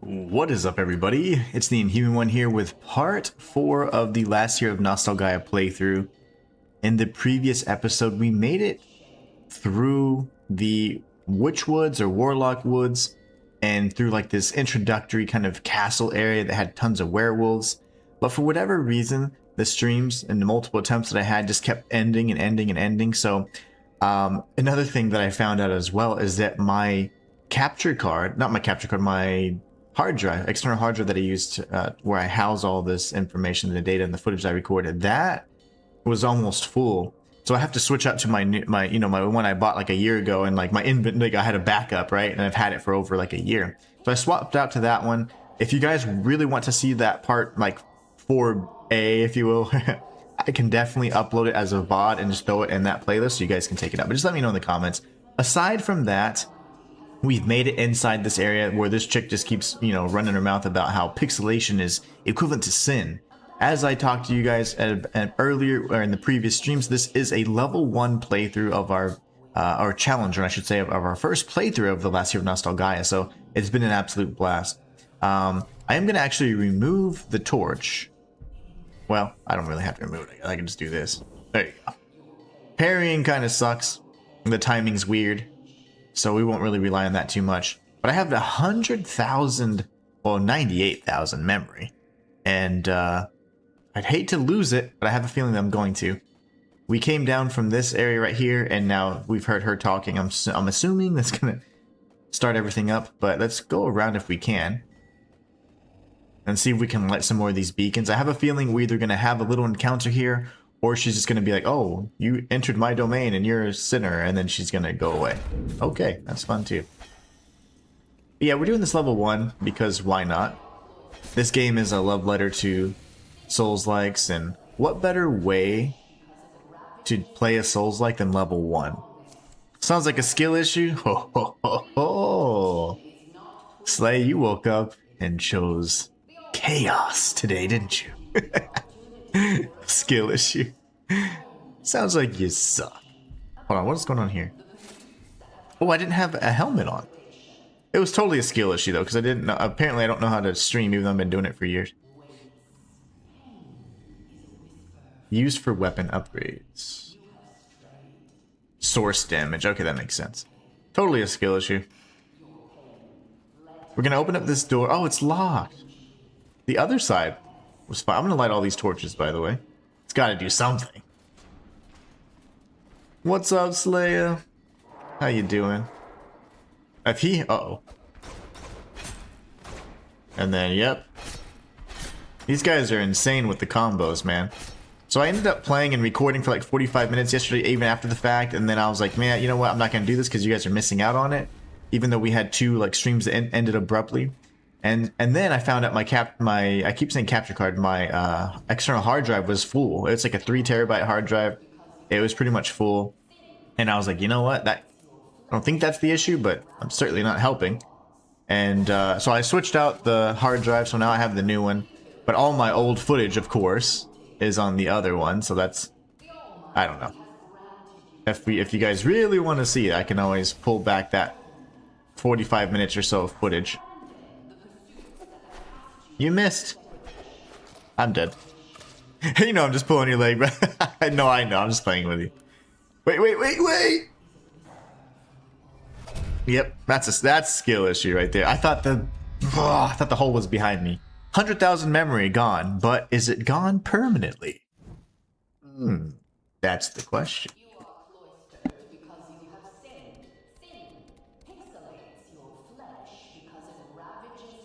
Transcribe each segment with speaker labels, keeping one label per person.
Speaker 1: What is up, everybody? It's the Inhuman one here with part 4 of the Last Hero of Nostalgaia playthrough. In the previous episode, we made it through the Witch Woods or Warlock Woods and through like this introductory kind of castle area that had tons of werewolves. But for whatever reason, the streams and the multiple attempts that I had just kept ending and ending and ending. So another thing that I found out as well is that my capture card, not my capture card, my hard drive, external hard drive that I used where I house all this information, the data and the footage I recorded, that was almost full. So I have to switch out to my one I bought like a year ago, and like my like I had a backup, right? And I've had it for over like a year. So I swapped out to that one. If you guys really want to see that part, like 4A, if you will, I can definitely upload it as a VOD and just throw it in that playlist so you guys can take it out. But just let me know in the comments. Aside from that, we've made it inside this area where this chick just keeps, running her mouth about how pixelation is equivalent to sin. As I talked to you guys earlier, or in the previous streams, this is a level 1 playthrough of our challenger, I should say, of our first playthrough of the Last Hero of Nostalgaia. So it's been an absolute blast. I am going to actually remove the torch. Well, I don't really have to remove it. I can just do this. There you go. Parrying kind of sucks. The timing's weird, so we won't really rely on that too much. But I have 100,000, well, 98,000 memory, and I'd hate to lose it, but I have a feeling that I'm going to. We came down from this area right here, and now we've heard her talking. I'm assuming that's gonna start everything up, but let's go around if we can and see if we can light some more of these beacons. I have a feeling we're either gonna have a little encounter here, or she's just gonna be like, oh, you entered my domain and you're a sinner, and then she's gonna go away. Okay, that's fun too. But yeah, we're doing this level 1 because why not? This game is a love letter to Soulslikes, and what better way to play a Soulslike than level 1? Sounds like a skill issue? Ho ho ho ho! Slay, you woke up and chose chaos today, didn't you? Skill issue. Sounds like you suck. Hold on, what's going on here? Oh, I didn't have a helmet on. It was totally a skill issue though, because I didn't know. Apparently I don't know how to stream, even though I've been doing it for years. Used for weapon upgrades. Source damage. Okay, that makes sense. Totally a skill issue. We're gonna open up this door. Oh, it's locked. The other side was fine. I'm gonna light all these torches, by the way. It's gotta do something. What's up, Slayer? How you doing? If he... Uh-oh. And then, yep. These guys are insane with the combos, man. So I ended up playing and recording for like 45 minutes yesterday, even after the fact, and then I was like, man, you know what? I'm not gonna do this because you guys are missing out on it. Even though we had 2 like streams that ended abruptly. And then I found out my I keep saying capture card, my external hard drive was full. It's like a 3 terabyte hard drive. It was pretty much full. And I was like, you know what? I don't think that's the issue, but I'm certainly not helping. And so I switched out the hard drive, so now I have the new one. But all my old footage, of course, is on the other one, so that's, I don't know. If you guys really want to see it, I can always pull back that 45 minutes or so of footage. You missed. I'm dead. You know I'm just pulling your leg, bro. No, I know. I'm just playing with you. Wait. Yep, that's a skill issue right there. I thought the hole was behind me. 100,000 memory gone, but is it gone permanently? That's the question.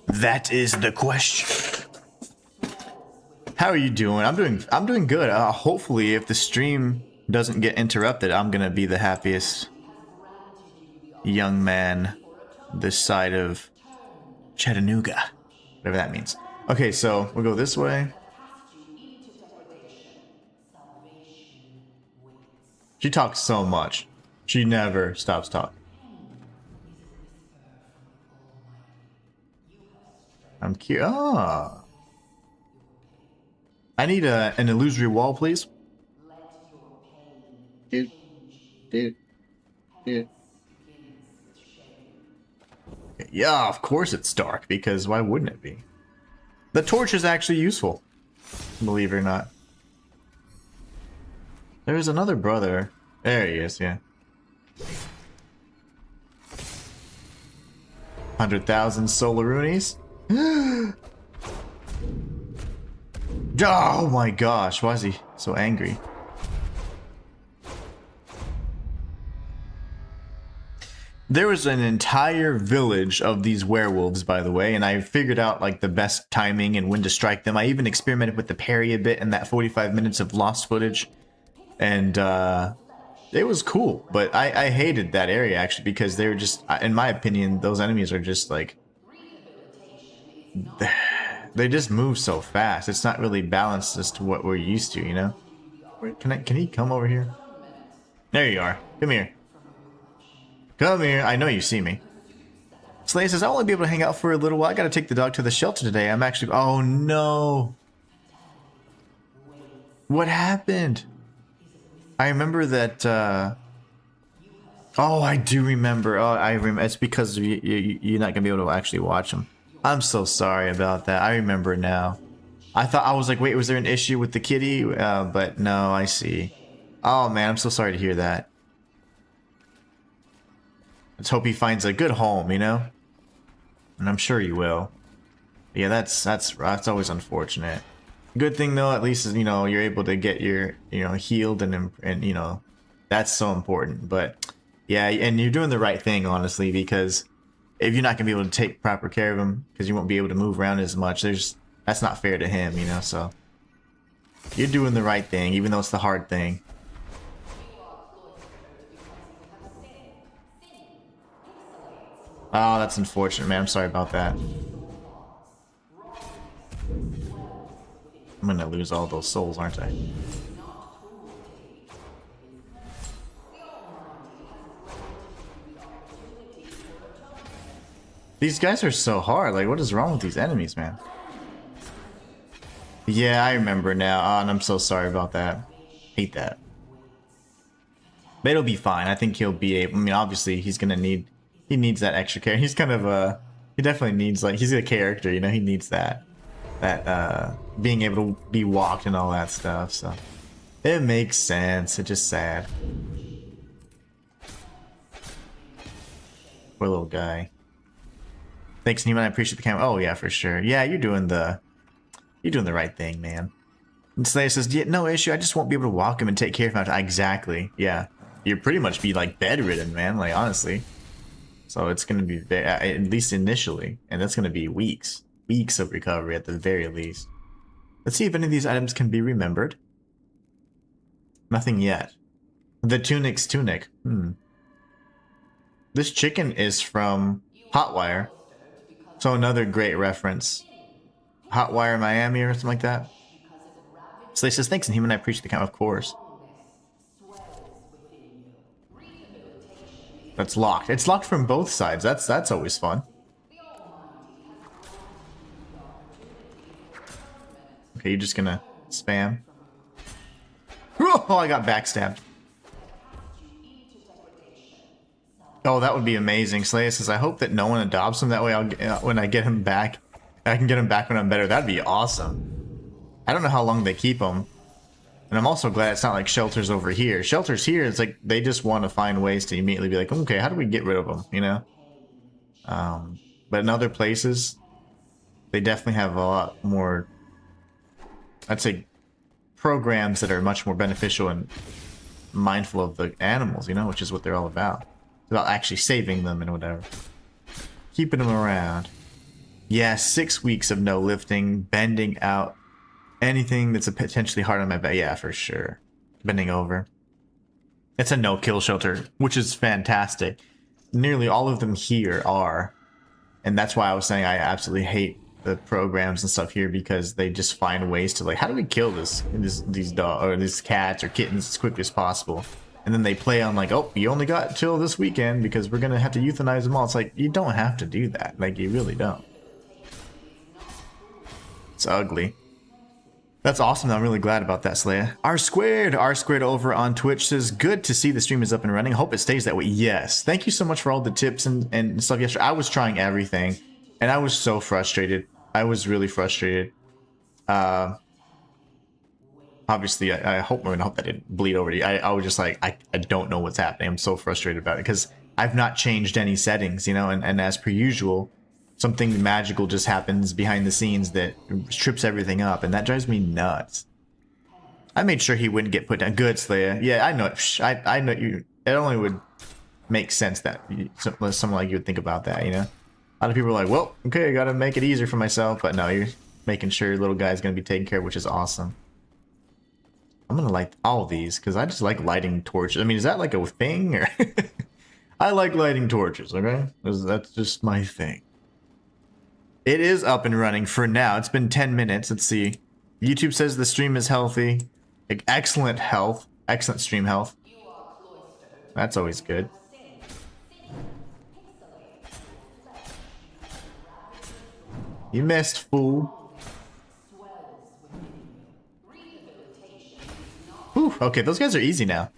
Speaker 1: That is the question. How are you doing? I'm doing good. Hopefully, if the stream doesn't get interrupted, I'm gonna be the happiest young man this side of Chattanooga, whatever that means. Okay, so we'll go this way. She talks so much. She never stops talking. I'm curious. Ah. I need an illusory wall, please. Dude. Yeah, of course it's dark, because why wouldn't it be? The torch is actually useful, believe it or not. There's another brother. There he is, yeah. 100,000 Solaroonies. Oh my gosh, why is he so angry? There was an entire village of these werewolves, by the way, and I figured out like the best timing and when to strike them. I even experimented with the parry a bit in that 45 minutes of lost footage, and it was cool. But I hated that area actually, because they were just, in my opinion, those enemies are just like, they just move so fast. It's not really balanced as to what we're used to, you know? Can he come over here? There you are. Come here. Come here. I know you see me. Slay says, I'll only be able to hang out for a little while. I gotta take the dog to the shelter today. I'm actually... Oh, no. What happened? I remember that... Oh, I do remember. Oh, I remember. It's because you're not gonna be able to actually watch them. I'm so sorry about that. I remember now. I was like, wait, was there an issue with the kitty? But no, I see. Oh, man, I'm so sorry to hear that. Let's hope he finds a good home, you know? And I'm sure he will. Yeah, that's always unfortunate. Good thing though, at least, you know, you're able to get your, you know, healed and you know, that's so important. But yeah, and you're doing the right thing, honestly, because if you're not gonna be able to take proper care of him because you won't be able to move around as much, that's not fair to him, you know. So you're doing the right thing, even though it's the hard thing. Oh, that's unfortunate, man. I'm sorry about that. I'm gonna lose all those souls, aren't I? These guys are so hard. Like, what is wrong with these enemies, man? Yeah, I remember now. Oh, and I'm so sorry about that. Hate that. But it'll be fine. I think he'll be able... I mean, obviously, he's gonna need... He needs that extra care. He's kind of he definitely needs, like, he's a character, you know, he needs that being able to be walked and all that stuff, so it makes sense. It's just sad. Poor little guy. Thanks, Inhuman. I appreciate the camera. Oh yeah, for sure. Yeah, you're doing the right thing, man. And Slayer says, yeah, no issue. I just won't be able to walk him and take care of him. Exactly. Yeah, you'd pretty much be like bedridden, man. Like, honestly. So it's going to be, at least initially, and that's going to be weeks of recovery at the very least. Let's see if any of these items can be remembered. Nothing yet. The tunic's tunic. This chicken is from Hotwire. So another great reference. Hotwire Miami or something like that. Slay says, thanks, Inhuman. I appreciate the count, of course. That's locked. It's locked from both sides. That's always fun. Okay, you're just gonna spam. Oh, I got backstabbed. Oh, that would be amazing. Slaya says, I hope that no one adopts him. That way, when I get him back, I can get him back when I'm better. That'd be awesome. I don't know how long they keep him. And I'm also glad it's not like shelters over here. Shelters here, it's like they just want to find ways to immediately be like, okay, how do we get rid of them, you know? But in other places, they definitely have a lot more, I'd say, programs that are much more beneficial and mindful of the animals, you know, which is what they're all about. It's about actually saving them and whatever. Keeping them around. Yeah, 6 weeks of no lifting, bending out. Anything that's potentially hard on my back, yeah, for sure. Bending over. It's a no-kill shelter, which is fantastic. Nearly all of them here are. And that's why I was saying I absolutely hate the programs and stuff here, because they just find ways to, like, how do we kill these dogs or these cats or kittens as quickly as possible? And then they play on like, oh, you only got till this weekend because we're gonna have to euthanize them all. It's like, you don't have to do that. Like, you really don't. It's ugly. That's awesome. I'm really glad about that, Slaya. R squared over on Twitch says, good to see the stream is up and running. Hope it stays that way. Yes. Thank you so much for all the tips and stuff yesterday. I was trying everything and I was so frustrated. I was really frustrated. Obviously, I hope that didn't bleed over to you. I was just like, I don't know what's happening. I'm so frustrated about it because I've not changed any settings, you know, and as per usual, something magical just happens behind the scenes that trips everything up, and that drives me nuts. I made sure he wouldn't get put down. Good, Slaya. Yeah, I know. I know you. It only would make sense that someone like you would think about that, you know? A lot of people are like, well, okay, I gotta make it easier for myself, but no, you're making sure your little guy's gonna be taken care of, which is awesome. I'm gonna light all these, because I just like lighting torches. I mean, is that like a thing, or... I like lighting torches, okay? That's just my thing. It is up and running for now. It's been 10 minutes. Let's see. YouTube says the stream is healthy. Like, excellent health. Excellent stream health. That's always good. You missed, fool. Whew, okay, those guys are easy now.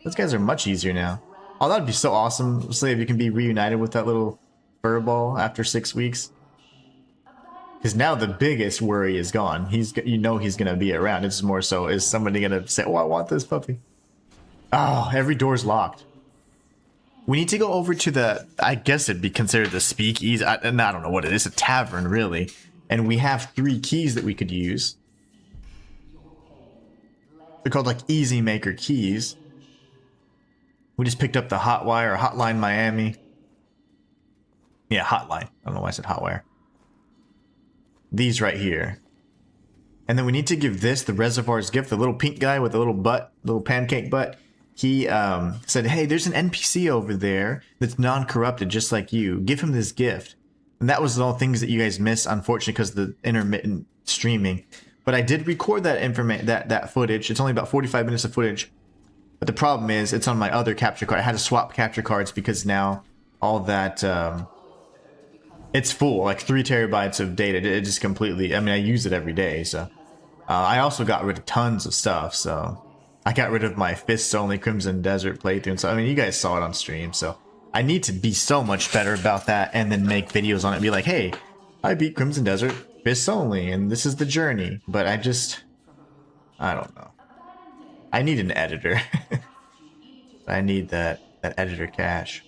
Speaker 1: Those guys are much easier now. Oh, that would be so awesome. Say if you can be reunited with that little furball after 6 weeks. Because now the biggest worry is gone. You know he's gonna be around. It's more so, is somebody gonna say, oh, I want this puppy? Oh, every door's locked. We need to go over to the, I guess it'd be considered the speakeasy. I don't know what it is, a tavern really. And we have 3 keys that we could use. They're called like Easy Maker keys. We just picked up the Hotwire or Hotline Miami. Yeah, Hotline. I don't know why I said Hotwire. These right here. And then we need to give this, the Reservoir's Gift, the little pink guy with the little butt, little pancake butt. He said, hey, there's an NPC over there that's non-corrupted just like you. Give him this gift. And that was all things that you guys missed, unfortunately, because of the intermittent streaming. But I did record that footage. It's only about 45 minutes of footage. But the problem is, it's on my other capture card. I had to swap capture cards because now all that, it's full, like 3 terabytes of data. It just completely, I mean, I use it every day, so. I also got rid of tons of stuff, so. I got rid of my Fists Only Crimson Desert playthrough, and so, I mean, you guys saw it on stream, so. I need to be so much better about that and then make videos on it and be like, hey, I beat Crimson Desert, Fists Only, and this is the journey. But I don't know. I need an editor. I need that editor cache.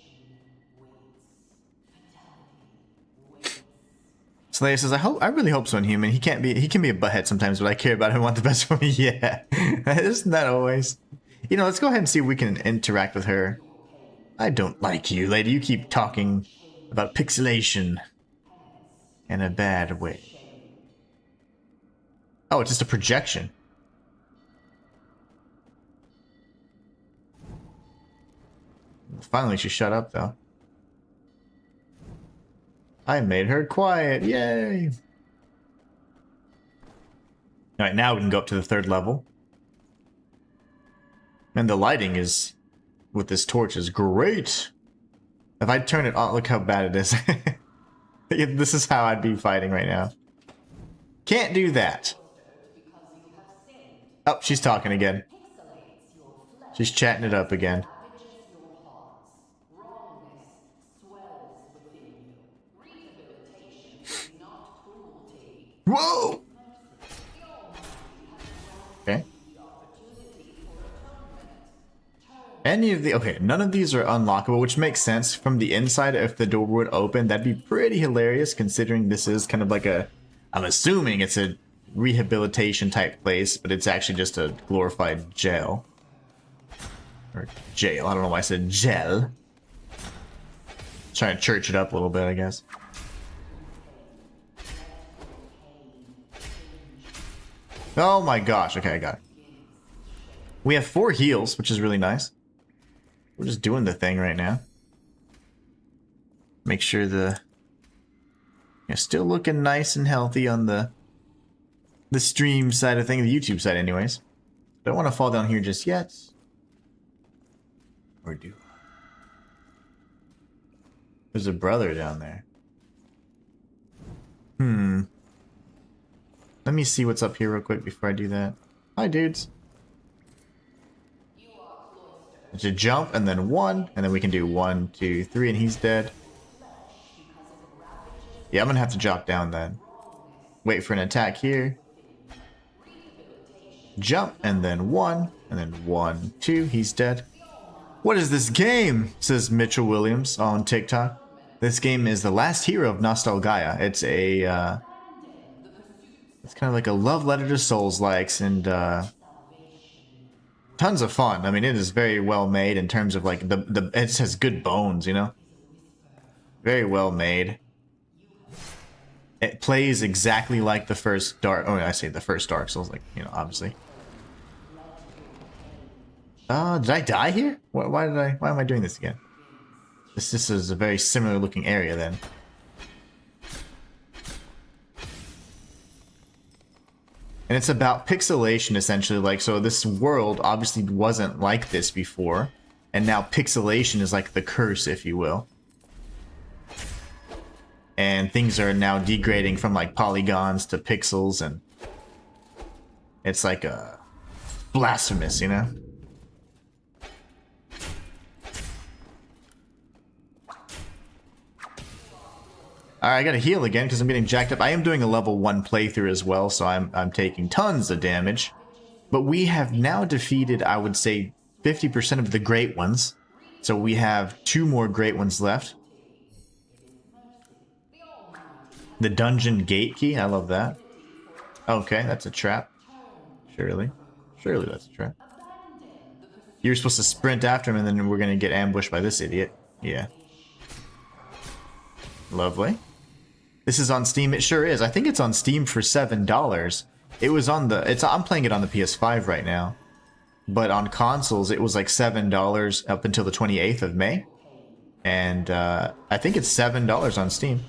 Speaker 1: Slaya says, I really hope so, Inhuman. He can be a butthead sometimes, but I care about him and want the best for me. Yeah. Isn't that always? You know, let's go ahead and see if we can interact with her. I don't like you, lady. You keep talking about pixelation in a bad way. Oh, it's just a projection. Finally, she shut up, though. I made her quiet. Yay! Alright, now we can go up to the 3rd level. And the lighting is, with this torch, is great. If I turn it on, look how bad it is. This is how I'd be fighting right now. Can't do that. Oh, she's talking again. She's chatting it up again. Whoa! Okay. Any of the... Okay, none of these are unlockable, which makes sense. From the inside, if the door would open, that'd be pretty hilarious, considering this is kind of like a... I'm assuming it's a rehabilitation type place, but it's actually just a glorified jail. Or jail. I don't know why I said jail. Trying to church it up a little bit, I guess. Oh my gosh. Okay, I got it. We have 4 heals, which is really nice. We're just doing the thing right now. Make sure you're still looking nice and healthy on the stream side of things, the YouTube side anyways. Don't want to fall down here just yet. Or do I? There's a brother down there. Let me see what's up here real quick before I do that. Hi, dudes. It's a jump and then 1, and then we can do 1, 2, 3, and he's dead. Yeah, I'm gonna have to drop down then. Wait for an attack here. Jump, and then 1, and then 1, 2, he's dead. What is this game? Says Mitchell Williams on TikTok. This game is the Last Hero of Nostalgaia. It's a, it's kind of like a love letter to Soulslikes, and, tons of fun. I mean, it is very well made in terms of, like, it has good bones, you know? Very well made. It plays exactly like the first I say the first Dark Souls, like, you know, obviously. Did I die here? Why am I doing this again? This is a very similar looking area then. And it's about pixelation essentially, like, so this world obviously wasn't like this before, and now pixelation is like the curse, if you will. And things are now degrading from like polygons to pixels, and it's like a blasphemous, you know? Alright, I gotta heal again because I'm getting jacked up. I am doing a level 1 playthrough as well, so I'm taking tons of damage. But we have now defeated, I would say, 50% of the Great Ones. So we have 2 more Great Ones left. The Dungeon Gate Key, I love that. Okay, that's a trap. Surely. Surely that's a trap. You're supposed to sprint after him and then we're gonna get ambushed by this idiot. Yeah. Lovely. This is on Steam. It sure is. I think it's on Steam for $7. It was on the... I'm playing it on the PS5 right now. But on consoles, it was like $7 up until the 28th of May. And I think it's $7 on Steam.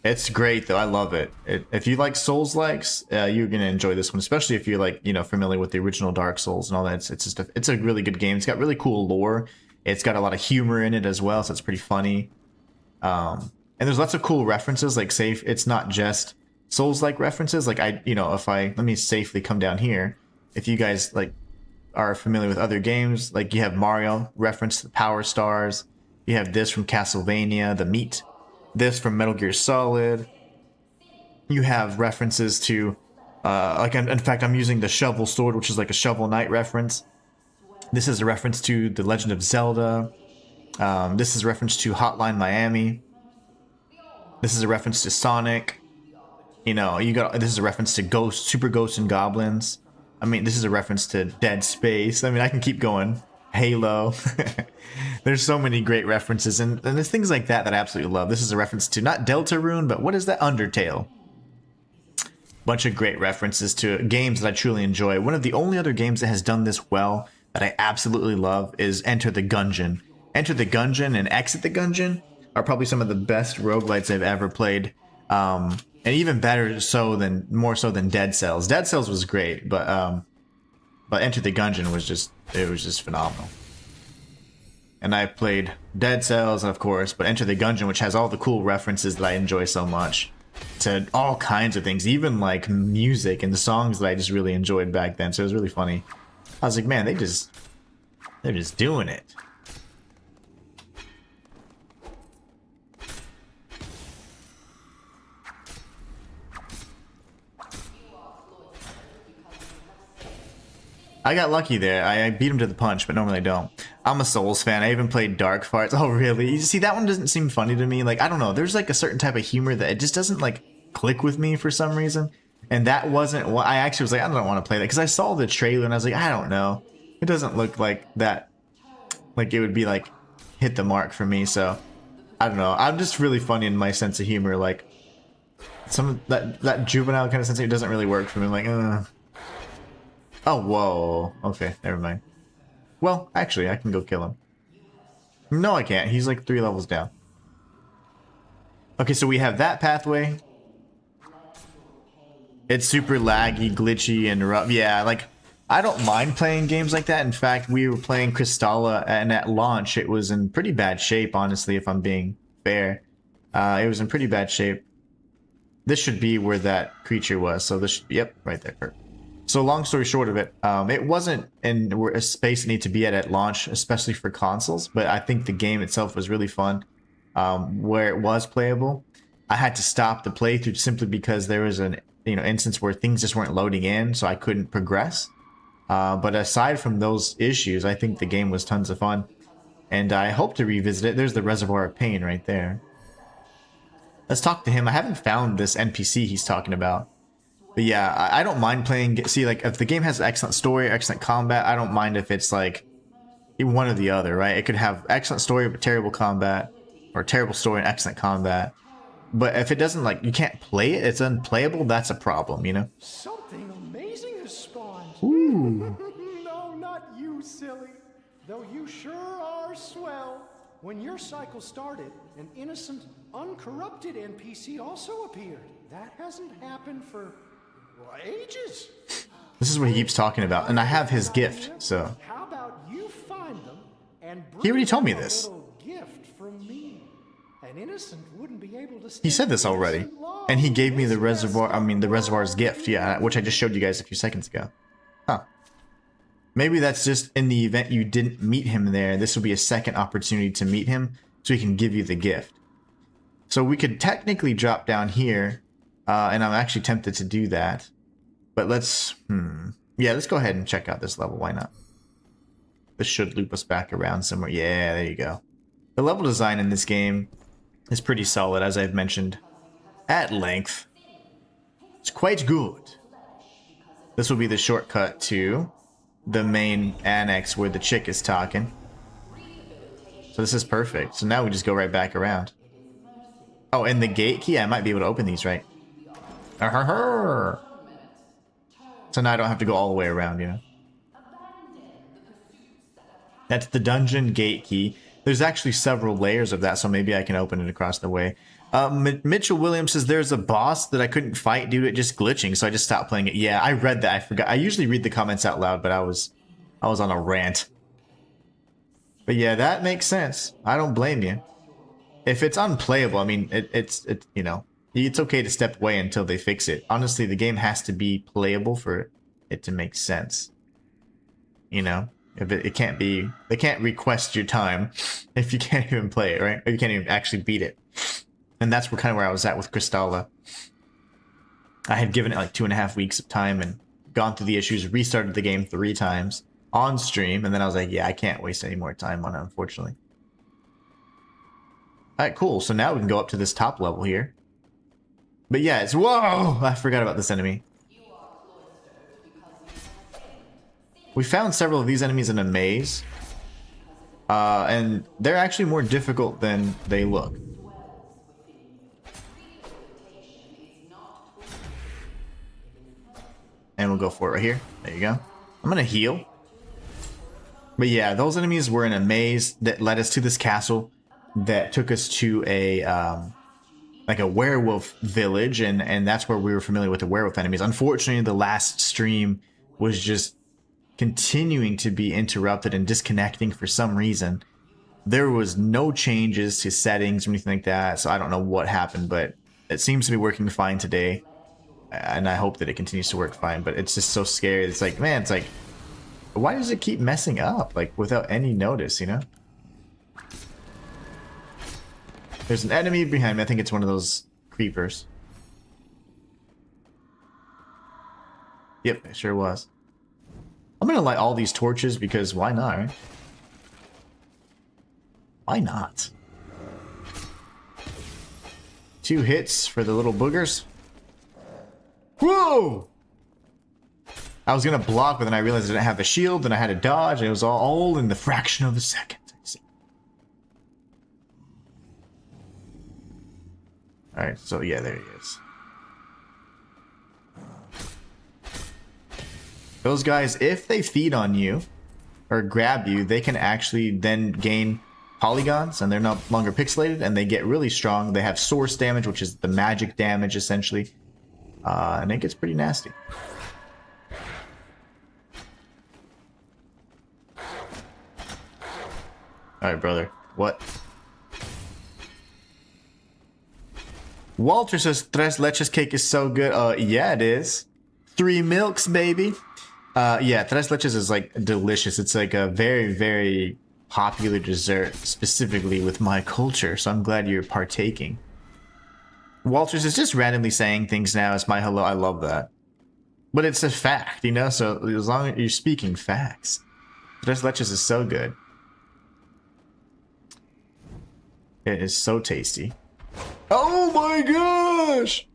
Speaker 1: It's great though. I love it. If you like Souls-likes, you're gonna enjoy this one, especially if you're like, you know, familiar with the original Dark Souls and all that. It's a really good game. It's got really cool lore. It's got a lot of humor in it as well, so it's pretty funny. And there's lots of cool references. Like, say it's not just Souls-like references. Like let me safely come down here. If you guys like are familiar with other games, like you have Mario reference to the Power Stars. You have this from Castlevania, the meat. This from Metal Gear Solid. You have references to, like, in fact, I'm using the Shovel Sword, which is like a Shovel Knight reference. This is a reference to The Legend of Zelda. This is a reference to Hotline Miami. This is a reference to Sonic. You know, this is a reference to Super Ghosts and Goblins. I mean, this is a reference to Dead Space. I mean, I can keep going. Halo. There's so many great references, and there's things like that I absolutely love. This is a reference to not Deltarune, but what is that? Undertale. Bunch of great references to games that I truly enjoy. One of the only other games that has done this well that I absolutely love is Enter the Gungeon. Enter the Gungeon and Exit the Gungeon are probably some of the best roguelites I've ever played. And even more so than Dead Cells. Dead Cells was great, but Enter the Gungeon was just phenomenal. And I played Dead Cells, of course, but Enter the Gungeon, which has all the cool references that I enjoy so much to all kinds of things, even like music and the songs that I just really enjoyed back then. So it was really funny. I was like, man, they're just doing it. I got lucky there. I beat him to the punch, but normally I don't. I'm a Souls fan. I even played Dark Farts. Oh, really? You see, that one doesn't seem funny to me. Like, I don't know. There's like a certain type of humor that it just doesn't like click with me for some reason. And that wasn't what I actually was like, I don't want to play that. Because I saw the trailer and I was like, I don't know. It doesn't look like that. Like, it would be like hit the mark for me. So, I don't know. I'm just really funny in my sense of humor. Like, some of that juvenile kind of sense, it doesn't really work for me. I'm like, oh, whoa. Okay, never mind. Well, actually, I can go kill him. No, I can't. He's like 3 levels down. Okay, so we have that pathway. It's super laggy, glitchy, and rough. Yeah, like, I don't mind playing games like that. In fact, we were playing Crystalla, and at launch, it was in pretty bad shape, honestly, if I'm being fair. It was in pretty bad shape. This should be where that creature was. So this should be, yep, right there. Perfect. So long story short of it, it wasn't in a space it needed to be at launch, especially for consoles. But I think the game itself was really fun, where it was playable. I had to stop the playthrough simply because there was an instance where things just weren't loading in, so I couldn't progress. But aside from those issues, I think the game was tons of fun, and I hope to revisit it. There's the Reservoir of Pain right there. Let's talk to him. I haven't found this NPC he's talking about. But yeah, I don't mind playing... See, like, if the game has excellent story, excellent combat, I don't mind if it's, like, one or the other, right? It could have excellent story but terrible combat, or terrible story and excellent combat. But if it doesn't, like, you can't play it, it's unplayable, that's a problem, you know?
Speaker 2: Something amazing has spawned.
Speaker 1: Ooh.
Speaker 2: No, not you, silly. Though you sure are swell. When your cycle started, an innocent, uncorrupted NPC also appeared. That hasn't happened for ages.
Speaker 1: This is what he keeps talking about, and I have his gift, so...
Speaker 2: How about you find them and bring
Speaker 1: He already told me
Speaker 2: them a
Speaker 1: this.
Speaker 2: little gift from me? An innocent wouldn't be able to...
Speaker 1: He said this already, and he gave me the reservoir's gift, yeah, which I just showed you guys a few seconds ago. Huh. Maybe that's just in the event you didn't meet him there, this will be a second opportunity to meet him, so he can give you the gift. So we could technically drop down here, and I'm actually tempted to do that. But let's, yeah, let's go ahead and check out this level, why not? This should loop us back around somewhere. Yeah, there you go. The level design in this game is pretty solid, as I've mentioned at length. It's quite good. This will be the shortcut to the main annex where the chick is talking. So this is perfect. So now we just go right back around. Oh, and the gate key? I might be able to open these, right? So now I don't have to go all the way around, you know? That's the dungeon gate key. There's actually several layers of that, so maybe I can open it across the way. Mitchell Williams says there's a boss that I couldn't fight due to it just glitching, so I just stopped playing it. Yeah, I read that. I forgot. I usually read the comments out loud, but I was on a rant. But yeah, that makes sense. I don't blame you. If it's unplayable, I mean, it's you know, it's okay to step away until they fix it. Honestly, the game has to be playable for it to make sense. You know? If it can't be, they can't request your time if you can't even play it, right? Or you can't even actually beat it. And that's kind of where I was at with Crystalla. I had given it like 2.5 weeks of time and gone through the issues, restarted the game 3 times on stream, and then I was like, yeah, I can't waste any more time on it, unfortunately. Alright, cool. So now we can go up to this top level here. But yeah, it's... Whoa! I forgot about this enemy. We found several of these enemies in a maze. And they're actually more difficult than they look. And we'll go for it right here. There you go. I'm gonna heal. But yeah, those enemies were in a maze that led us to this castle that took us to a like a werewolf village, and that's where we were familiar with the werewolf enemies. Unfortunately, the last stream was just continuing to be interrupted and disconnecting for some reason. There was no changes to settings or anything like that, so I don't know what happened, but it seems to be working fine today, and I hope that it continues to work fine. But it's just so scary. It's like, man, it's like, why does it keep messing up like without any notice, you know? There's an enemy behind me. I think it's one of those creepers. Yep, it sure was. I'm gonna light all these torches because why not, right? Why not? 2 hits for the little boogers. Whoa! I was gonna block, but then I realized I didn't have a shield, and I had to dodge, and it was all in the fraction of a second. Alright, so yeah, there he is. Those guys, if they feed on you or grab you, they can actually then gain polygons, and they're no longer pixelated, and they get really strong. They have source damage, which is the magic damage essentially, and it gets pretty nasty. All right, brother. What? Walter says tres leches cake is so good. Yeah, it is. 3 milks, baby. Yeah, tres leches is like delicious. It's like a very, very popular dessert, specifically with my culture. So I'm glad you're partaking. Walters is just randomly saying things now as my hello. I love that. But it's a fact, you know? So as long as you're speaking facts. Tres leches is so good. It is so tasty. Oh my gosh!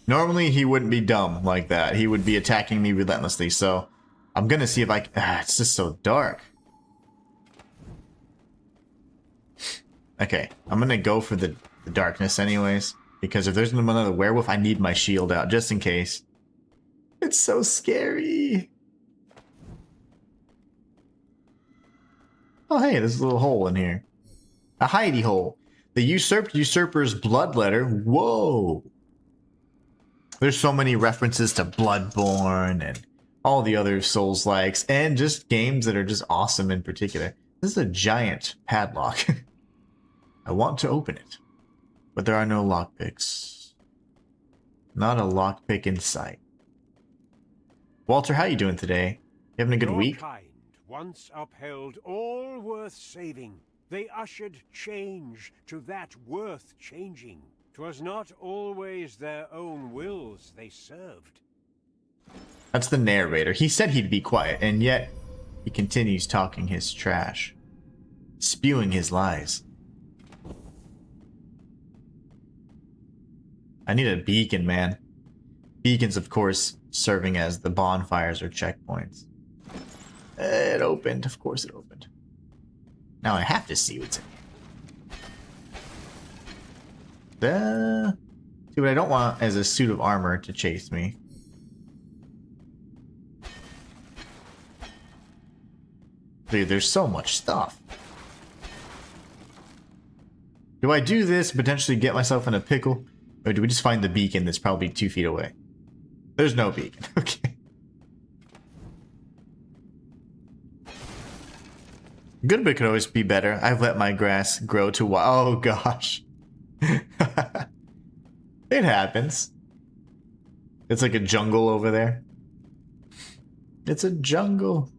Speaker 1: Normally he wouldn't be dumb like that. He would be attacking me relentlessly, so I'm gonna see if I can... it's just so dark. Okay, I'm gonna go for the darkness anyways, because if there's another werewolf, I need my shield out, just in case. It's so scary. Oh hey, there's a little hole in here. A hidey hole. The usurped usurper's blood letter. Whoa. There's so many references to Bloodborne and all the other Souls-likes, and just games that are just awesome in particular. This is a giant padlock. I want to open it, but there are no lockpicks. Not a lockpick in sight. Walter, how you doing today? You having a good
Speaker 3: Your
Speaker 1: week?
Speaker 3: kind once upheld all worth saving. They ushered change to that worth changing. 'Twas not always their own wills they served.
Speaker 1: That's the narrator. He said he'd be quiet, and yet he continues talking his trash. Spewing his lies. I need a beacon, man. Beacons, of course, serving as the bonfires or checkpoints. It opened. Of course it opened. Now I have to see what's in here. See, what I don't want is a suit of armor to chase me. Dude, there's so much stuff. Do I do this, potentially get myself in a pickle? Or do we just find the beacon that's probably 2 feet away? There's no beacon. Okay. Good bit could always be better. I've let my grass grow too wild. Oh gosh. It happens. It's like a jungle over there. It's a jungle.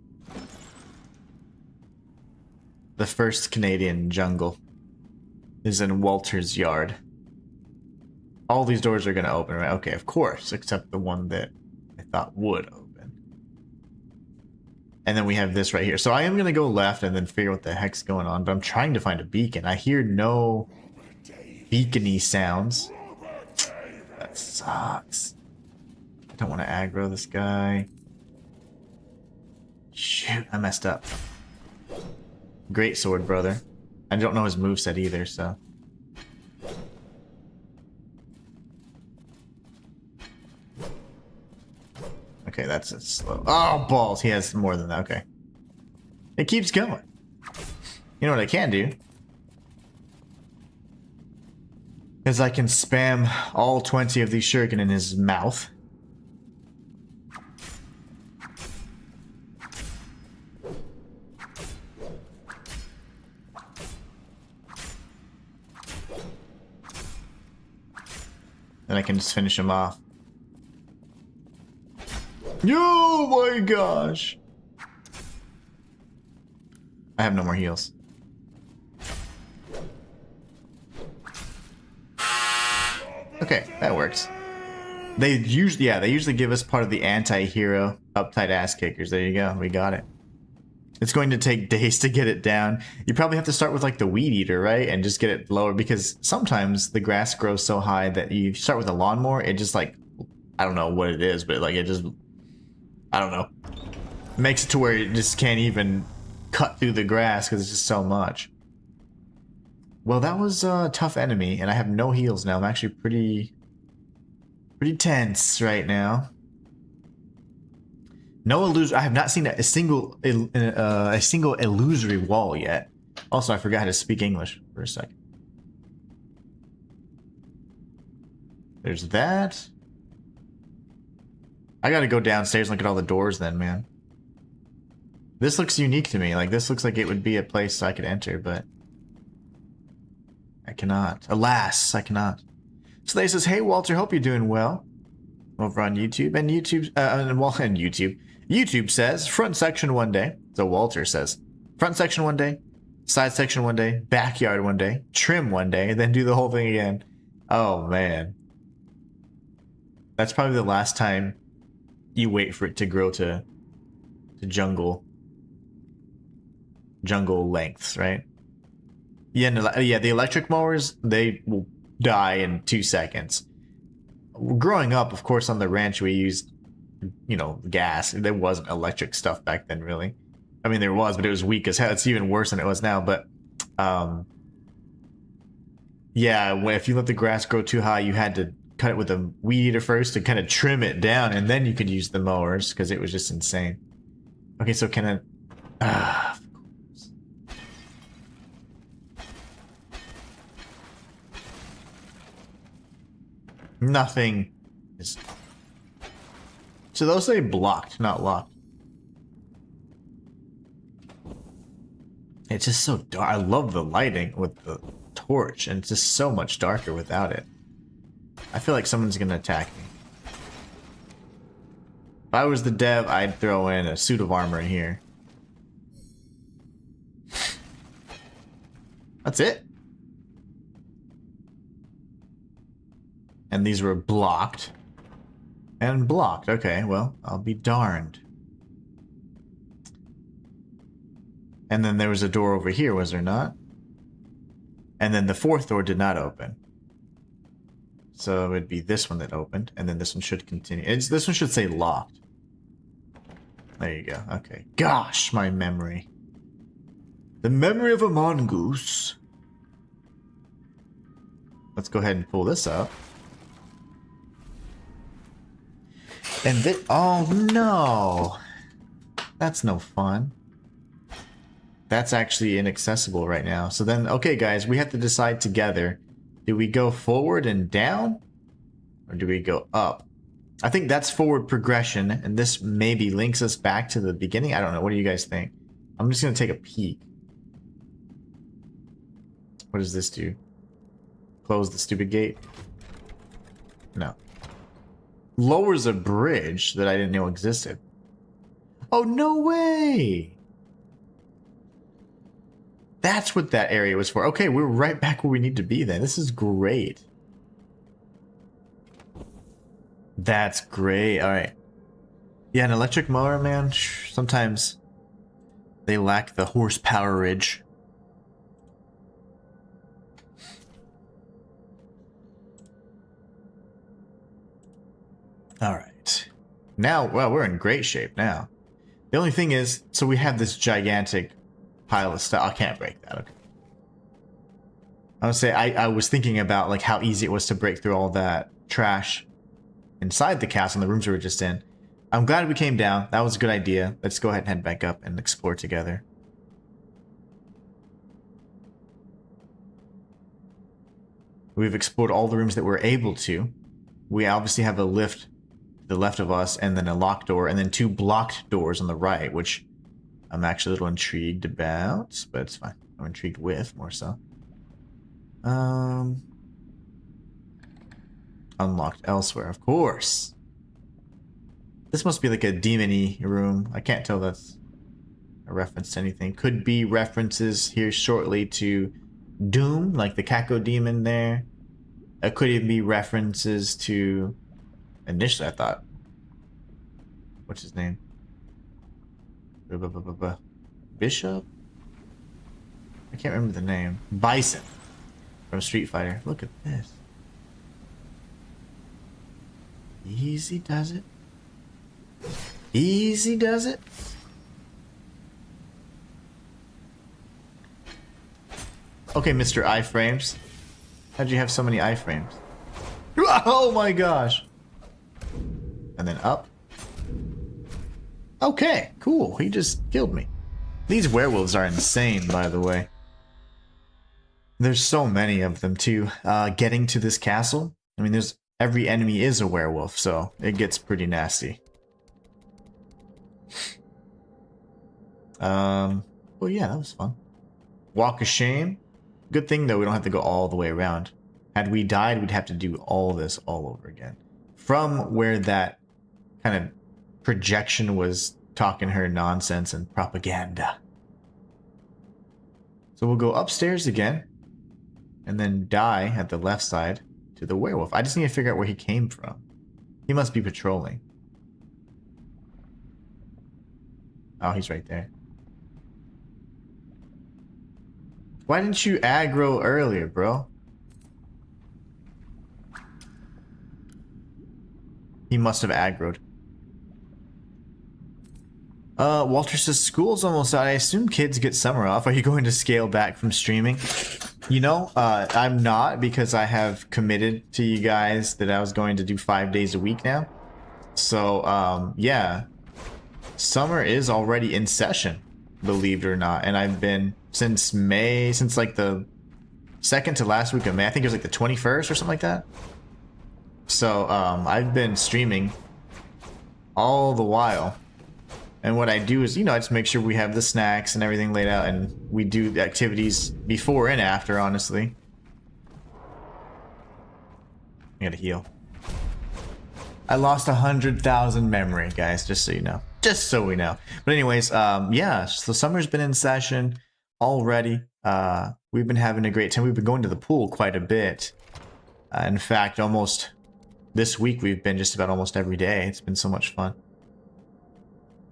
Speaker 1: The first Canadian jungle is in Walter's yard. All these doors are going to open, right? Okay, of course, except the one that I thought would open. And then we have this right here. So I am going to go left and then figure out what the heck's going on, but I'm trying to find a beacon. I hear no beacony sounds. That sucks. I don't want to aggro this guy. Shoot, I messed up. Great sword, brother. I don't know his moveset either, so. Okay, that's a slow. Oh, balls. He has more than that. Okay. It keeps going. You know what I can do? Is I can spam all 20 of these shuriken in his mouth. Then I can just finish him off. Oh my gosh! I have no more heals. Okay, that works. They usually give us part of the anti-hero uptight ass kickers. There you go, we got it. It's going to take days to get it down. You probably have to start with like the weed eater, right? And just get it lower, because sometimes the grass grows so high that you start with a lawnmower, it just like, I don't know what it is, but like it just, I don't know, makes it to where it just can't even cut through the grass because it's just so much. Well, that was a tough enemy, and I have no heals now. I'm actually pretty tense right now. No illusory. I have not seen a single illusory wall yet. Also, I forgot how to speak English for a second. There's that. I gotta go downstairs and look at all the doors then, man. This looks unique to me. Like, this looks like it would be a place I could enter, but I cannot. Alas, I cannot. So they says, hey, Walter, hope you're doing well. Over on YouTube. And YouTube says, front section one day. So Walter says, front section one day, side section one day, backyard one day, trim one day, then do the whole thing again. Oh, man. That's probably the last time you wait for it to grow to jungle lengths, right? Yeah, the electric mowers, they will die in 2 seconds. Growing up, of course, on the ranch, we used, you know, gas. There wasn't electric stuff back then, really. I mean, there was, but it was weak as hell. It's even worse than it was now. But, yeah, if you let the grass grow too high, you had to cut it with a weed eater first to kind of trim it down, and then you could use the mowers, because it was just insane. Okay, so can I... of course. Nothing is... So those say blocked, not locked. It's just so dark. I love the lighting with the torch, and it's just so much darker without it. I feel like someone's gonna attack me. If I was the dev, I'd throw in a suit of armor in here. That's it. And these were blocked. And blocked. Okay, well, I'll be darned. And then there was a door over here, was there not? And then the fourth door did not open. So it would be this one that opened, and then this one should continue. This one should say locked. There you go. Okay. Gosh, my memory. The memory of a mongoose. Let's go ahead and pull this up. And this... Oh, no. That's no fun. That's actually inaccessible right now. So then, okay, guys, we have to decide together. Do we go forward and down? Or do we go up? I think that's forward progression, and this maybe links us back to the beginning. I don't know. What do you guys think? I'm just going to take a peek. What does this do? Close the stupid gate? No. Lowers a bridge that I didn't know existed. Oh, no way! That's what that area was for. Okay, we're right back where we need to be then. This is great. That's great. Alright. Yeah, an electric mower, man, sometimes they lack the horsepowerage. Alright. Now, well, we're in great shape now. The only thing is, so we have this gigantic pile of stuff. I can't break that. Okay. I would say I was thinking about like how easy it was to break through all that trash inside the castle and the rooms we were just in. I'm glad we came down. That was a good idea. Let's go ahead and head back up and explore together. We've explored all the rooms that we're able to. We obviously have a lift to the left of us, and then a locked door, and then 2 blocked doors on the right, which I'm actually a little intrigued about, but it's fine. I'm intrigued with, more so. Unlocked elsewhere, of course. This must be like a demon-y room. I can't tell that's a reference to anything. Could be references here shortly to Doom, like the Kako demon there. It could even be references to... Initially, I thought... What's his name? Bishop? I can't remember the name. Bison from Street Fighter. Look at this. Easy does it. Easy does it. Okay, Mr. iframes. How'd you have so many iframes? Oh my gosh. And then up. Okay, cool. He just killed me. These werewolves are insane, by the way. There's so many of them, too. Getting to this castle, I mean, every enemy is a werewolf, so it gets pretty nasty. Well, yeah, that was fun. Walk of Shame. Good thing, though, we don't have to go all the way around. Had we died, we'd have to do all this all over again. From where that kind of projection was talking her nonsense and propaganda. So we'll go upstairs again, and then die at the left side to the werewolf. I just need to figure out where he came from. He must be patrolling. Oh, he's right there. Why didn't you aggro earlier, bro? He must have aggroed. Walter says school's almost out. I assume kids get summer off. Are you going to scale back from streaming? You know, I'm not, because I have committed to you guys that I was going to do 5 days a week now. So, yeah. Summer is already in session, believe it or not. And I've been since May, since like the second to last week of May. I think it was like the 21st or something like that. So, I've been streaming all the while. And what I do is, you know, I just make sure we have the snacks and everything laid out, and we do the activities before and after, honestly. I gotta heal. I lost 100,000 memory, guys, just so you know. Just so we know. But anyways, yeah, so summer's been in session already. We've been having a great time. We've been going to the pool quite a bit. In fact, almost this week we've been just about almost every day. It's been so much fun.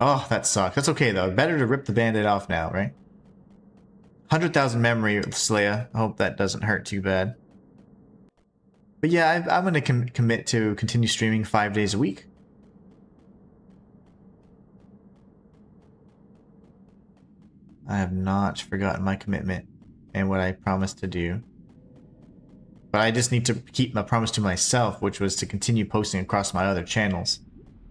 Speaker 1: Oh, that sucks. That's okay, though. Better to rip the band-aid off now, right? 100,000 memory with Slayer. I hope that doesn't hurt too bad. But yeah, I'm going to commit to continue streaming 5 days a week. I have not forgotten my commitment and what I promised to do. But I just need to keep my promise to myself, which was to continue posting across my other channels.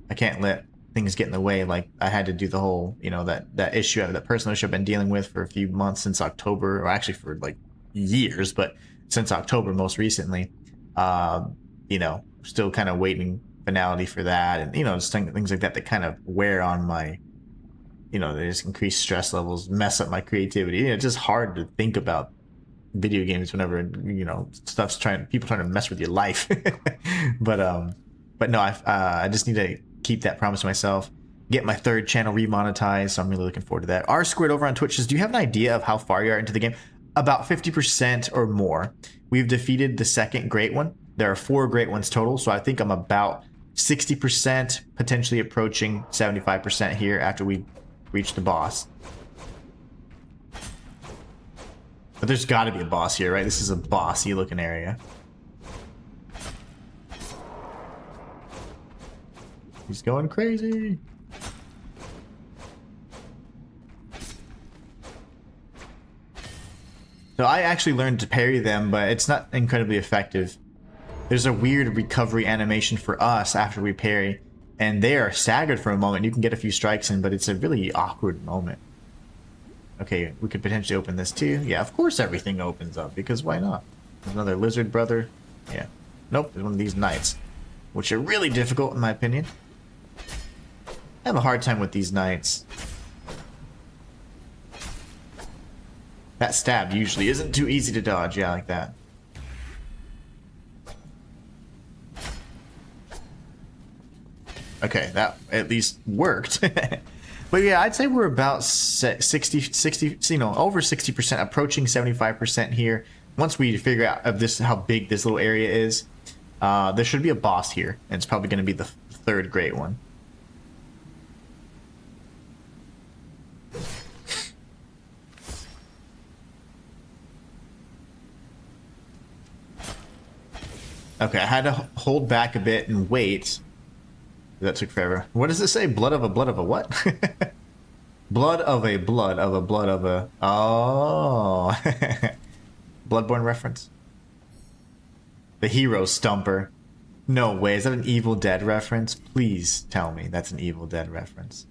Speaker 1: I can't let things get in the way. Like, I had to do the whole, you know, that issue, that personal issue I've been dealing with for a few months since October, or actually for like years, but since October most recently. You know, still kind of waiting finality for that, and you know, just things like that kind of wear on my, you know, they just increase stress levels, mess up my creativity. You know, it's just hard to think about video games whenever, you know, people trying to mess with your life. but no, I just need to keep that promise to myself, get my third channel remonetized, so I'm really looking forward to that. R Squared over on Twitch says, do you have an idea of how far you are into the game? About 50% or more. We've defeated the second great one. There are 4 great ones total, so I think I'm about 60%, potentially approaching 75% here after we reach the boss. But there's got to be a boss here, right? This is a bossy looking area. He's going crazy. So I actually learned to parry them, but it's not incredibly effective. There's a weird recovery animation for us after we parry, and they are staggered for a moment. You can get a few strikes in, but it's a really awkward moment. Okay, we could potentially open this too. Yeah, of course everything opens up, because why not? There's another lizard brother. Yeah. Nope, there's one of these knights, which are really difficult in my opinion. I have a hard time with these knights. That stab usually isn't too easy to dodge, yeah, like that. Okay, that at least worked. But yeah, I'd say we're about 60, you know, over 60%, approaching 75% here. Once we figure out of this, how big this little area is, there should be a boss here, and it's probably going to be the third great one. Okay, I had to hold back a bit and wait. That took forever. What does it say? Blood of a what? Blood of a blood of a blood of a... Oh. Bloodborne reference. The hero stumper. No way, is that an Evil Dead reference? Please tell me that's an Evil Dead reference.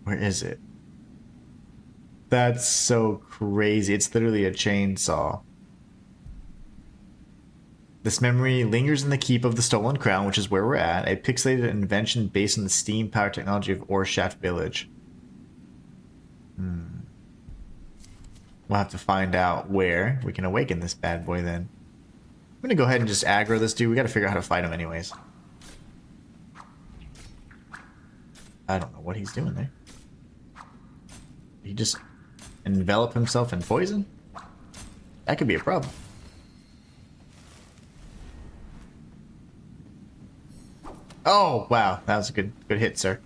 Speaker 1: Where is it? That's so crazy. It's literally a chainsaw. This memory lingers in the keep of the stolen crown, which is where we're at. A pixelated invention based on the steam power technology of Orshaft Village. We'll have to find out where we can awaken this bad boy then. I'm gonna go ahead and just aggro this dude. We gotta figure out how to fight him anyways. I don't know what he's doing there. He just envelop himself in poison? That could be a problem. Oh, wow. That was a good hit, sir.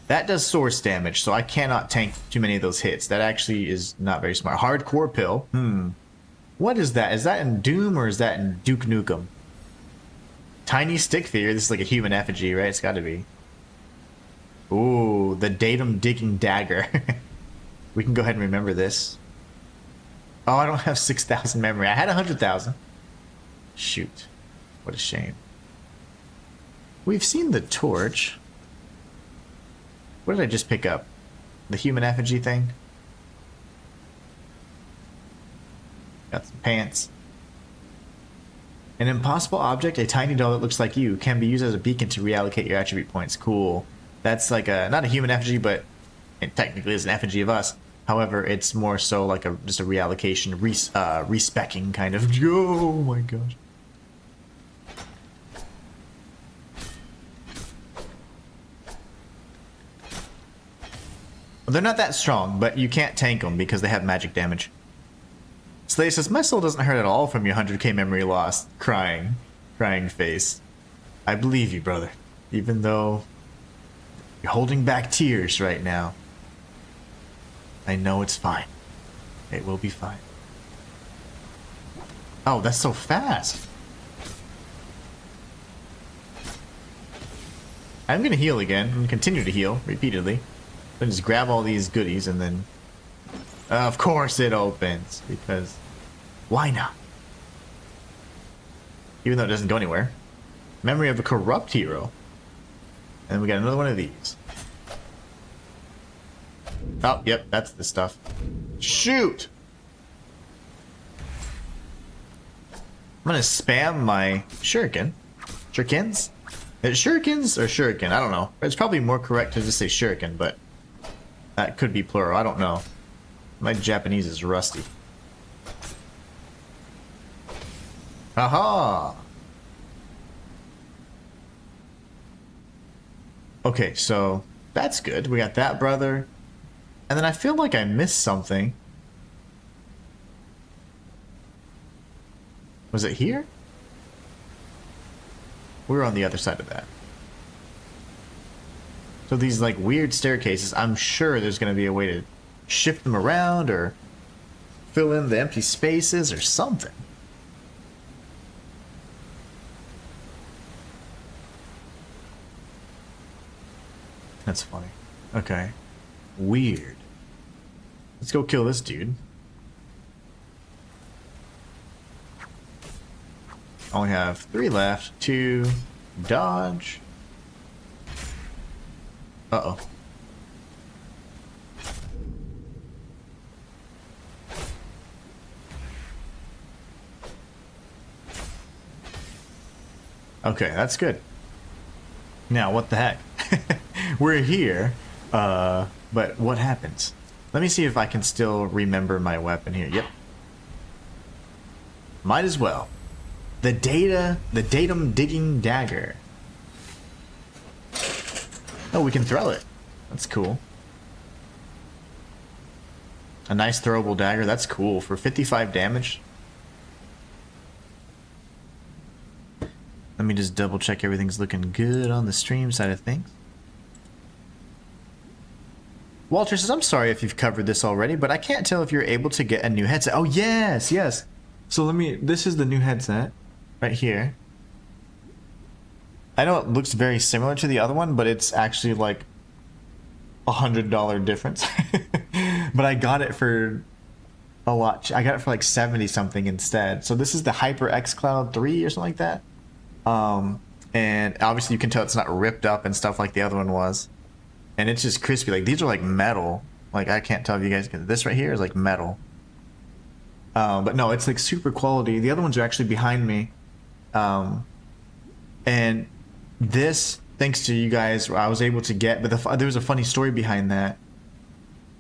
Speaker 1: That does source damage, so I cannot tank too many of those hits. That actually is not very smart. Hardcore pill. What is that? Is that in Doom or is that in Duke Nukem? Tiny stick figure. This is like a human effigy, right? It's got to be. Ooh, the datum digging dagger. We can go ahead and remember this. Oh, I don't have 6,000 memory. I had 100,000. Shoot. What a shame. We've seen the torch. What did I just pick up? The human effigy thing? Got some pants. An impossible object, a tiny doll that looks like you, can be used as a beacon to reallocate your attribute points. Cool. That's like a, not a human effigy, but it technically is an effigy of us. However, it's more so like just a reallocation, respecking kind of. Oh my gosh. They're not that strong, but you can't tank them because they have magic damage. Slay says, my soul doesn't hurt at all from your 100k memory loss. Crying face. I believe you, brother. Even though you're holding back tears right now. I know it's fine. It will be fine. Oh, that's so fast. I'm gonna heal again. I'm gonna continue to heal repeatedly. Then just grab all these goodies and then... of course it opens, because... why not? Even though it doesn't go anywhere. Memory of a corrupt hero. And then we got another one of these. Oh, yep, that's the stuff. Shoot! I'm gonna spam my shuriken. Shurikens? Is it shurikens or shuriken? I don't know. It's probably more correct to just say shuriken, but... that could be plural, I don't know. My Japanese is rusty. Aha! Okay, so that's good. We got that brother. And then I feel like I missed something. Was it here? We were on the other side of that. So these like weird staircases, I'm sure there's going to be a way to shift them around or fill in the empty spaces or something. That's funny. Okay. Weird. Let's go kill this dude. Only have 3 left. 2. Dodge. Uh-oh. Okay, that's good. Now, what the heck? We're here, but what happens? Let me see if I can still remember my weapon here. Yep. Might as well. The datum digging dagger. Oh, we can throw it. That's cool. A nice throwable dagger. That's cool. For 55 damage. Let me just double check everything's looking good on the stream side of things. Walter says, I'm sorry if you've covered this already, but I can't tell if you're able to get a new headset. Oh, yes, yes. So this is the new headset right here. I know it looks very similar to the other one, but it's actually like $100 difference. But I got it for a lot. I got it for like 70 something instead. So this is the HyperX Cloud 3 or something like that. And obviously you can tell it's not ripped up and stuff like the other one was. And it's just crispy. Like these are like metal. Like, I can't tell if you guys can. This right here is like metal. But no, it's like super quality. The other ones are actually behind me. And this, thanks to you guys, I was able to get, but there was a funny story behind that.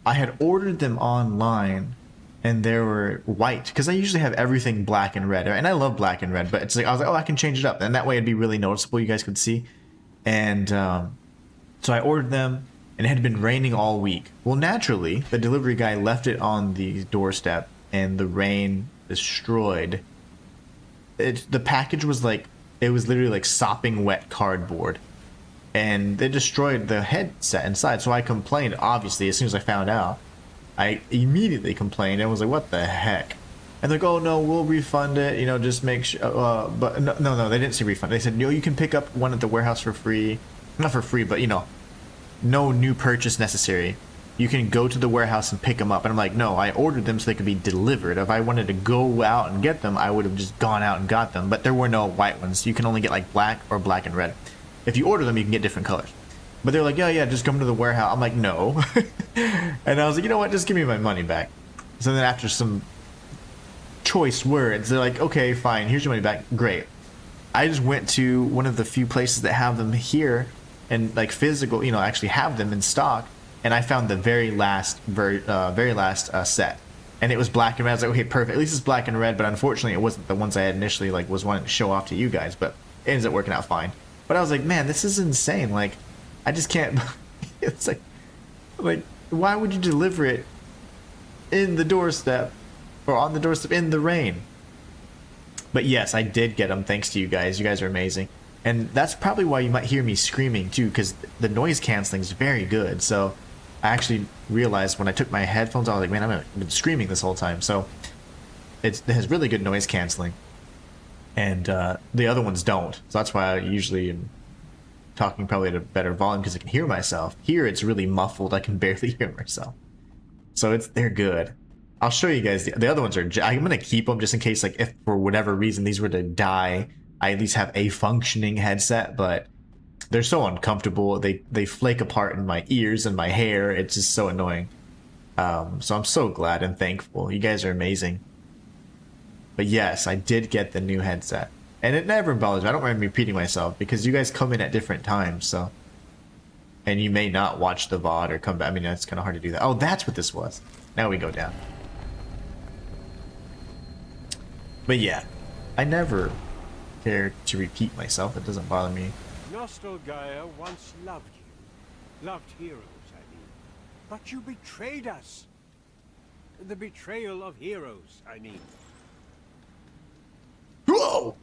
Speaker 1: I had ordered them online and they were white because I usually have everything black and red, and I love black and red, but it's like, I was like, oh, I can change it up, and that way it'd be really noticeable. You guys could see. And so I ordered them, and it had been raining all week. Well, naturally, the delivery guy left it on the doorstep, and the rain destroyed. The package was like, it was literally like sopping wet cardboard, and they destroyed the headset inside. So I complained, obviously, as soon as I found out. I immediately complained and was like, what the heck? And they're like, oh no, we'll refund it, you know, just make sure. But no, they didn't say refund. They said, no, you can pick up one at the warehouse for free. Not for free, but you know, no new purchase necessary. You can go to the warehouse and pick them up. And I'm like, no, I ordered them so they could be delivered. If I wanted to go out and get them, I would have just gone out and got them. But there were no white ones. You can only get like black or black and red. If you order them, you can get different colors. But they're like, yeah, just come to the warehouse. I'm like, no. And I was like, you know what? Just give me my money back. So then after some choice words, they're like, okay, fine. Here's your money back. Great. I just went to one of the few places that have them here and like physical, you know, actually have them in stock. And I found the very last set. And it was black and red. I was like, okay, perfect. At least it's black and red. But unfortunately, it wasn't the ones I had initially like was wanting to show off to you guys. But it ends up working out fine. But I was like, man, this is insane. Like, I just can't. It's like, why would you deliver it in the doorstep or on the doorstep in the rain? But yes, I did get them thanks to you guys. You guys are amazing. And that's probably why you might hear me screaming too, because the noise canceling is very good. So I actually realized when I took my headphones, I was like, man, I've been screaming this whole time. So it has really good noise canceling. And the other ones don't. So that's why I usually am talking probably at a better volume because I can hear myself. Here it's really muffled. I can barely hear myself. So they're good. I'll show you guys. The other ones are, I'm going to keep them just in case, like, if for whatever reason these were to die, I at least have a functioning headset, but they're so uncomfortable. They flake apart in my ears and my hair. It's just so annoying. So I'm so glad and thankful. You guys are amazing. But yes, I did get the new headset. And it never bothers me. I don't mind repeating myself because you guys come in at different times, so. And you may not watch the VOD or come back. I mean, it's kind of hard to do that. Oh, that's what this was. Now we go down. But yeah, I never care to repeat myself. It doesn't bother me.
Speaker 3: Nostalgaia once loved you. Loved heroes, I mean. But you betrayed us. The betrayal of heroes, I mean.
Speaker 1: Whoa!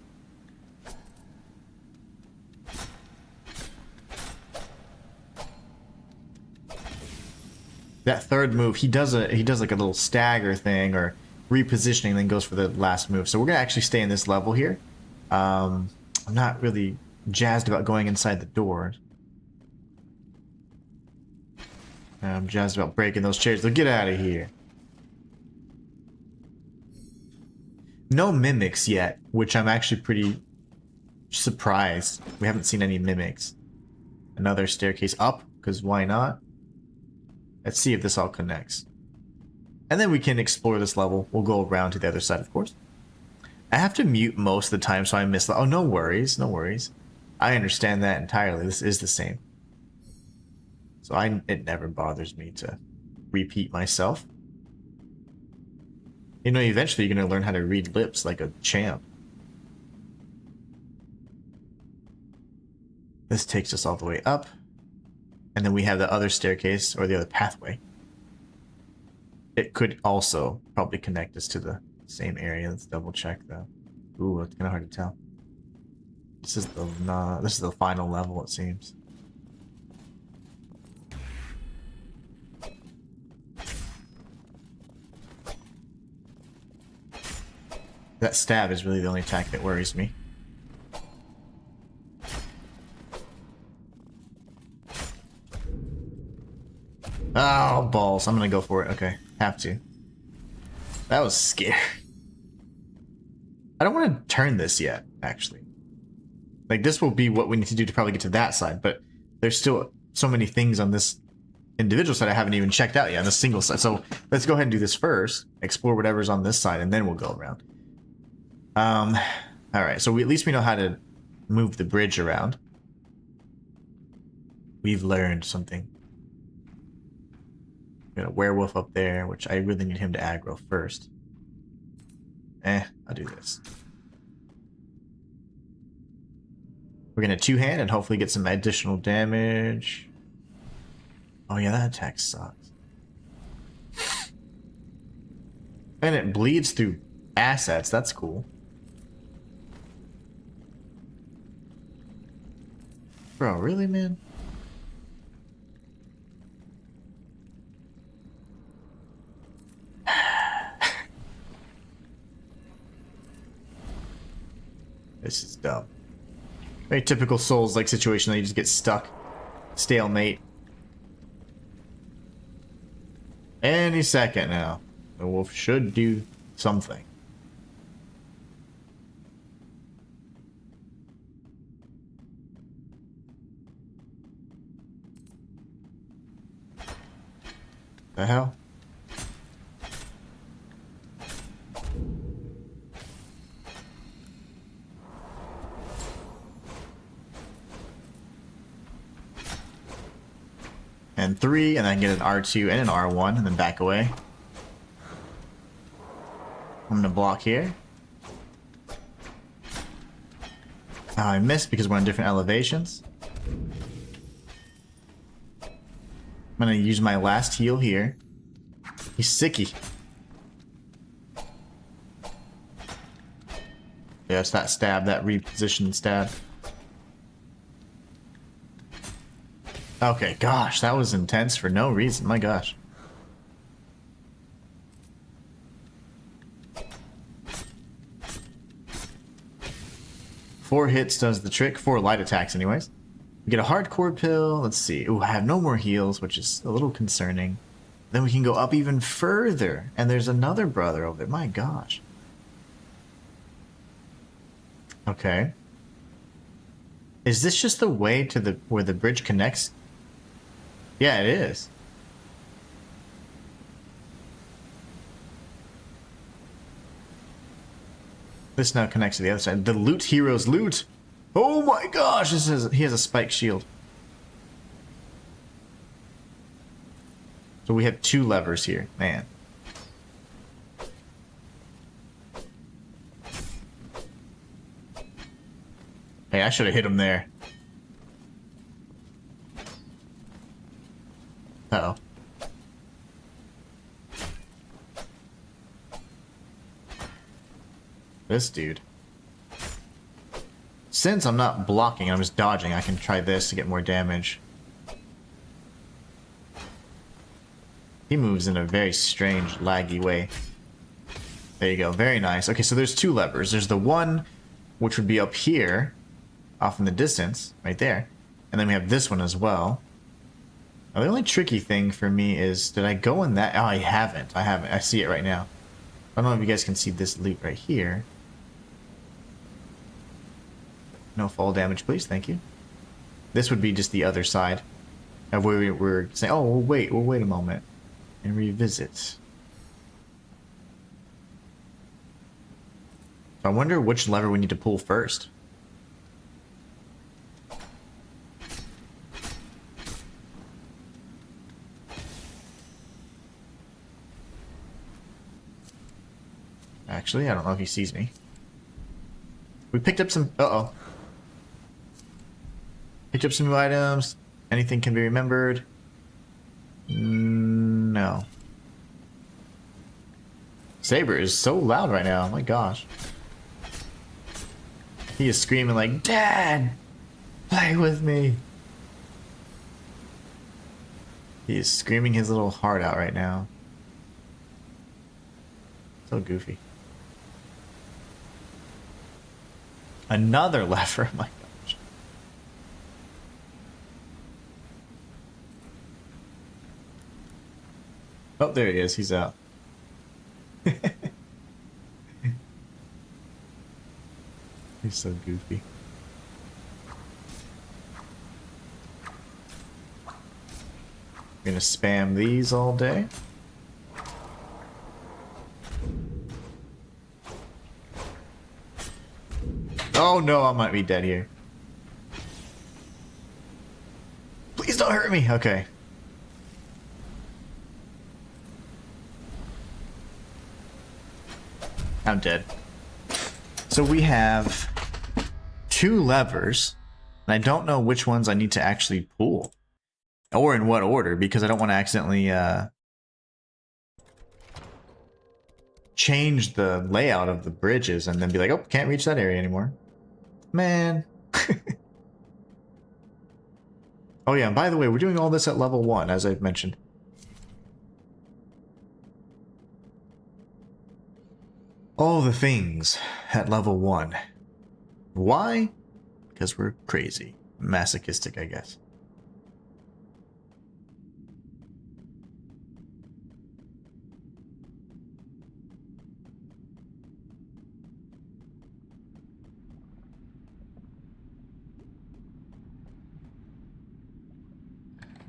Speaker 1: That third move, he does like a little stagger thing or repositioning, then goes for the last move. So we're gonna actually stay in this level here. I'm not really jazzed about going inside the door. I'm jazzed about breaking those chairs. So get out of here. No mimics yet, which I'm actually pretty surprised. We haven't seen any mimics. Another staircase up, because why not? Let's see if this all connects. And then we can explore this level. We'll go around to the other side, of course. I have to mute most of the time, so I miss... Oh, no worries, no worries. I understand that entirely. This is the same. So it never bothers me to repeat myself. You know, eventually you're going to learn how to read lips like a champ. This takes us all the way up. And then we have the other staircase, or the other pathway. It could also probably connect us to the same area. Let's double check though. Ooh, it's kind of hard to tell. This is the final level, it seems. That stab is really the only attack that worries me. Oh, balls. I'm gonna go for it. Okay, have to. That was scary. I don't want to turn this yet, actually. Like, this will be what we need to do to probably get to that side, but there's still so many things on this individual side I haven't even checked out yet on the single side. So let's go ahead and do this first. Explore whatever's on this side, and then we'll go around. All right. So at least we know how to move the bridge around. We've learned something. Got a werewolf up there, which I really need him to aggro first. I'll do this. We're gonna two-hand and hopefully get some additional damage. Oh yeah, that attack sucks. And it bleeds through assets, that's cool. Bro, really, man? This is dumb. Very typical Souls-like situation that you just get stuck. Stalemate. Any second now. The wolf should do something. The hell? And 3, and then get an R2 and an R1, and then back away. I'm gonna block here. Oh, I missed because we're on different elevations. I'm gonna use my last heal here. He's sicky. Yeah, it's that stab, that repositioned stab. Okay, gosh, that was intense for no reason. My gosh. Four hits does the trick. 4 light attacks anyways. We get a hardcore pill. Let's see. Ooh, I have no more heals, which is a little concerning. Then we can go up even further. And there's another brother over there. My gosh. Okay. Is this just the way to the where the bridge connects? Yeah, it is. This now connects to the other side. The loot hero's loot. Oh my gosh, he has a spike shield. So we have 2 levers here, man. Hey, I should have hit him there. Uh-oh. This dude. Since I'm not blocking, I'm just dodging, I can try this to get more damage. He moves in a very strange, laggy way. There you go, very nice. Okay, so there's 2 levers. There's the one, which would be up here, off in the distance, right there. And then we have this one as well. Now, the only tricky thing for me is, did I go in that? Oh, I haven't. I see it right now. I don't know if you guys can see this loot right here. No fall damage, please. Thank you. This would be just the other side of where we were saying, oh, we'll wait a moment and revisit. So I wonder which lever we need to pull first. Actually, I don't know if he sees me. We picked up some... Uh-oh. Picked up some new items. Anything can be remembered? No. Saber is so loud right now. Oh my gosh. He is screaming like, Dad! Play with me! He is screaming his little heart out right now. So goofy. Another lever, oh my gosh. Oh, there he is, he's out. He's so goofy. Gonna spam these all day. Oh no, I might be dead here. Please don't hurt me. Okay. I'm dead. So we have 2 levers, and I don't know which ones I need to actually pull. Or in what order, because I don't want to accidentally change the layout of the bridges and then be like, oh, can't reach that area anymore. Man. Oh yeah, and by the way, we're doing all this at level 1, as I've mentioned. All the things at level 1. Why? Because we're crazy. Masochistic, I guess.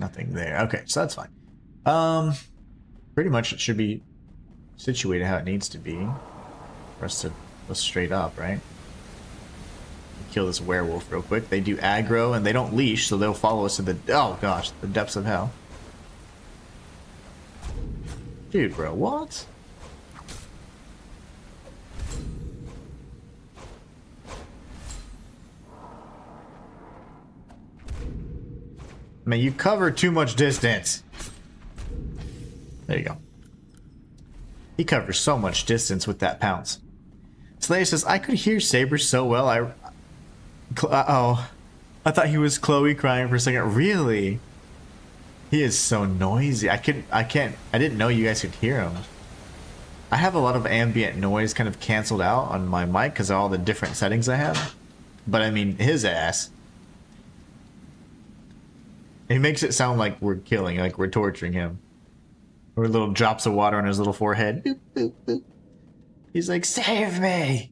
Speaker 1: Nothing there. Okay, so that's fine. Pretty much it should be situated how it needs to be for us to go straight up, right? Kill this werewolf real quick. They do aggro and they don't leash, so they'll follow us to the, oh gosh, the depths of hell. Dude, bro, what? Man, you cover too much distance. There you go. He covers so much distance with that pounce. Slayer says, I could hear Saber so well. Uh-oh. I thought he was Chloe crying for a second. Really? He is so noisy. I didn't know you guys could hear him. I have a lot of ambient noise kind of canceled out on my mic because of all the different settings I have. But I mean, his ass. He makes it sound like we're killing, like we're torturing him. Or little drops of water on his little forehead. Boop, boop, boop. He's like, save me!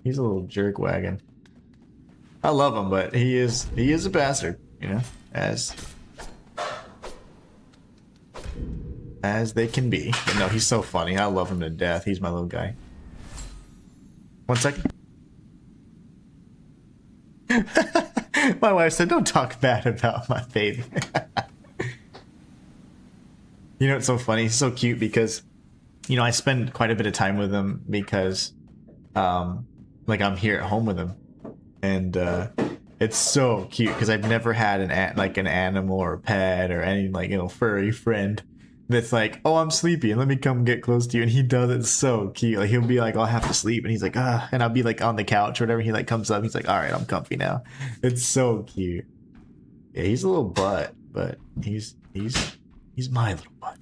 Speaker 1: He's a little jerk wagon. I love him, but he is a bastard, you know, as they can be. But no, he's so funny. I love him to death. He's my little guy. 1 second. My wife said, don't talk bad about my baby. You know, it's so funny. He's so cute because, you know, I spend quite a bit of time with him because, like, I'm here at home with him. And it's so cute because I've never had an animal or a pet or any, like, you know, furry friend that's like, oh, I'm sleepy and let me come get close to you. And he does it so cute. Like, he'll be like, I'll have to sleep. And he's like, ah. And I'll be like on the couch or whatever. He like comes up. He's like, all right, I'm comfy now. It's so cute. Yeah, he's a little butt, but he's my little butt.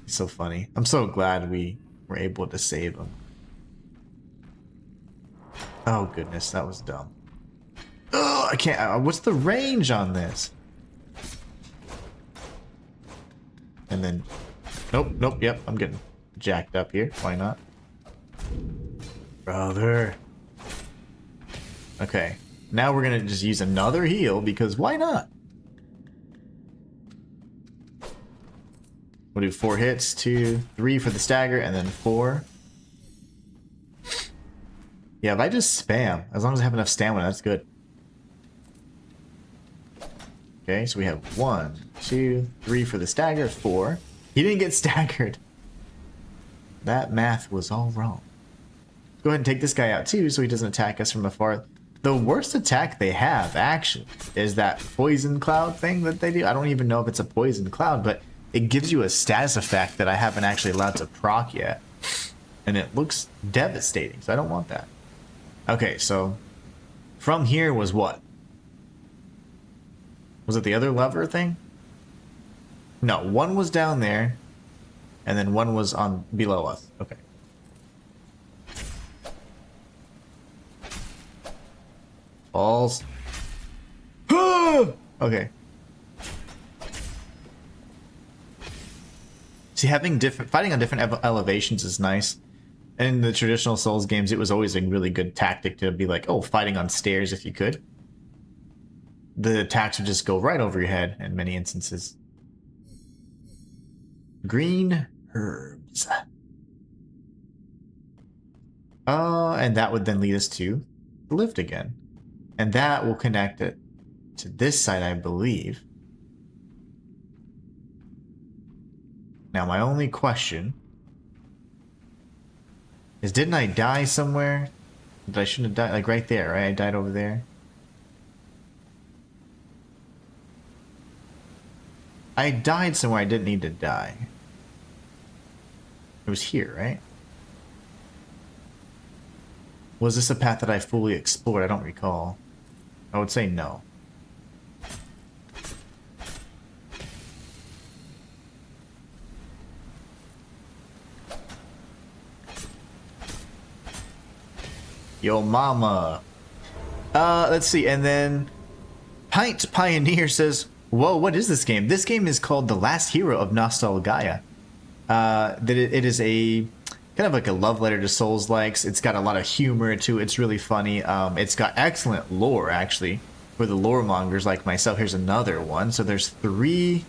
Speaker 1: He's so funny. I'm so glad we were able to save him. Oh goodness, that was dumb. Oh, I can't. What's the range on this? And then, nope, yep, I'm getting jacked up here. Why not? Brother. Okay, now we're gonna just use another heal because why not? We'll do 4 hits, 2, 3 for the stagger, and then 4. Yeah, if I just spam, as long as I have enough stamina, that's good. Okay, so we have 1, 2, 3 for the stagger, 4. He didn't get staggered. That math was all wrong. Go ahead and take this guy out too, so he doesn't attack us from afar. The worst attack they have, actually, is that poison cloud thing that they do. I don't even know if it's a poison cloud, but it gives you a status effect that I haven't actually allowed to proc yet. And it looks devastating, so I don't want that. Okay, so from here was what? Was it the other lever thing? No, one was down there, and then one was on below us. Okay. Balls. Okay. See, fighting on different elevations is nice. And in the traditional Souls games, it was always a really good tactic to be like, oh, fighting on stairs if you could. the attacks would just go right over your head in many instances. Green herbs. And that would then lead us to the lift again. And that will connect it to this side, I believe. Now, my only question is, didn't I die somewhere that I shouldn't have died? Like right there, right? I died over there. I died somewhere I didn't need to die. It was here, right? Was this a path that I fully explored? I don't recall. I would say no. Yo mama. Let's see, and then Pint Pioneer says, whoa, what is this game? This game is called The Last Hero of Nostalgaia. It is a kind of like a love letter to Soulslikes. It's got a lot of humor to it. It's really funny. It's got excellent lore, actually, for the lore mongers like myself. Here's another one. So there's three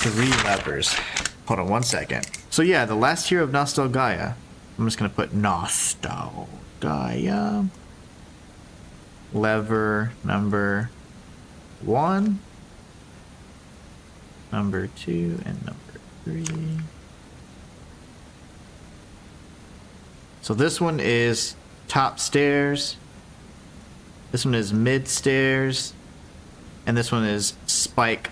Speaker 1: levers. Hold on one second. So yeah, The Last Hero of Nostalgaia. I'm just going to put Nostalgaia. Lever number 1, number 2, and number 3. So this one is top stairs. This one is mid stairs. And this one is spike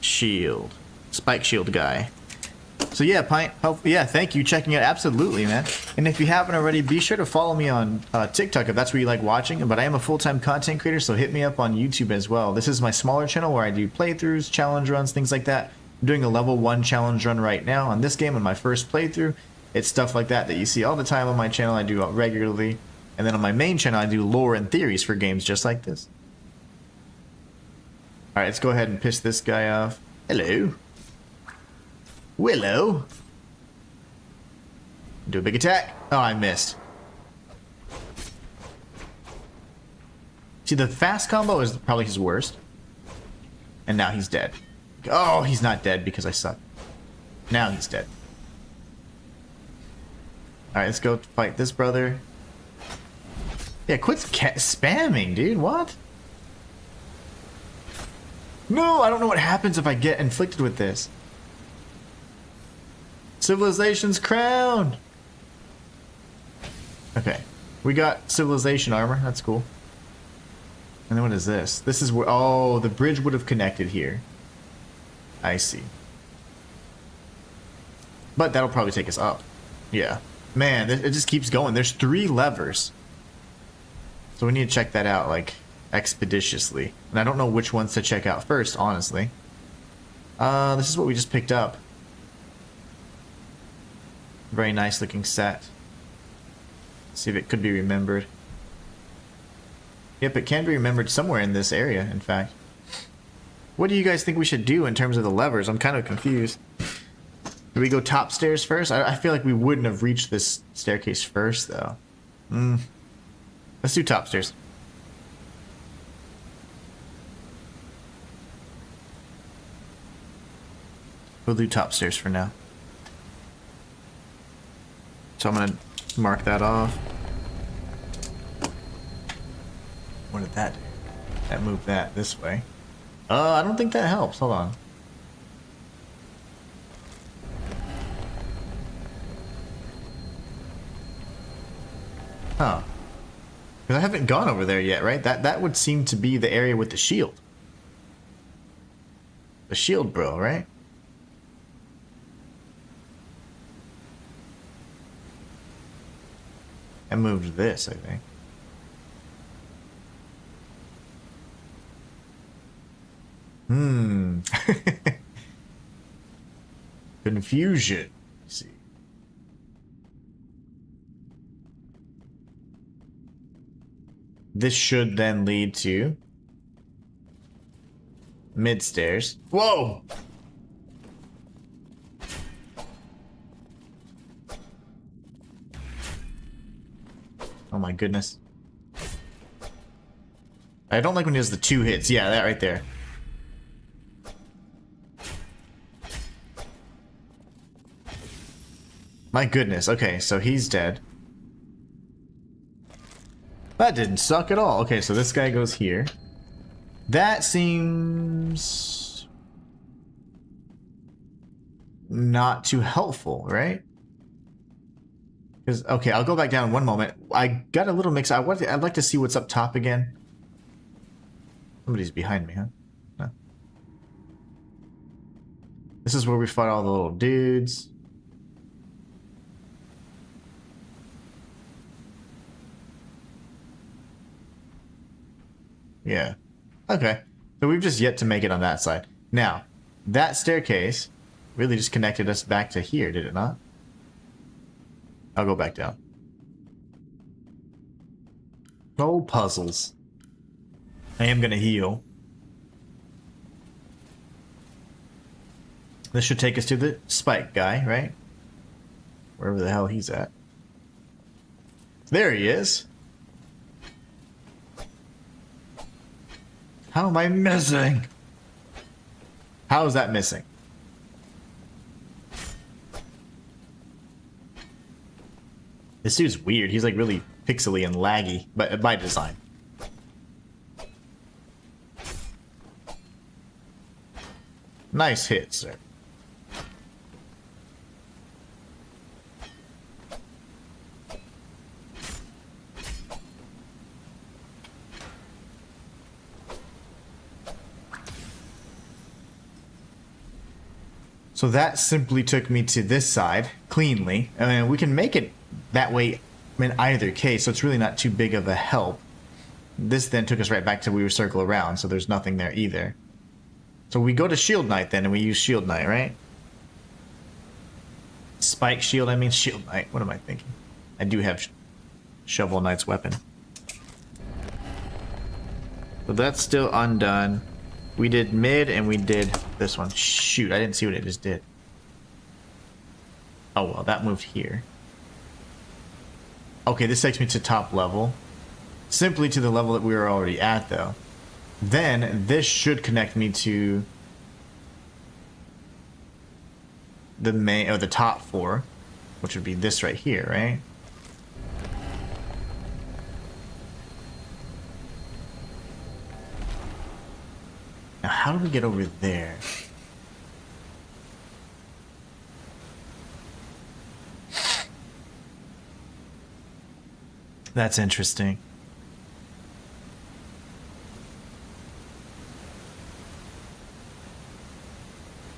Speaker 1: shield. Spike shield guy. So yeah, Pint, yeah, thank you checking it. Absolutely, man. And if you haven't already, be sure to follow me on TikTok if that's where you like watching. But I am a full-time content creator, so hit me up on YouTube as well. This is my smaller channel where I do playthroughs, challenge runs, things like that. I'm doing a level 1 challenge run right now on this game on my first playthrough. It's stuff like that that you see all the time on my channel. I do regularly. And then on my main channel, I do lore and theories for games just like this. Alright, let's go ahead and piss this guy off. Hello. Willow. Do a big attack. Oh, I missed. See, the fast combo is probably his worst. And now he's dead. Oh, he's not dead because I suck. Now he's dead. Alright, let's go fight this brother. Yeah, quit spamming, dude. What? No, I don't know what happens if I get inflicted with this. Civilization's crown. Okay, we got civilization armor. That's cool. And then what is this? This is where, oh, the bridge would have connected here. I see. But that'll probably take us up. Yeah. Man, it just keeps going. There's 3 levers. So we need to check that out, like, expeditiously. And I don't know which ones to check out first, honestly. This is what we just picked up. Very nice looking set. See if it could be remembered. Yep, it can be remembered somewhere in this area, in fact. What do you guys think we should do in terms of the levers? I'm kind of confused. Do we go top stairs first? I feel like we wouldn't have reached this staircase first, though. Let's do top stairs. We'll do top stairs for now. So I'm gonna mark that off. What did that do? That moved that this way. I don't think that helps. Hold on. Huh. Because I haven't gone over there yet, right? That would seem to be the area with the shield. The shield bro, right? I moved this, I think. Confusion. Let's see. This should then lead to mid stairs. Whoa! Oh my goodness. I don't like when he does the 2 hits. Yeah, that right there. My goodness. Okay, so he's dead. That didn't suck at all. Okay, so this guy goes here. That seems not too helpful, right? Because okay, I'll go back down one moment. I got a little mix. I'd like to see what's up top again. Somebody's behind me, huh? No. This is where we fought all the little dudes. Yeah. Okay. So we've just yet to make it on that side. Now, that staircase really just connected us back to here, did it not? I'll go back down. No puzzles. I am gonna heal. This should take us to the spike guy, right? Wherever the hell he's at. There he is. How am I missing? How is that missing? This dude's weird. He's like really pixely and laggy, but by design. Nice hit, sir. So that simply took me to this side cleanly. I mean, we can make it that way in either case, so it's really not too big of a help. This then took us right back to we were circle around, so there's nothing there either. So we go to Shield Knight then, and we use Shield Knight, right? Spike Shield, I mean Shield Knight. What am I thinking? I do have Shovel Knight's weapon. So that's still undone. We did mid, and we did this one. Shoot, I didn't see what it just did. Oh, well, that moved here. Okay, this takes me to top level. Simply to the level that we were already at, though. Then, this should connect me to the main, or the top 4, which would be this right here, right? Now, how do we get over there? That's interesting.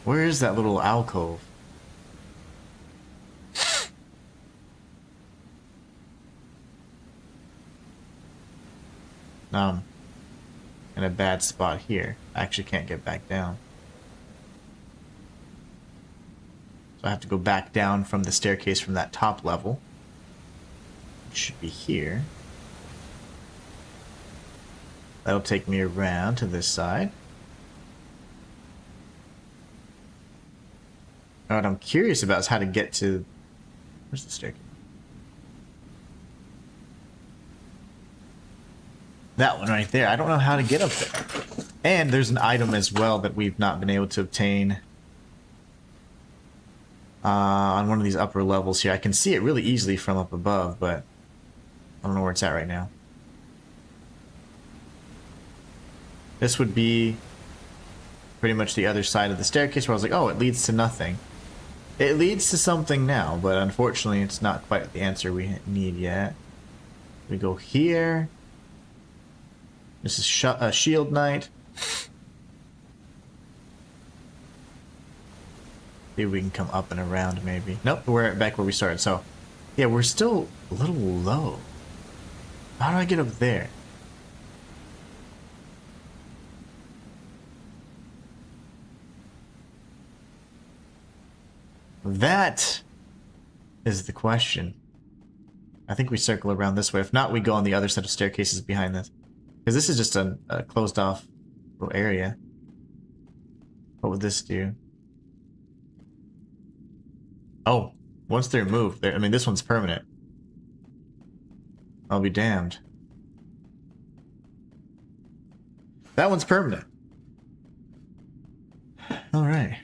Speaker 1: Where is that little alcove? In a bad spot here. I actually can't get back down. So I have to go back down from the staircase from that top level. It should be here. That'll take me around to this side. Now, what I'm curious about is how to get to... Where's the staircase? That one right there. I don't know how to get up there. And there's an item as well that we've not been able to obtain on one of these upper levels here. I can see it really easily from up above, but I don't know where it's at right now. This would be pretty much the other side of the staircase where I was like, oh, it leads to nothing. It leads to something now, but unfortunately it's not quite the answer we need yet. We go here. This is Shield Knight. Maybe we can come up and around, maybe. Nope, we're back where we started. So, yeah, we're still a little low. How do I get up there? That is the question. I think we circle around this way. If not, we go on the other set of staircases behind this. Because this is just a closed off little area. What would this do? Oh, once they're moved, I mean, this one's permanent. I'll be damned. That one's permanent. All right.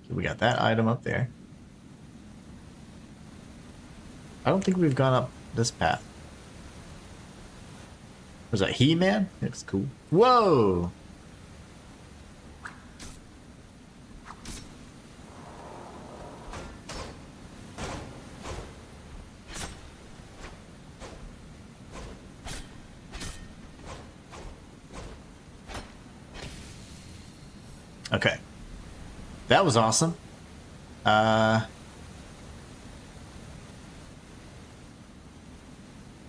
Speaker 1: So we got that item up there. I don't think we've gone up this path. Was that He-Man? Looks cool. Whoa! Okay. That was awesome. I'm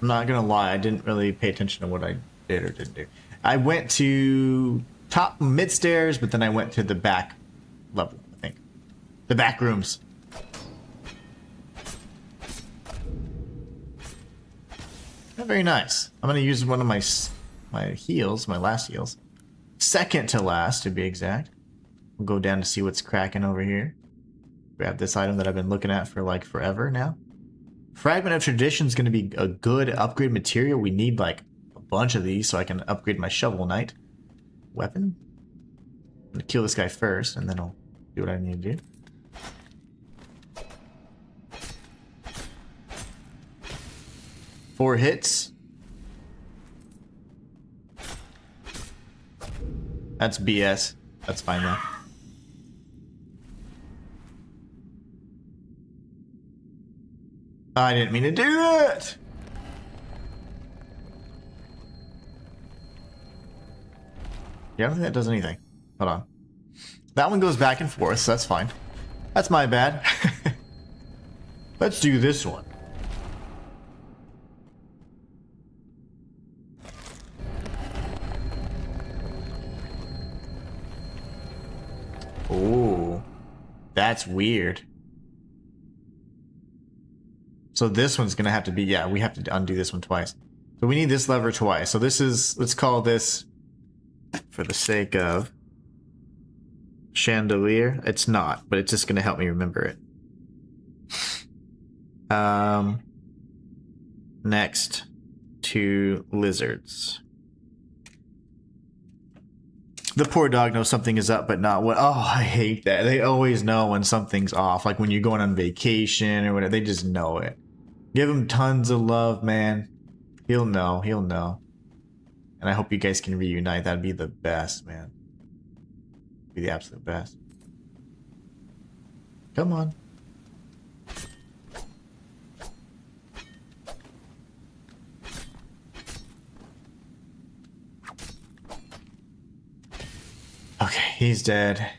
Speaker 1: not gonna lie, I didn't really pay attention to what I did or didn't do. I went to top mid stairs, but then I went to the back level, I think. The back rooms. Not very nice. I'm gonna use one of my heals, my last heals. Second to last, to be exact. We'll go down to see what's cracking over here. Grab this item that I've been looking at for like forever now. Fragment of Tradition is going to be a good upgrade material. We need like a bunch of these so I can upgrade my Shovel Knight weapon. I'm going to kill this guy first and then I'll do what I need to do. Four hits. That's BS. That's fine though. I didn't mean to do that! Yeah, I don't think that does anything. Hold on. That one goes back and forth, so that's fine. That's my bad. Let's do this one. Ooh. That's weird. So this one's gonna have to be, yeah, we have to undo this one twice. So we need this lever twice. So this is, let's call this, for the sake of chandelier. It's not, but it's just gonna help me remember it. Next, two lizards. The poor dog knows something is up, but not what. Oh, I hate that. They always know when something's off. Like when you're going on vacation or whatever, they just know it. Give him tons of love, man. He'll know. He'll know. And I hope you guys can reunite. That'd be the best, man. Be the absolute best. Come on. Okay, he's dead.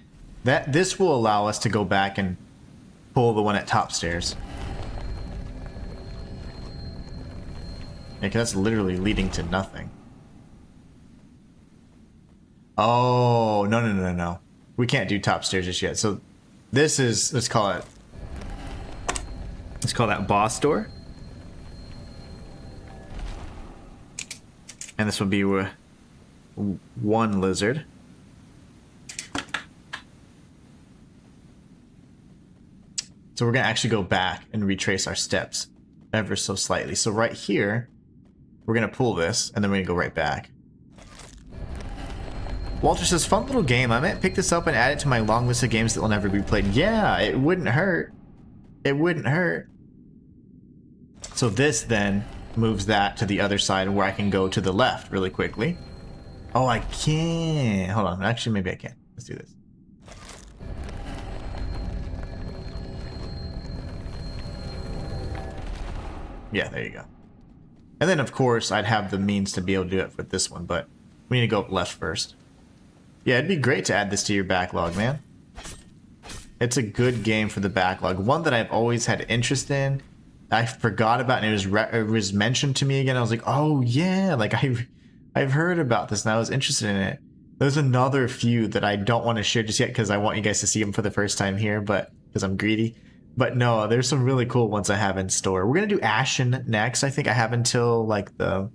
Speaker 1: This will allow us to go back and pull the one at top stairs. Yeah, 'cause that's literally leading to nothing. Oh, no. We can't do top stairs just yet. So this is, let's call that boss door. And this will be one lizard. So we're going to actually go back and retrace our steps ever so slightly. So right here, we're going to pull this, and then we're going to go right back. Walter says, fun little game. I might pick this up and add it to my long list of games that will never be played. Yeah, it wouldn't hurt. It wouldn't hurt. So this then moves that to the other side where I can go to the left really quickly. Oh, I can't. Hold on. Actually, maybe I can. Let's do this. Yeah, there you go. And then, of course, I'd have the means to be able to do it with this one, but we need to go up left first. Yeah, it'd be great to add this to your backlog, man. It's a good game for the backlog. One that I've always had interest in. I forgot about, and it was mentioned to me again. I was like, oh, yeah, like I've heard about this, and I was interested in it. There's another few that I don't want to share just yet because I want you guys to see them for the first time here, but because I'm greedy. But no, there's some really cool ones I have in store. We're going to do Ashen next. I think I have until like the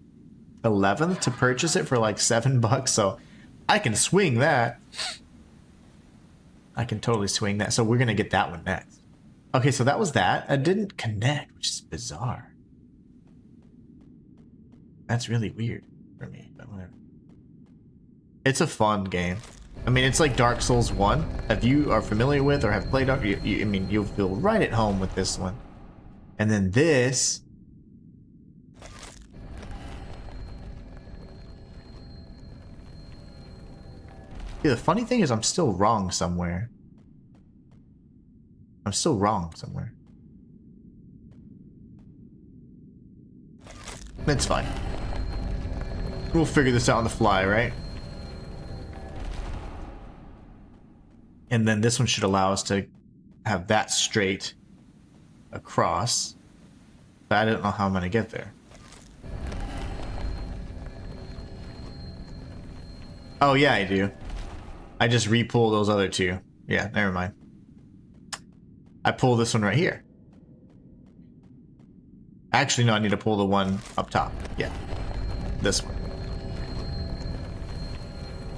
Speaker 1: 11th to purchase it for like $7, so I can swing that. I can totally swing that. So we're going to get that one next. Okay, so that was that. I didn't connect, which is bizarre. That's really weird for me, but whatever. It's a fun game. I mean, it's like Dark Souls 1. If you are familiar with or have played Dark, I mean, you'll feel right at home with this one. And then this... Yeah, the funny thing is I'm still wrong somewhere. I'm still wrong somewhere. It's fine. We'll figure this out on the fly, right? And then this one should allow us to have that straight across. But I don't know how I'm going to get there. Oh, yeah, I do. I just re-pull those other two. Yeah, never mind. I pull this one right here. Actually, no, I need to pull the one up top. Yeah, this one.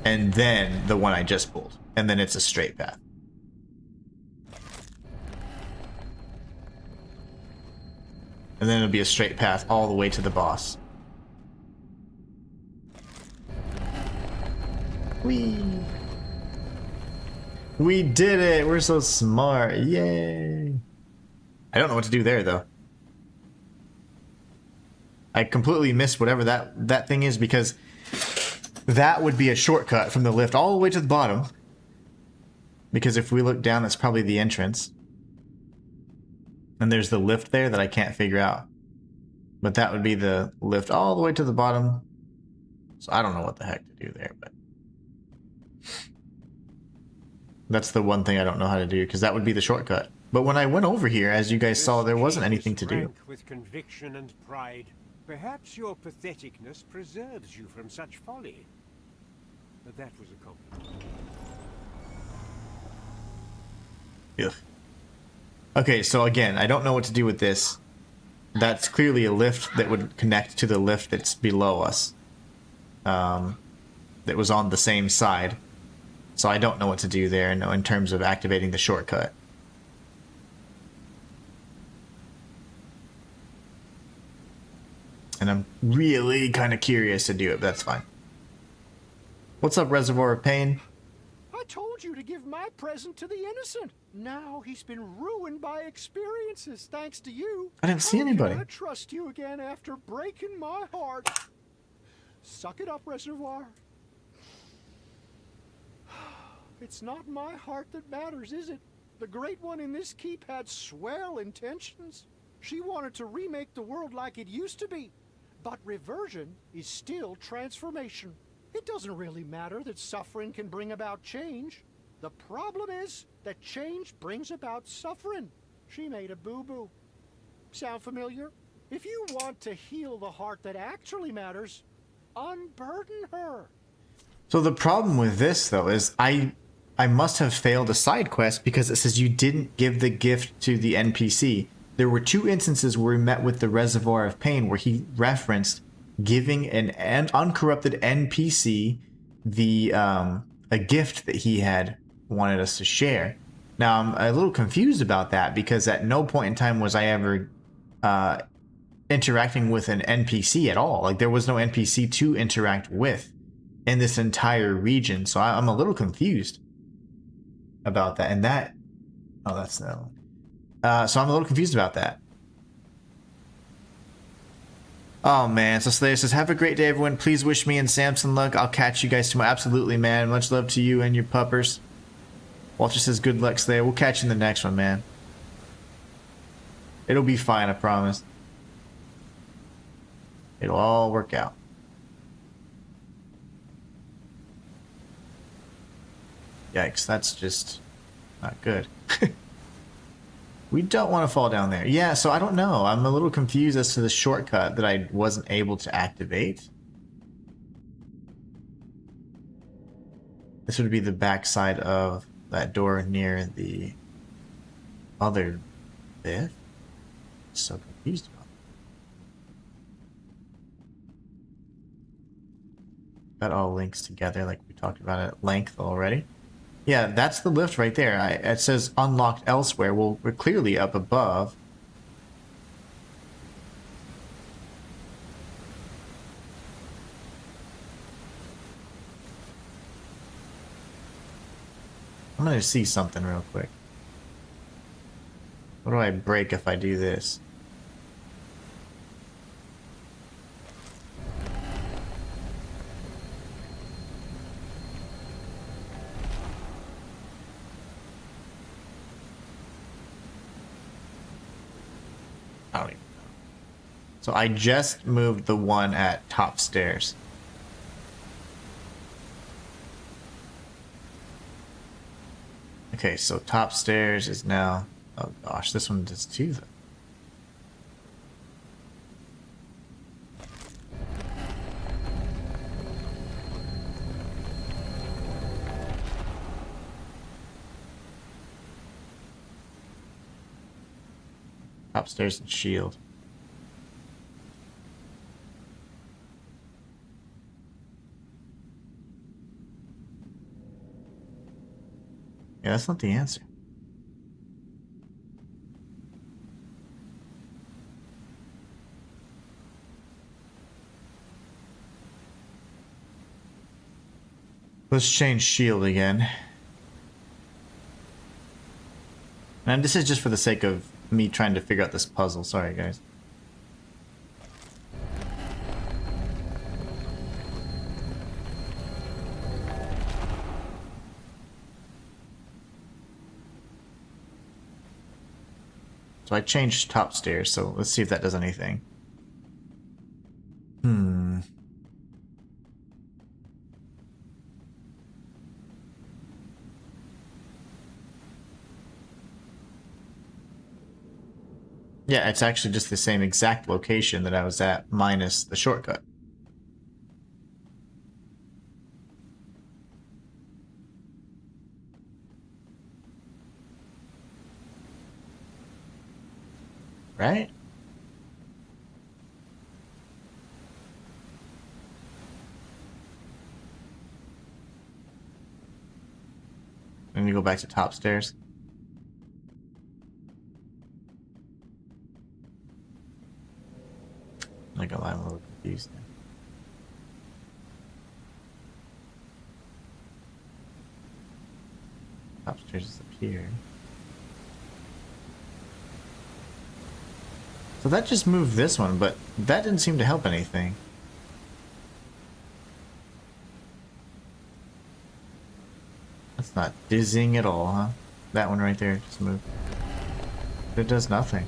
Speaker 1: And then the one I just pulled. And then it's a straight path. And then it'll be a straight path all the way to the boss. Whee! We did it! We're so smart! Yay! I don't know what to do there, though. I completely missed whatever that thing is, because that would be a shortcut from the lift all the way to the bottom. Because if we look down, that's probably the entrance. And there's the lift there that I can't figure out. But that would be the lift all the way to the bottom. So I don't know what the heck to do there, but... That's the one thing I don't know how to do, because that would be the shortcut. But when I went over here, as you guys saw, there wasn't anything to do.
Speaker 3: With conviction and pride, perhaps your patheticness preserves you from such folly. But that was a compliment.
Speaker 1: Ugh. Okay, so again, I don't know what to do with this. That's clearly a lift that would connect to the lift that's below us. That was on the same side. So I don't know what to do there in terms of activating the shortcut. And I'm really kind of curious to do it, but that's fine. What's up, Reservoir of Pain?
Speaker 2: I told you to give my present to the innocent. Now he's been ruined by experiences thanks to you.
Speaker 1: I didn't see anybody.
Speaker 2: How can I trust you again after breaking my heart? Suck it up, Reservoir. It's not my heart that matters, is it? The Great One in this keep had swell intentions. She wanted to remake the world like it used to be. But reversion is still transformation. It doesn't really matter that suffering can bring about change. The problem is that change brings about suffering. She made a boo-boo. Sound familiar? If you want to heal the heart that actually matters, unburden her.
Speaker 1: So the problem with this, though, is I must have failed a side quest because it says you didn't give the gift to the NPC. There were 2 instances where we met with the Reservoir of Pain where he referenced giving an uncorrupted NPC the a gift that he had wanted us to share. Now, I'm a little confused about that because at no point in time was I ever interacting with an NPC at all. Like, there was no NPC to interact with in this entire region. So I'm a little confused about that. And that... Oh, that's no. So I'm a little confused about that. Oh, man. So Slayer says, have a great day, everyone. Please wish me and Samson luck. I'll catch you guys tomorrow. Absolutely, man. Much love to you and your puppers. Walter says, good luck, Slayer. We'll catch you in the next one, man. It'll be fine, I promise. It'll all work out. Yikes, that's just not good. We don't want to fall down there. Yeah, so I don't know. I'm a little confused as to the shortcut that I wasn't able to activate. This would be the back side of that door near the other bit. So confused about it. That all links together like we talked about at length already. Yeah, that's the lift right there. It says unlocked elsewhere. Well, we're clearly up above. I'm gonna see something real quick. What do I break if I do this? I don't even know. So I just moved the one at top stairs. Okay, so top stairs is now... Oh gosh, this one does too, though. Upstairs and shield. Yeah, that's not the answer. Let's change shield again. And this is just for the sake of me trying to figure out this puzzle. Sorry, guys. So I changed top stairs, so let's see if that does anything. Yeah, it's actually just the same exact location that I was at, minus the shortcut. Right? Let me go back to top stairs. Like I'm a little confused now. Top stairs is up here. So that just moved this one, but that didn't seem to help anything. That's not dizzying at all, huh? That one right there just moved. It does nothing.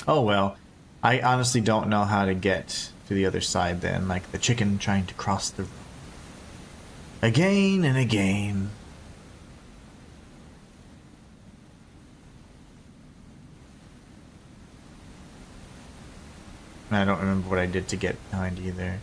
Speaker 1: Oh well, I honestly don't know how to get to the other side then, like the chicken trying to cross the road. Again and again. I don't remember what I did to get behind either.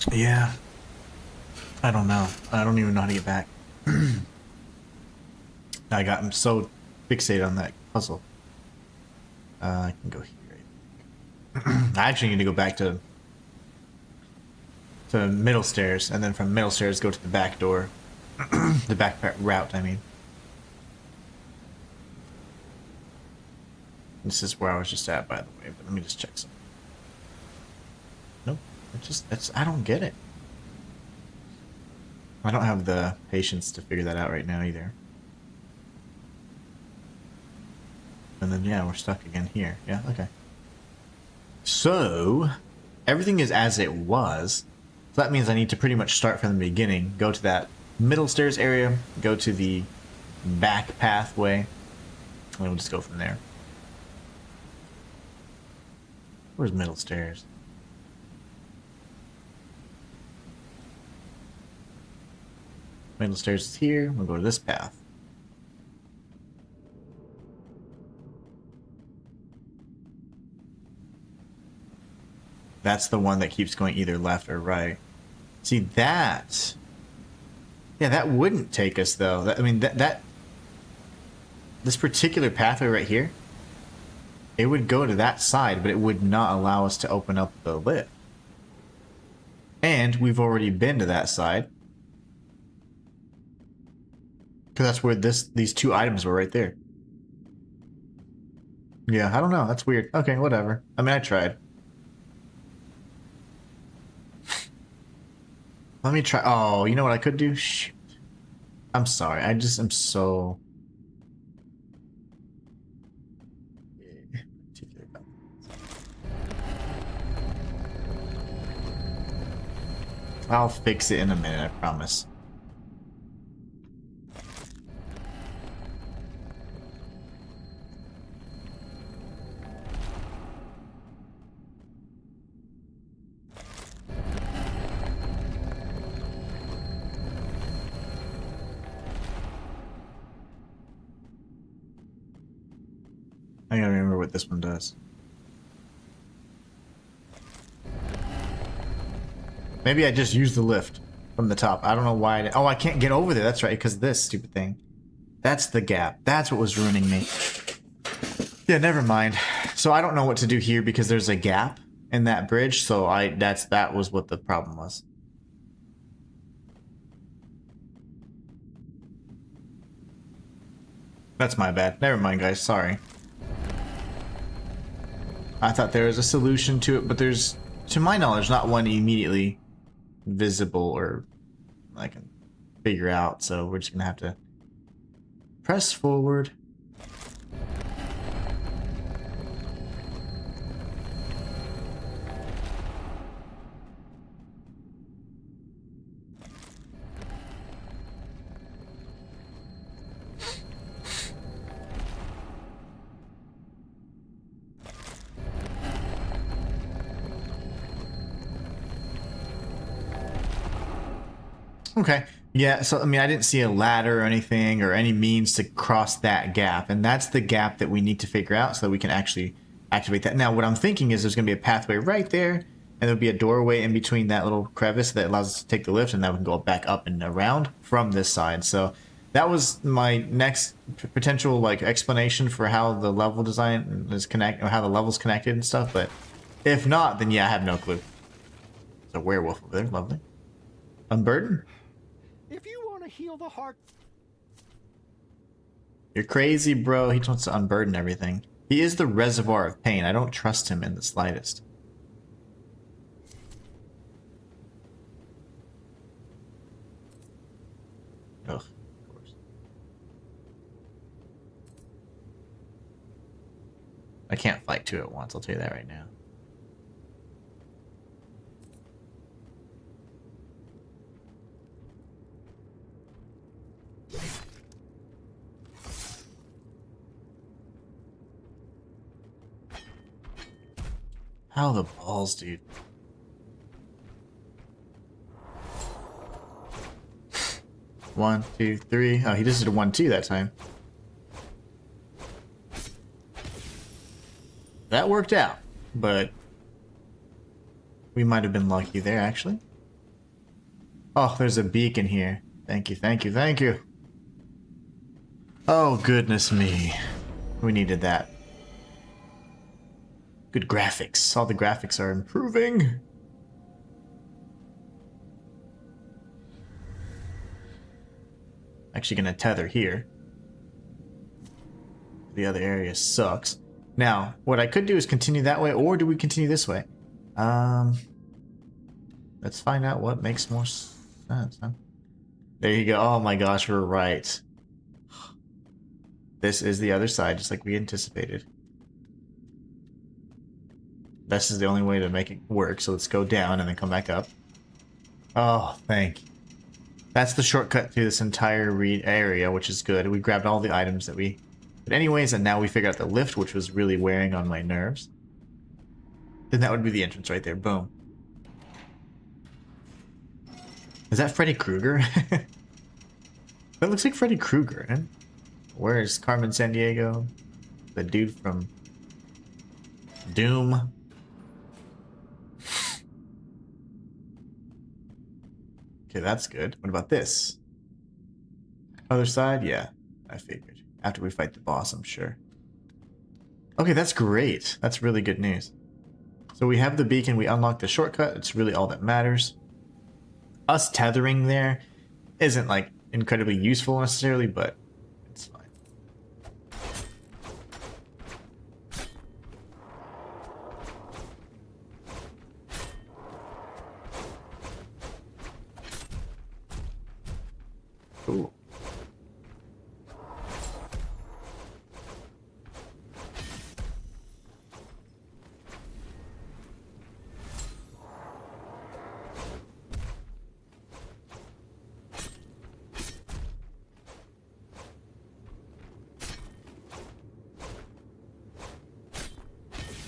Speaker 1: Yeah. I don't know. I don't even know how to get back. I got so fixated on that puzzle. I can go here. I actually need to go back to middle stairs, and then from middle stairs go to the back door. The back route, I mean. This is where I was just at, by the way, but let me just check something. Nope. I don't get it. I don't have the patience to figure that out right now either. And then, yeah, we're stuck again here. Yeah, okay. So, everything is as it was. So that means I need to pretty much start from the beginning. Go to that middle stairs area. Go to the back pathway. And we'll just go from there. Where's middle stairs? Middle stairs is here. We'll go to this path. That's the one that keeps going either left or right. See, that... Yeah, that wouldn't take us, though. I mean, this particular pathway right here, it would go to that side, but it would not allow us to open up the lift. And we've already been to that side. Because that's where these two items were right there. Yeah, I don't know. That's weird. Okay, whatever. I mean, I tried. Let me try. Oh, you know what I could do? Shoot. I'm sorry. I just am so... I'll fix it in a minute, I promise. I gotta remember what this one does. Maybe I just use the lift from the top. I don't know why. Oh, I can't get over there. That's right, because of this stupid thing. That's the gap. That's what was ruining me. Yeah, never mind. So I don't know what to do here because there's a gap in that bridge. So that was what the problem was. That's my bad. Never mind, guys. Sorry. I thought there was a solution to it, but there's, to my knowledge, not one immediately visible or I can figure out. So we're just gonna have to press forward. Okay. Yeah, so I mean, I didn't see a ladder or anything or any means to cross that gap, and that's the gap that we need to figure out so that we can actually activate that. Now, what I'm thinking is there's going to be a pathway right there, and there'll be a doorway in between that little crevice that allows us to take the lift, and then we can go back up and around from this side. So that was my next potential like explanation for how the level design is connected, or how the level's connected and stuff. But if not, then yeah, I have no clue. There's a werewolf over there, lovely. Unburden.
Speaker 2: If you want to heal the heart...
Speaker 1: You're crazy, bro. He just wants to unburden everything. He is the reservoir of pain. I don't trust him in the slightest. Ugh, of course. I can't fight two at once, I'll tell you that right now. How the balls, dude. One, two, three. Oh, he just did a 1-2 that time. That worked out, but we might have been lucky there, actually. Oh, there's a beacon here. Thank you, thank you, thank you. Oh, goodness me. We needed that. Good graphics. All the graphics are improving. Actually gonna tether here. The other area sucks. Now, what I could do is continue that way, or do we continue this way? Let's find out what makes more sense, huh? There you go. Oh my gosh, we're right. This is the other side, just like we anticipated. This is the only way to make it work, so let's go down and then come back up. Oh, thank you. That's the shortcut through this entire area, which is good. We grabbed all the items that we... But anyways, and now we figured out the lift, which was really wearing on my nerves. Then that would be the entrance right there. Boom. Is that Freddy Krueger? That looks like Freddy Krueger, eh? Where's Carmen Sandiego? The dude from Doom. Okay, that's good. What about this? Other side? Yeah, I figured. After we fight the boss, I'm sure. Okay, that's great. That's really good news. So we have the beacon, we unlock the shortcut. It's really all that matters. Us tethering there isn't like incredibly useful necessarily, but it's fine. Cool.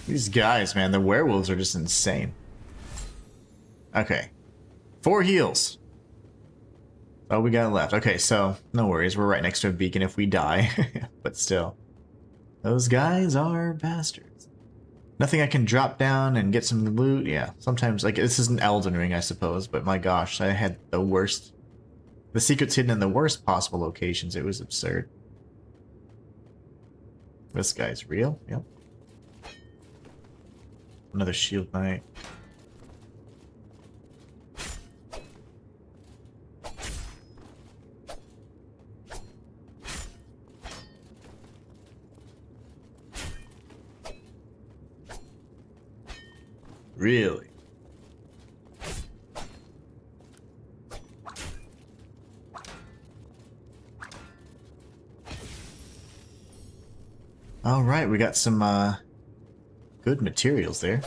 Speaker 1: These guys, man, the werewolves are just insane. Okay. 4 heals. Oh, we got left. Okay, so no worries. We're right next to a beacon if we die. But still. Those guys are bastards. Nothing I can drop down and get some loot? Yeah, sometimes, like, this is an Elden Ring, I suppose, but my gosh, I had the worst... The secrets hidden in the worst possible locations. It was absurd. This guy's real? Yep. Another shield knight. Really? All right, we got some good materials there.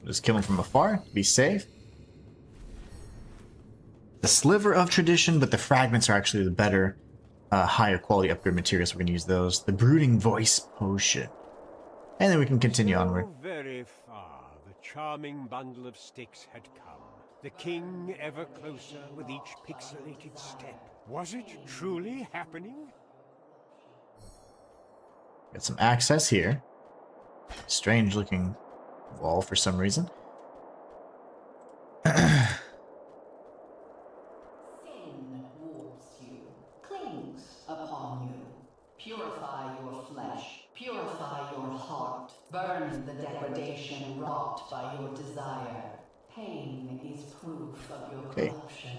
Speaker 1: Just kill him from afar, be safe. The sliver of tradition, but the fragments are actually the better, higher quality upgrade materials. We're going to use those. The brooding voice potion. And then we can continue onward.
Speaker 3: So very far, the charming bundle of sticks had come. The king ever closer with each pixelated step. Was it truly happening?
Speaker 1: Got some access here. Strange looking wall for some reason.
Speaker 4: Sin wolves you, clings upon you. Purify your flesh, purify your heart. Burn the degradation wrought by your desire. Pain is proof of your corruption.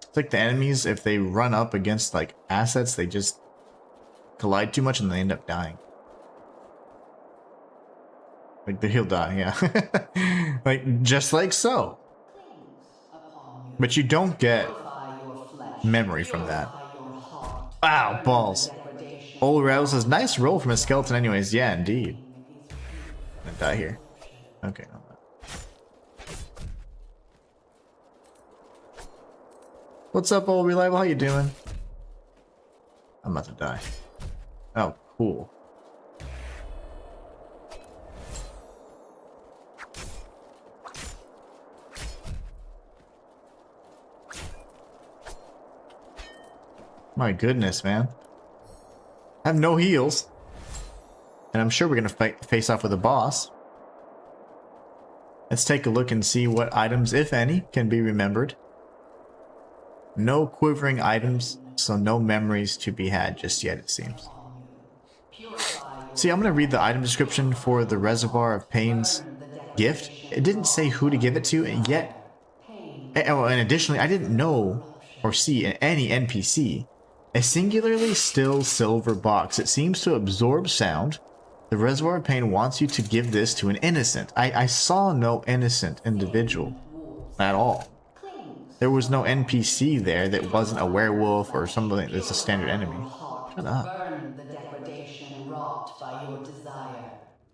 Speaker 1: It's like the enemies, if they run up against like assets, they just collide too much and they end up dying. Like he'll die, yeah. Like just like so. But you don't get memory from that. Wow, balls. Old Rail says, nice roll from a skeleton anyways. Yeah, indeed. I'm gonna die here. Okay, no. What's up, old reliable? How you doing? I'm about to die. Oh, cool. My goodness, man. I have no heals. And I'm sure we're going to face off with a boss. Let's take a look and see what items, if any, can be remembered. No quivering items, so no memories to be had just yet, it seems. See, I'm going to read the item description for the Reservoir of Pain's gift. It didn't say who to give it to, and yet... And additionally, I didn't know or see any NPC a singularly still silver box. It seems to absorb sound. The Reservoir of Pain wants you to give this to an innocent. I saw no innocent individual at all. There was no NPC there that wasn't a werewolf or something that's a standard enemy. Shut up.
Speaker 4: Burn the degradation wrought by your desire.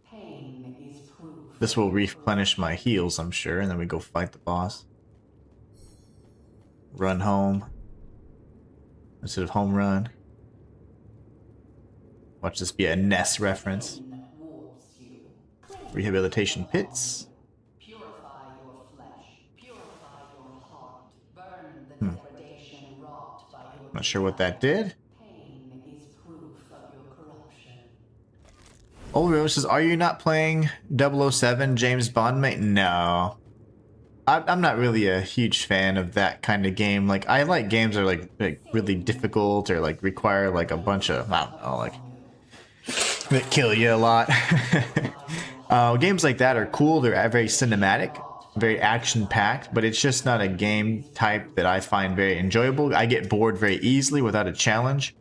Speaker 4: Pain is proof.
Speaker 1: This will replenish my heals, I'm sure, and then we go fight the boss. Run home. Instead of home run. Watch this be a Ness reference. Rehabilitation pits.
Speaker 4: Purify your flesh.
Speaker 1: Not sure what that did.
Speaker 4: Pain is proof of your corruption.
Speaker 1: Olvero says, are you not playing 007 James Bond, mate? No. I'm not really a huge fan of that kind of game. Like, I like games that are like really difficult or like require like a bunch of, I don't know, like that kill you a lot. Games like that are cool. They're very cinematic, very action packed, but it's just not a game type that I find very enjoyable. I get bored very easily without a challenge.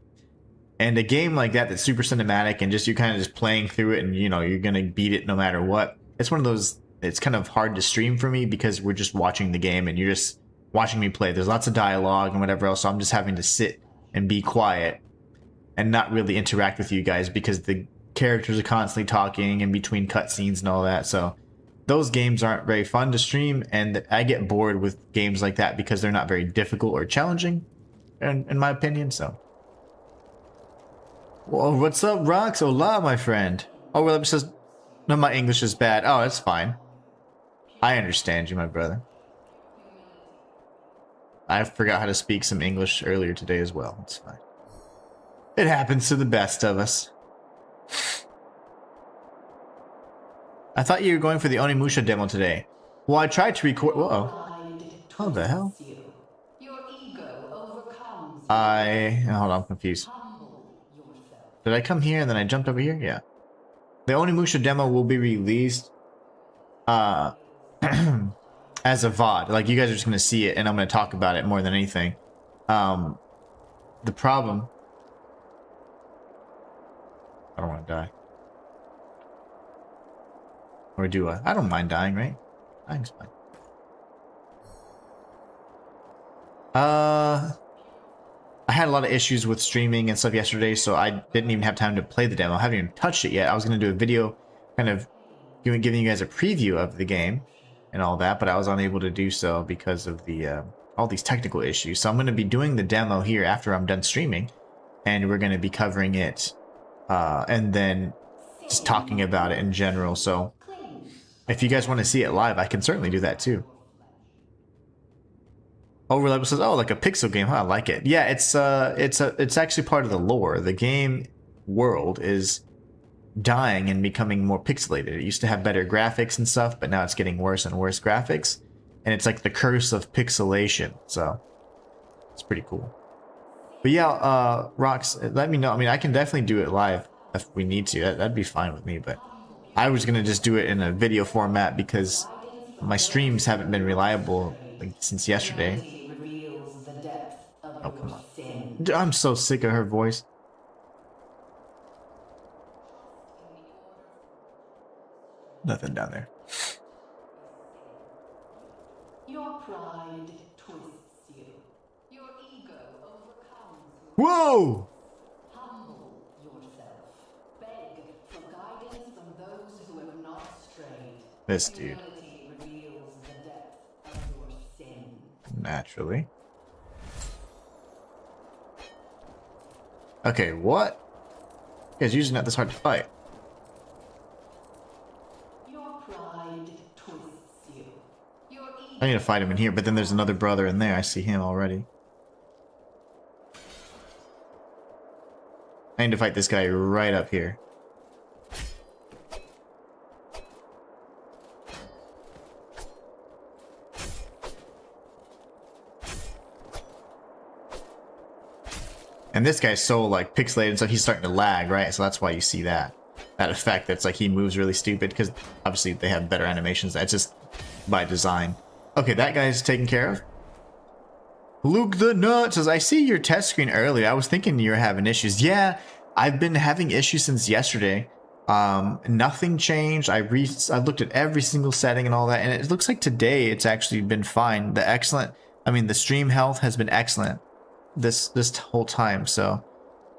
Speaker 1: And a game like that that's super cinematic and just you're kind of just playing through it and you know you're gonna beat it no matter what. It's one of those. It's kind of hard to stream for me because we're just watching the game and you're just watching me play. There's lots of dialogue and whatever else, so I'm just having to sit and be quiet and not really interact with you guys because the characters are constantly talking in between cutscenes and all that. So those games aren't very fun to stream, and I get bored with games like that because they're not very difficult or challenging, in my opinion. So. Well, what's up, Rox? Hola, my friend. Oh, well, it says, no, my English is bad. Oh, that's fine. I understand you, my brother. I forgot how to speak some English earlier today as well. It's fine. It happens to the best of us. I thought you were going for the Onimusha demo today. Well, I tried to record... Whoa. What the hell? Hold on, I'm confused. Did I come here and then I jumped over here? Yeah. The Onimusha demo will be released as a VOD. Like, you guys are just going to see it and I'm going to talk about it more than anything. The problem... I don't want to die. Or do I? I don't mind dying, right? Dying's fine. I had a lot of issues with streaming and stuff yesterday, so I didn't even have time to play the demo. I haven't even touched it yet. I was going to do a video kind of giving you guys a preview of the game and all that, but I was unable to do so because of the all these technical issues. So I'm going to be doing the demo here after I'm done streaming, and we're going to be covering it and then just talking about it in general. So if you guys want to see it live, I can certainly do that too. Overlap says, "Oh, like a pixel game, huh? I like it." Yeah, it's actually part of the lore. The game world is dying and becoming more pixelated. It used to have better graphics and stuff, but now it's getting worse and worse graphics, and it's like the curse of pixelation. So it's pretty cool. But yeah, Rox, let me know. I mean, I can definitely do it live if we need to. That'd be fine with me. But I was gonna just do it in a video format because my streams haven't been reliable like since yesterday. Oh, come on. I'm so sick of her voice. Nothing down there.
Speaker 4: Your pride twists you. Your ego overcomes you.
Speaker 1: Whoa!
Speaker 4: Humble yourself. Beg for guidance from those who have not strayed.
Speaker 1: This dude.
Speaker 4: Humility reveals the depth of your sin.
Speaker 1: Naturally. Okay, what? You guys usually not this hard to fight.
Speaker 4: Your pride twists you. Your ego
Speaker 1: I need to fight him in here, but then there's another brother in there. I see him already. I need to fight this guy right up here. And this guy's so like pixelated, so he's starting to lag, right? So that's why you see that effect. That's like he moves really stupid because obviously they have better animations. That's just by design. Okay, that guy's taken care of. Luke the Nut says, I see your test screen earlier. I was thinking you were having issues. Yeah, I've been having issues since yesterday. Nothing changed. I looked at every single setting and all that, and it looks like today it's actually been fine. The stream health has been excellent this whole time. So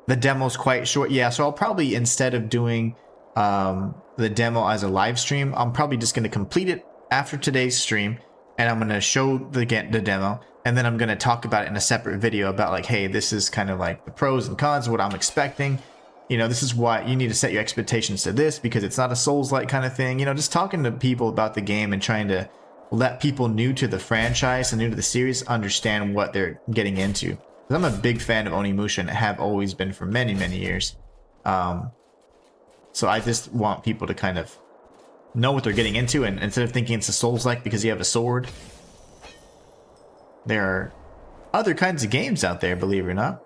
Speaker 1: the demo's quite short. Yeah, so I'll probably, instead of doing the demo as a live stream, I'm probably just going to complete it after today's stream, and I'm going to show the demo, and then I'm going to talk about it in a separate video about like, hey, this is kind of like the pros and cons, what I'm expecting. You know, this is why you need to set your expectations to this, because it's not a Souls-like kind of thing. You know, just talking to people about the game and trying to let people new to the franchise and new to the series understand what they're getting into. Because I'm a big fan of Onimusha and have always been for many, many years. So I just want people to kind of know what they're getting into, and instead of thinking it's a Souls-like because you have a sword, there are other kinds of games out there, believe it or not.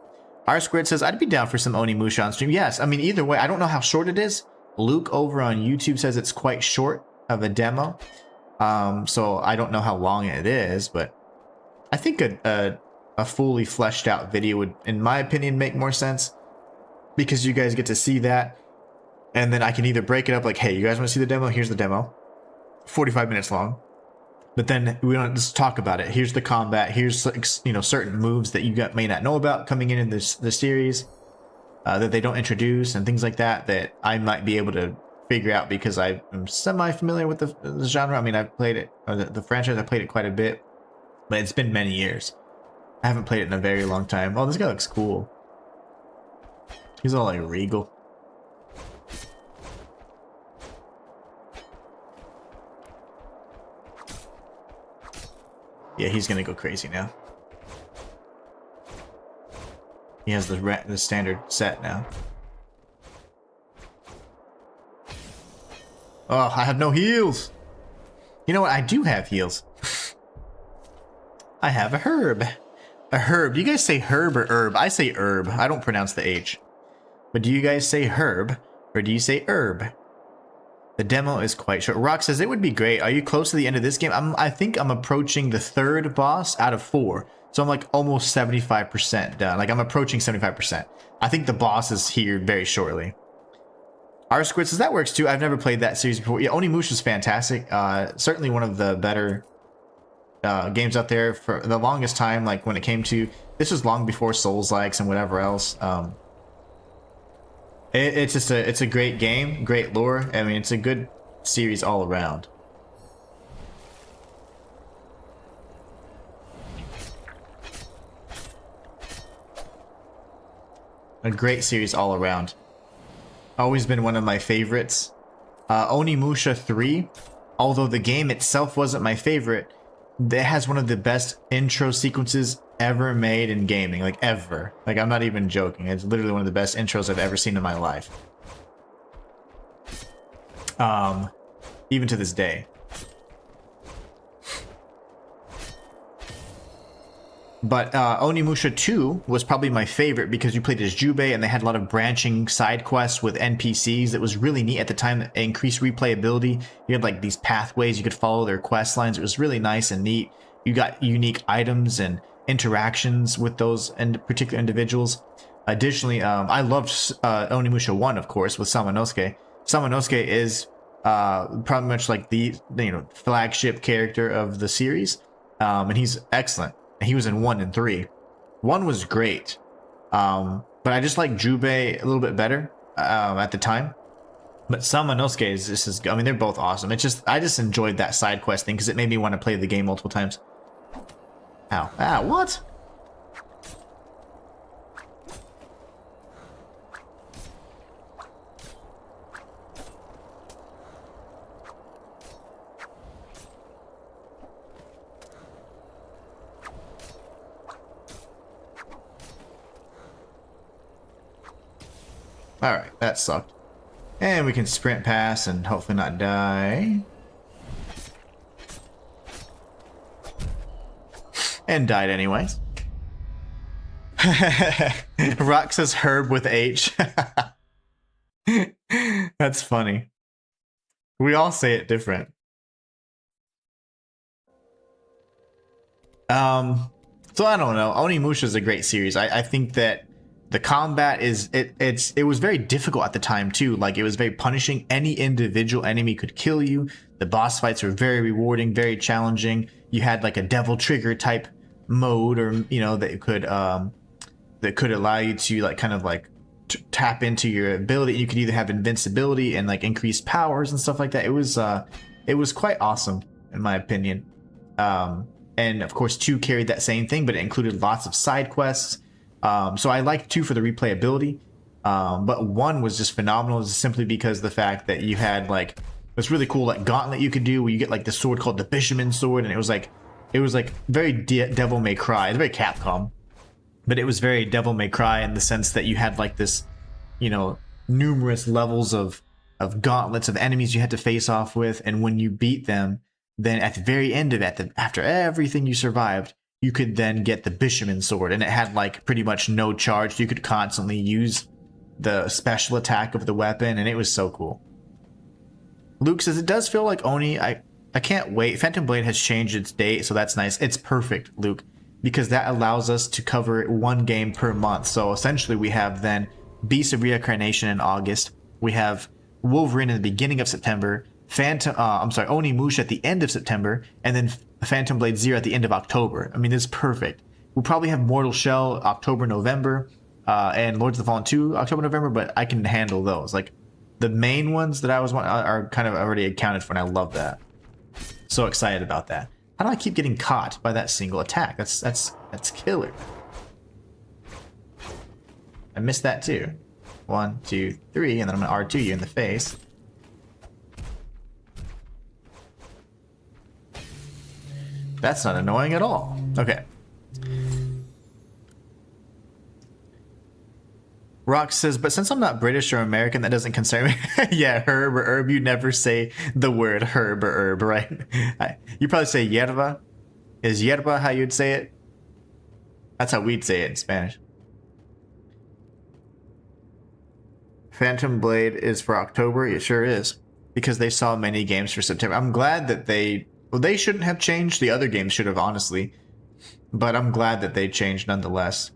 Speaker 1: R Squared says, I'd be down for some Onimusha on stream. Yes, I mean, either way, I don't know how short it is. Luke over on YouTube says it's quite short of a demo. So I don't know how long it is, but I think a fully fleshed out video would, in my opinion, make more sense, because you guys get to see that. And then I can either break it up like, hey, you guys want to see the demo? Here's the demo. 45 minutes long. But then we don't just talk about it. Here's the combat. Here's, you know, certain moves that you may not know about coming in the series that they don't introduce, and things like that that I might be able to figure out because I am semi-familiar with the genre. I mean, I've played it, or the franchise. I played it quite a bit, but it's been many years. I haven't played it in a very long time. Oh, this guy looks cool. He's all like regal. Yeah, he's gonna go crazy now. He has the standard set now. Oh, I have no heals. You know what? I do have heals. I have a herb. A herb. Do you guys say herb or herb? I say herb. I don't pronounce the H. But do you guys say herb or do you say herb? The demo is quite short. Rock says, it would be great. Are you close to the end of this game? I think I'm approaching the 3rd boss out of 4. So I'm like almost 75% done. Like I'm approaching 75%. I think the boss is here very shortly. R Squid says, that works too. I've never played that series before. Yeah, Onimusha is fantastic. Certainly one of the better games out there for the longest time. Like when it came to, this was long before Souls-likes and whatever else. It's a great game, great lore. I mean, it's a good series all around. A great series all around. Always been one of my favorites. Onimusha 3, although the game itself wasn't my favorite, it has one of the best intro sequences ever made in gaming, like ever. Like I'm not even joking. It's literally one of the best intros I've ever seen in my life. Even to this day. But Onimusha 2 was probably my favorite because you played as Jubei and they had a lot of branching side quests with NPCs that was really neat at the time. That increased replayability. You had like these pathways, you could follow their quest lines. It was really nice and neat. You got unique items and interactions with those particular individuals. Additionally, I loved Onimusha 1, of course, with Samanosuke. Samanosuke is probably much like the flagship character of the series, and he's excellent. He was in 1 and 3. 1 was great, but I just like Jubei a little bit better at the time. But Samanosuke is I mean, they're both awesome. It's just I just enjoyed that side quest thing because it made me want to play the game multiple times. Ow! Ah, what? Alright, that sucked. And we can sprint past and hopefully not die. And died anyways. Rock says herb with H. That's funny. We all say it different. So I don't know. Onimusha is a great series. I think that the combat it was very difficult at the time too. Like it was very punishing. Any individual enemy could kill you. The boss fights were very rewarding, very challenging. You had like a devil trigger type mode, or that could allow you to like kind of like tap into your ability. You could either have invincibility and like increased powers and stuff like that. It was quite awesome in my opinion. And of course 2 carried that same thing, but it included lots of side quests. So I liked 2 for the replayability, but 1 was just phenomenal, just simply because of the fact that you had like this really cool like gauntlet you could do where you get like the sword called the Bishaman sword, and it was like very Devil May Cry. It's very Capcom. but it was very Devil May Cry in the sense that you had like this, you know, numerous levels of gauntlets of enemies you had to face off with, and when you beat them, then at the very end of it, after everything you survived, you could then get the Bishaman sword, and it had like pretty much no charge. You could constantly use the special attack of the weapon, and it was so cool. Luke says, it does feel like Oni. I can't wait. Phantom Blade has changed its date, so that's nice. It's perfect, Luke, because that allows us to cover one game per month. So essentially we have then Beast of Reincarnation in August. We have Wolverine in the beginning of September. Oni Mush at the end of September, and then Phantom Blade Zero at the end of October. I mean, it's perfect. We'll probably have Mortal Shell October, November, and Lords of the Fallen 2 October, November, but I can handle those. Like, the main ones that I was wanting are kind of already accounted for, and I love that. So excited about that. How do I keep getting caught by that single attack? That's killer. I missed that too. 1, 2, 3, and then I'm gonna R2 you in the face. That's not annoying at all. Okay. Rock says, but since I'm not British or American, that doesn't concern me. Yeah, herb or herb. You never say the word herb or herb, right? You probably say yerba. Is yerba how you'd say it? That's how we'd say it in Spanish. Phantom Blade is for October. It sure is. Because they saw many games for September. I'm glad that they shouldn't have changed. The other games should have, honestly. But I'm glad that they changed nonetheless.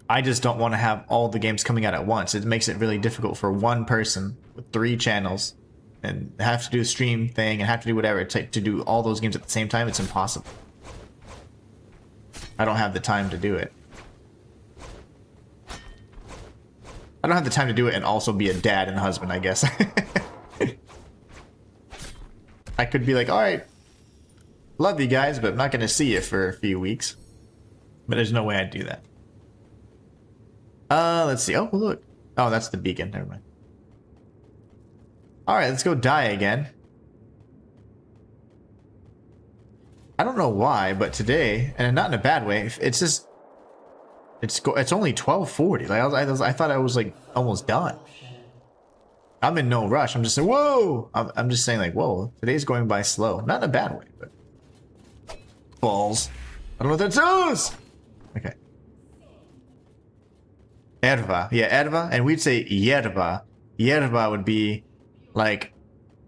Speaker 1: I just don't want to have all the games coming out at once. It makes it really difficult for one person with 3 channels and have to do a stream thing and have to do whatever it takes to do all those games at the same time. It's impossible. I don't have the time to do it. I don't have the time to do it and also be a dad and a husband, I guess. I could be like, alright, love you guys, but I'm not going to see you for a few weeks. But there's no way I'd do that. Let's see. Oh, look. Oh, that's the beacon. Never mind. Alright, let's go die again. I don't know why, but today, and not in a bad way, it's just... It's only 12:40. Like I thought I was like almost done. I'm in no rush. I'm just saying, whoa! I'm just saying like, whoa, today's going by slow. Not in a bad way, but... Balls. I don't know what that does! Okay. Erva. Yeah, erva. And we'd say yerba. Yerba would be like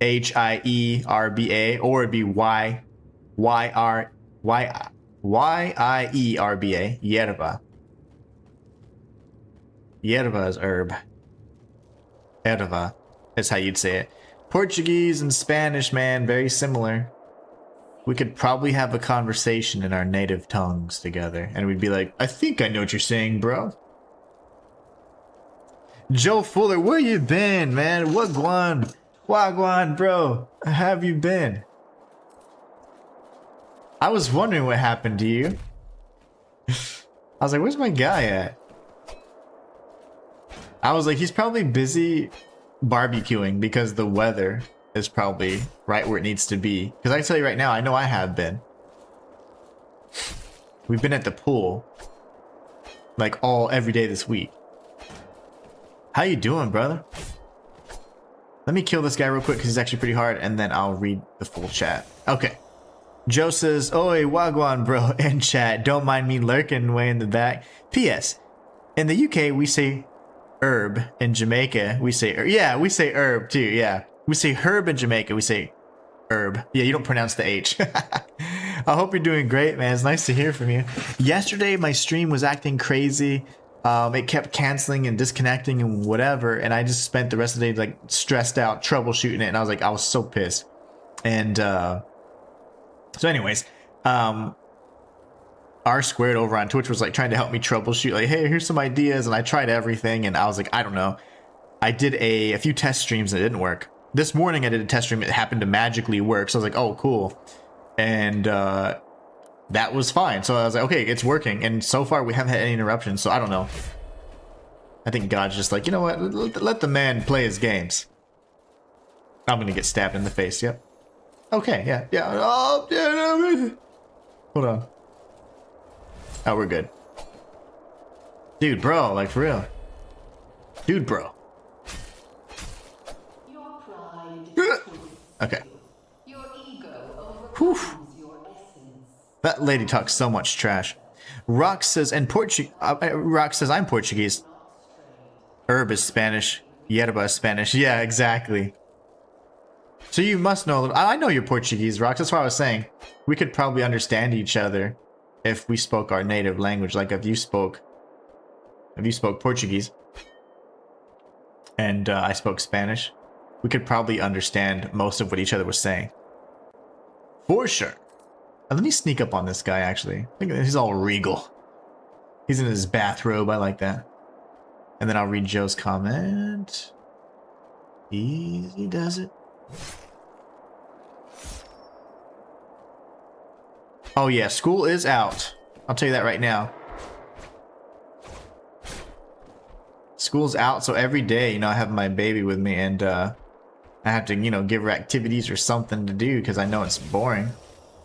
Speaker 1: H-I-E-R-B-A, or it'd be Y-I-E-R-B-A. Yerba. Yerba is herb. Erva is how you'd say it. Portuguese and Spanish, man, very similar. We could probably have a conversation in our native tongues together, and we'd be like, I think I know what you're saying, bro. Joe Fuller, where you been, man? Wagwan? Wagwan, bro. How have you been? I was wondering what happened to you. I was like, where's my guy at? I was like, he's probably busy barbecuing because the weather is probably right where it needs to be. Because I tell you right now, I know I have been. We've been at the pool like every day this week. How you doing, brother? Let me kill this guy real quick because he's actually pretty hard, and then I'll read the full chat. Okay. Joe says, oi, wagwan, bro, in chat. Don't mind me lurking way in the back. P.S. In the UK, we say herb. In Jamaica, we say herb. Yeah, we say herb too, yeah. We say herb in Jamaica, we say herb. Yeah, you don't pronounce the H. I hope you're doing great, man. It's nice to hear from you. Yesterday, my stream was acting crazy. It kept canceling and disconnecting and whatever, and I just spent the rest of the day like stressed out, troubleshooting it, and I was so pissed. And so anyways, R Squared over on Twitch was like trying to help me troubleshoot, like, hey, here's some ideas, and I tried everything, and I was like, I don't know. I did a few test streams and it didn't work. This morning I did a test stream, it happened to magically work, so I was like, oh, cool. And that was fine. So I was like, okay, it's working. And so far we haven't had any interruptions, so I don't know. I think God's just like, you know what? Let the man play his games. I'm gonna get stabbed in the face, yep. Okay, yeah. Oh, yeah. Hold on. Oh, we're good. Dude, bro, like for real. Dude, bro.
Speaker 4: Your pride twists
Speaker 1: Okay.
Speaker 4: you. Your ego
Speaker 1: Whew.
Speaker 4: overcomes your essence.
Speaker 1: That lady talks so much trash. Rock says, Rock says I'm Portuguese. Herb is Spanish. Yerba is Spanish. Yeah, exactly. So you must know. I know you're Portuguese, Rock. That's what I was saying. We could probably understand each other if we spoke our native language. Like if you spoke Portuguese and I spoke Spanish, we could probably understand most of what each other was saying. For sure. Let me sneak up on this guy, actually. Look at, he's all regal. He's in his bathrobe. I like that. And then I'll read Joe's comment. Easy does it. Oh yeah, school is out. I'll tell you that right now. School's out, so every day, you know, I have my baby with me, and I have to, you know, give her activities or something to do because I know it's boring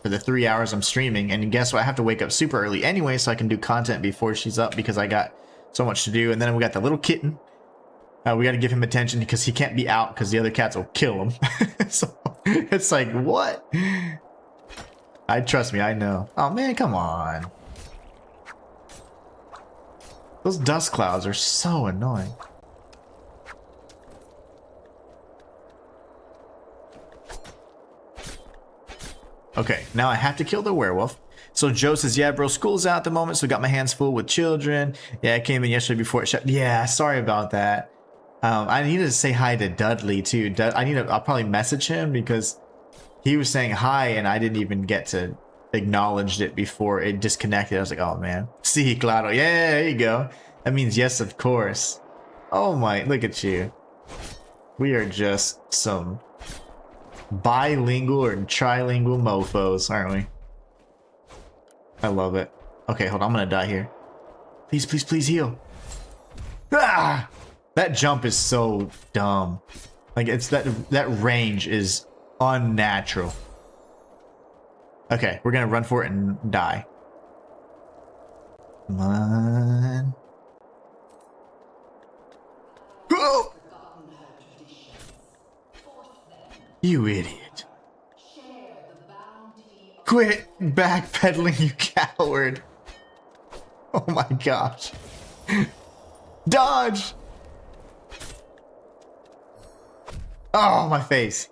Speaker 1: for the 3 hours I'm streaming. And guess what? I have to wake up super early anyway so I can do content before she's up because I got so much to do. And then we got the little kitten. We got to give him attention because he can't be out because the other cats will kill him. So it's like, what? Trust me, I know. Oh man, come on. Those dust clouds are so annoying. Okay, now I have to kill the werewolf. So Joe says, yeah, bro, school's out at the moment, so got my hands full with children. Yeah, I came in yesterday before it shut. Yeah, sorry about that. I needed to say hi to Dudley, too. I'll probably message him because he was saying hi, and I didn't even get to acknowledge it before it disconnected. I was like, oh, man. See, Claro. Yeah, there you go. That means yes, of course. Oh, my. Look at you. We are just some bilingual or trilingual mofos, aren't we? I love it. Okay, hold on. I'm gonna die here. Please, please, please heal. Ah! That jump is so dumb. Like, it's that range is unnatural. Okay, we're gonna run for it and die. Come on. Oh! You idiot. Quit backpedaling, you coward. Oh my gosh. Dodge! Oh, my face.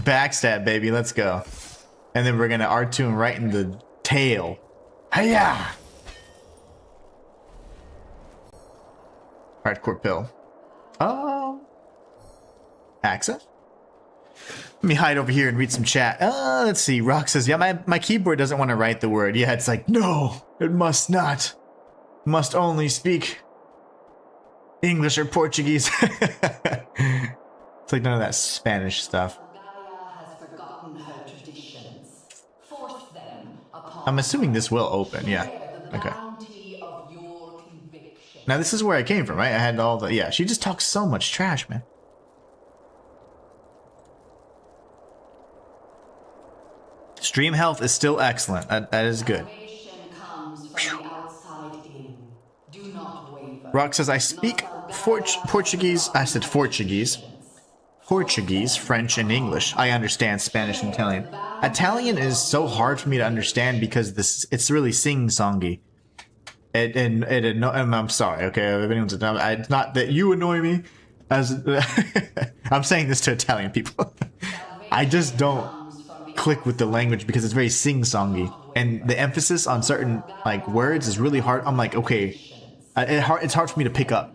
Speaker 1: Backstab, baby. Let's go. And then we're gonna R2 him right in the tail. Hiya! Hardcore pill. Access? Let me hide over here and read some chat. Let's see. Rock says, yeah, my keyboard doesn't want to write the word. Yeah, it's like, no, it must not. Must only speak English or Portuguese. It's like none of that Spanish stuff. I'm assuming this will open, yeah. Okay. Now this is where I came from, right? I had all the, yeah, she just talks so much trash, man. Stream health is still excellent. That is good. Rock says, I speak Portuguese. I said Portuguese. Portuguese, French, and English. I understand Spanish and Italian. Italian is so hard for me to understand because it's really sing-songy. And I'm sorry, okay? If anyone's it's not that you annoy me. I'm saying this to Italian people. I just don't click with the language because it's very sing-songy, and the emphasis on certain like words is really hard. I'm like, okay, it's hard for me to pick up.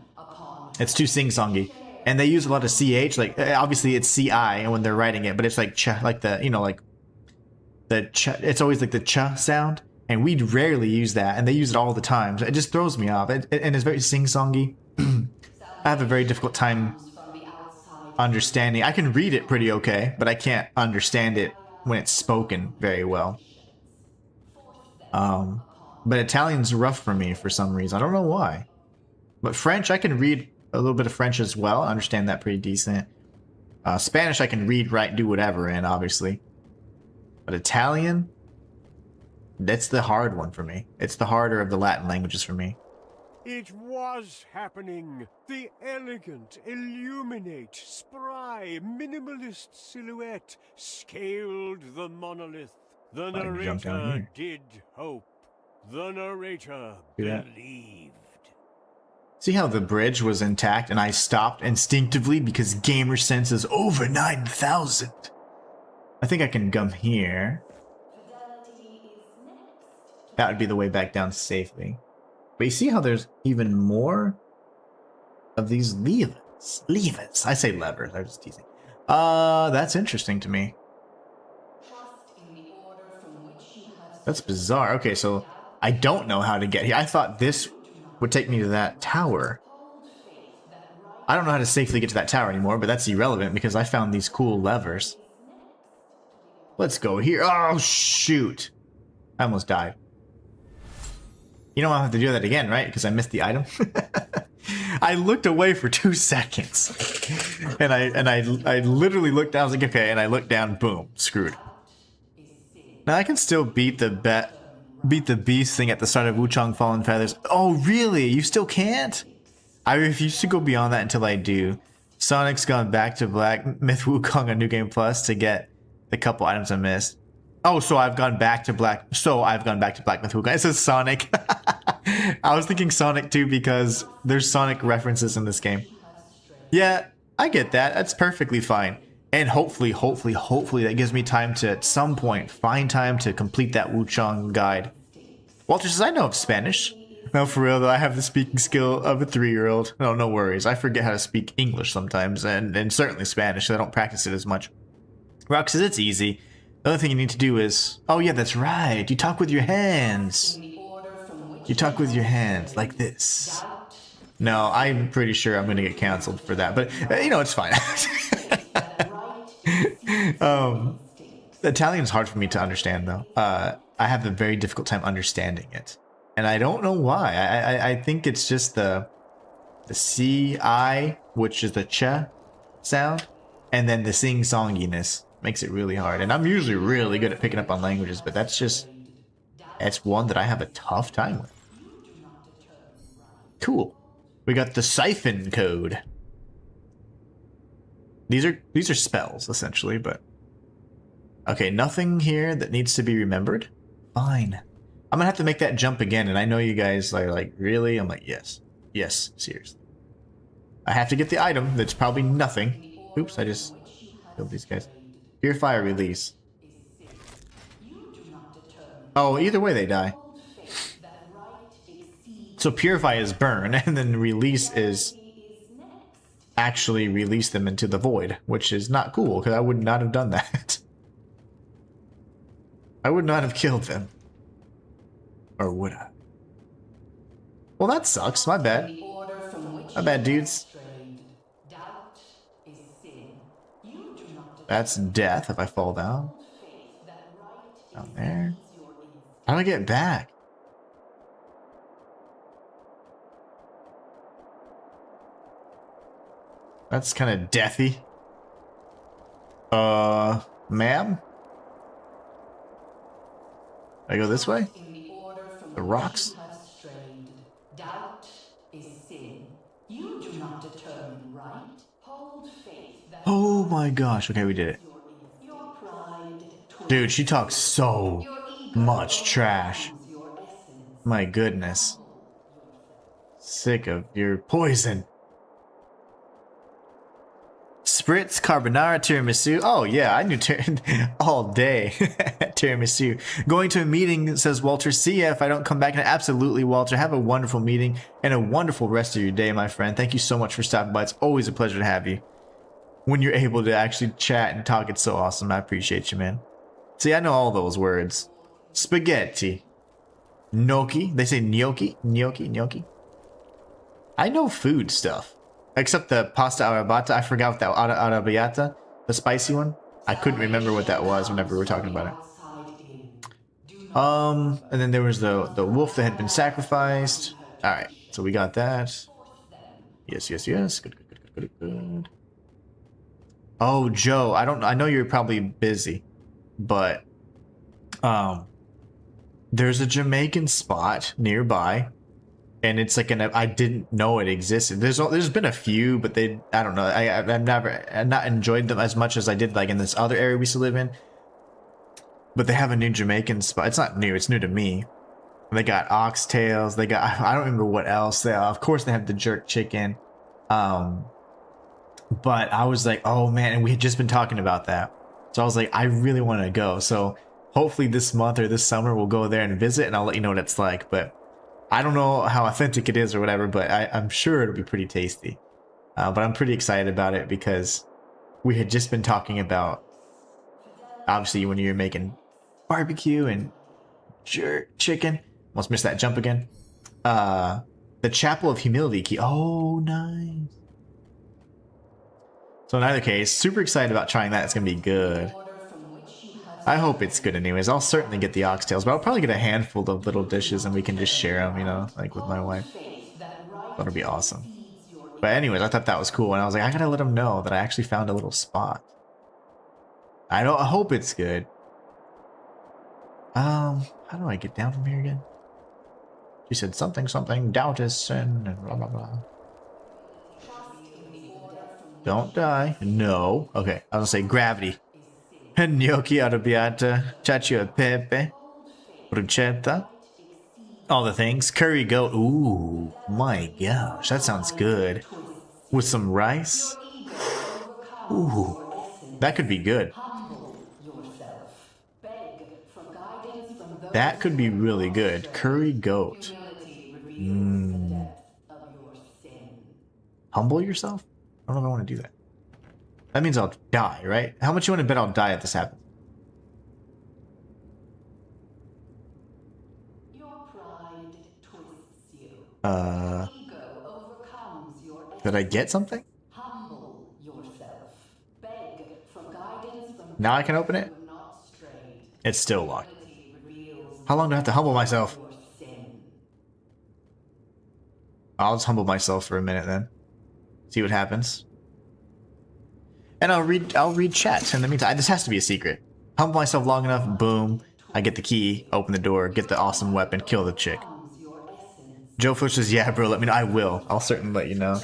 Speaker 1: It's too sing-songy, and they use a lot of ch. Like obviously it's ci when they're writing it, but it's like ch, like the like the ch. It's always like the ch sound, and we rarely use that, and they use it all the time. So it just throws me off. And it's very sing-songy. I have a very difficult time understanding. I can read it pretty okay, but I can't understand it when it's spoken very well. But Italian's rough for me for some reason. I don't know why. But French, I can read a little bit of French as well. I understand that pretty decent. Spanish, I can read, write, do whatever in, obviously. But Italian? That's the hard one for me. It's the harder of the Latin languages for me.
Speaker 3: It was happening. The elegant, illuminate, spry, minimalist silhouette scaled the monolith. The
Speaker 1: I jump down
Speaker 3: narrator
Speaker 1: here.
Speaker 3: did hope. The narrator
Speaker 1: Do that.
Speaker 3: believed.
Speaker 1: See how the bridge was intact and I stopped instinctively because gamer sense is over 9,000. I think I can come here. That would be the way back down safely. But you see how there's even more of these levers. Levers. I say levers. I'm just teasing. That's interesting to me. That's bizarre. Okay, so I don't know how to get here. I thought this would take me to that tower. I don't know how to safely get to that tower anymore, but that's irrelevant because I found these cool levers. Let's go here. Oh, shoot. I almost died. You know I'll have to do that again, right? Because I missed the item. I looked away for 2 seconds. And I literally looked down. I was like, okay, and I looked down, boom, screwed. Now I can still beat the beast thing at the start of Wuchang Fallen Feathers. Oh, really? You still can't? I refuse to go beyond that until I do. Sonic's gone back to Black Myth Wukong on New Game Plus to get the couple items I missed. Oh, so I've gone back to Black Myth Wukong. It says Sonic. I was thinking Sonic too because there's Sonic references in this game. Yeah, I get that. That's perfectly fine. And hopefully that gives me time to, at some point, find time to complete that Wuchang guide. Walter says, I know of Spanish. No, for real, though, I have the speaking skill of a 3-year-old. No, no worries. I forget how to speak English sometimes, and certainly Spanish, so I don't practice it as much. Rock says, it's easy. The other thing you need to do is... Oh, yeah, that's right. You talk with your hands. You talk with your hands, like this. No, I'm pretty sure I'm going to get canceled for that, but, you know, it's fine. Italian's hard for me to understand, though. I have a very difficult time understanding it. And I don't know why. I think it's just the C-I, which is the ch sound, and then the sing-songiness makes it really hard. And I'm usually really good at picking up on languages, but that's one that I have a tough time with. Cool. We got the siphon code. These are spells, essentially, but... Okay, nothing here that needs to be remembered. Fine. I'm gonna have to make that jump again, and I know you guys are like, really? I'm like, yes. Yes, seriously. I have to get the item that's probably nothing. Oops, I just killed these guys. Purify or release. Oh, either way they die. So purify is burn, and then release is actually release them into the void, which is not cool, because I would not have done that. I would not have killed them. Or would I? Well, that sucks. My bad. My bad, dudes. That's death if I fall down. Down there. How do I get back? That's kind of deathy. Ma'am? I go this way? The rocks?
Speaker 4: Doubt is sin. You do not determine right. Hold faith that
Speaker 1: Oh my gosh. Okay, we did it.
Speaker 4: your pride,
Speaker 1: Dude, she talks so much trash. My goodness. Sick of your poison. Spritz, carbonara, tiramisu. Oh yeah, I knew all day. Tiramisu. Going to a meeting, says Walter. See ya if I don't come back. And absolutely, Walter. Have a wonderful meeting and a wonderful rest of your day, my friend. Thank you so much for stopping by. It's always a pleasure to have you. When you're able to actually chat and talk, it's so awesome. I appreciate you, man. See, I know all those words. Spaghetti. Gnocchi. They say gnocchi. Gnocchi. Gnocchi. I know food stuff. Except the pasta arrabbiata. I forgot what that arrabbiata, the spicy one. I couldn't remember what that was whenever we were talking about it. And then there was the wolf that had been sacrificed. All right, so we got that. Yes, yes, yes. Good, good, good, good, good, good. Oh, Joe, I know you're probably busy, but there's a Jamaican spot nearby, and it's like I didn't know it existed. There's been a few, but I don't know. I've not enjoyed them as much as I did like in this other area we used to live in. But they have a new Jamaican spot. It's not new. It's new to me. They got oxtails. They got I don't remember what else. Of course they have the jerk chicken. But I was like, oh man, and we had just been talking about that. So I was like, I really want to go. So hopefully this month or this summer we'll go there and visit, and I'll let you know what it's like. But I don't know how authentic it is or whatever, but I'm sure it'll be pretty tasty. But I'm pretty excited about it because we had just been talking about, obviously, when you're making barbecue and jerk chicken. Almost missed that jump again. The Chapel of Humility key. Oh, nice. So in either case, super excited about trying that. It's going to be good. I hope it's good anyways. I'll certainly get the oxtails, but I'll probably get a handful of little dishes and we can just share them, you know, like with my wife. That'll be awesome. But anyways, I thought that was cool. And I was like, I gotta let them know that I actually found a little spot. I hope it's good. How do I get down from here again? She said something, doubtous, and blah, blah, blah. Don't die. No. Okay, I was gonna say gravity. Gnocchi arrabbiata, cacio e pepe, bruschetta. All the things. Curry goat. Ooh, my gosh, that sounds good. With some rice. Ooh, that could be good. That could be really good. Curry goat. Humble yourself? I don't know if I want to do that. That means I'll die, right? How much you want to bet I'll die if this happens? Did I get something? Now I can open it? It's still locked. How long do I have to humble myself? I'll just humble myself for a minute then. See what happens. And I'll read chat in the meantime. This has to be a secret. Humble myself long enough, boom. I get the key, open the door, get the awesome weapon, kill the chick. Joe Fush says, yeah, bro, let me know. I will. I'll certainly let you know.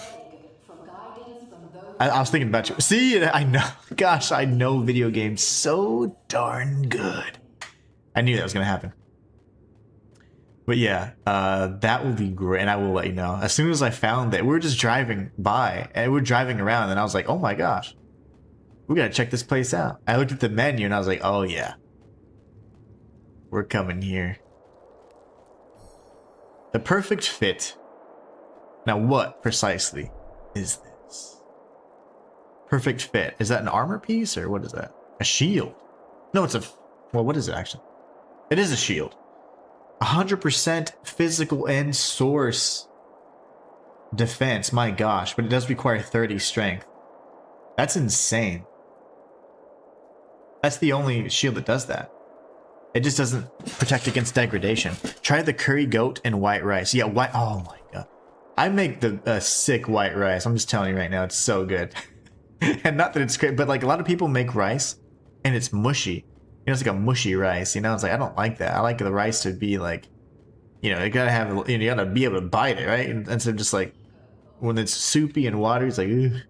Speaker 1: I was thinking about you. See, I know. Gosh, I know video games so darn good. I knew that was going to happen. But yeah, that will be great, and I will let you know. As soon as I found that, we were just driving by, and we were driving around, and I was like, oh my gosh. We gotta check this place out. I looked at the menu, and I was like, oh yeah. We're coming here. The perfect fit. Now what, precisely, is this? Perfect fit. Is that an armor piece, or what is that? A shield? No, it's a... Well, what is it, actually? It is a shield. 100% physical and source defense, my gosh, but it does require 30 strength. That's insane. That's the only shield that does that. It just doesn't protect against degradation. Try the curry goat and white rice. Yeah, white. Oh my god. I make the sick white rice. I'm just telling you right now, it's so good. And not that it's great, but like a lot of people make rice and it's mushy. You know, it's like a mushy rice, you know? It's like, I don't like that. I like the rice to be like, you know, you gotta have, you know, you gotta be able to bite it, right? And instead of just like, when it's soupy and watery, it's like, ugh.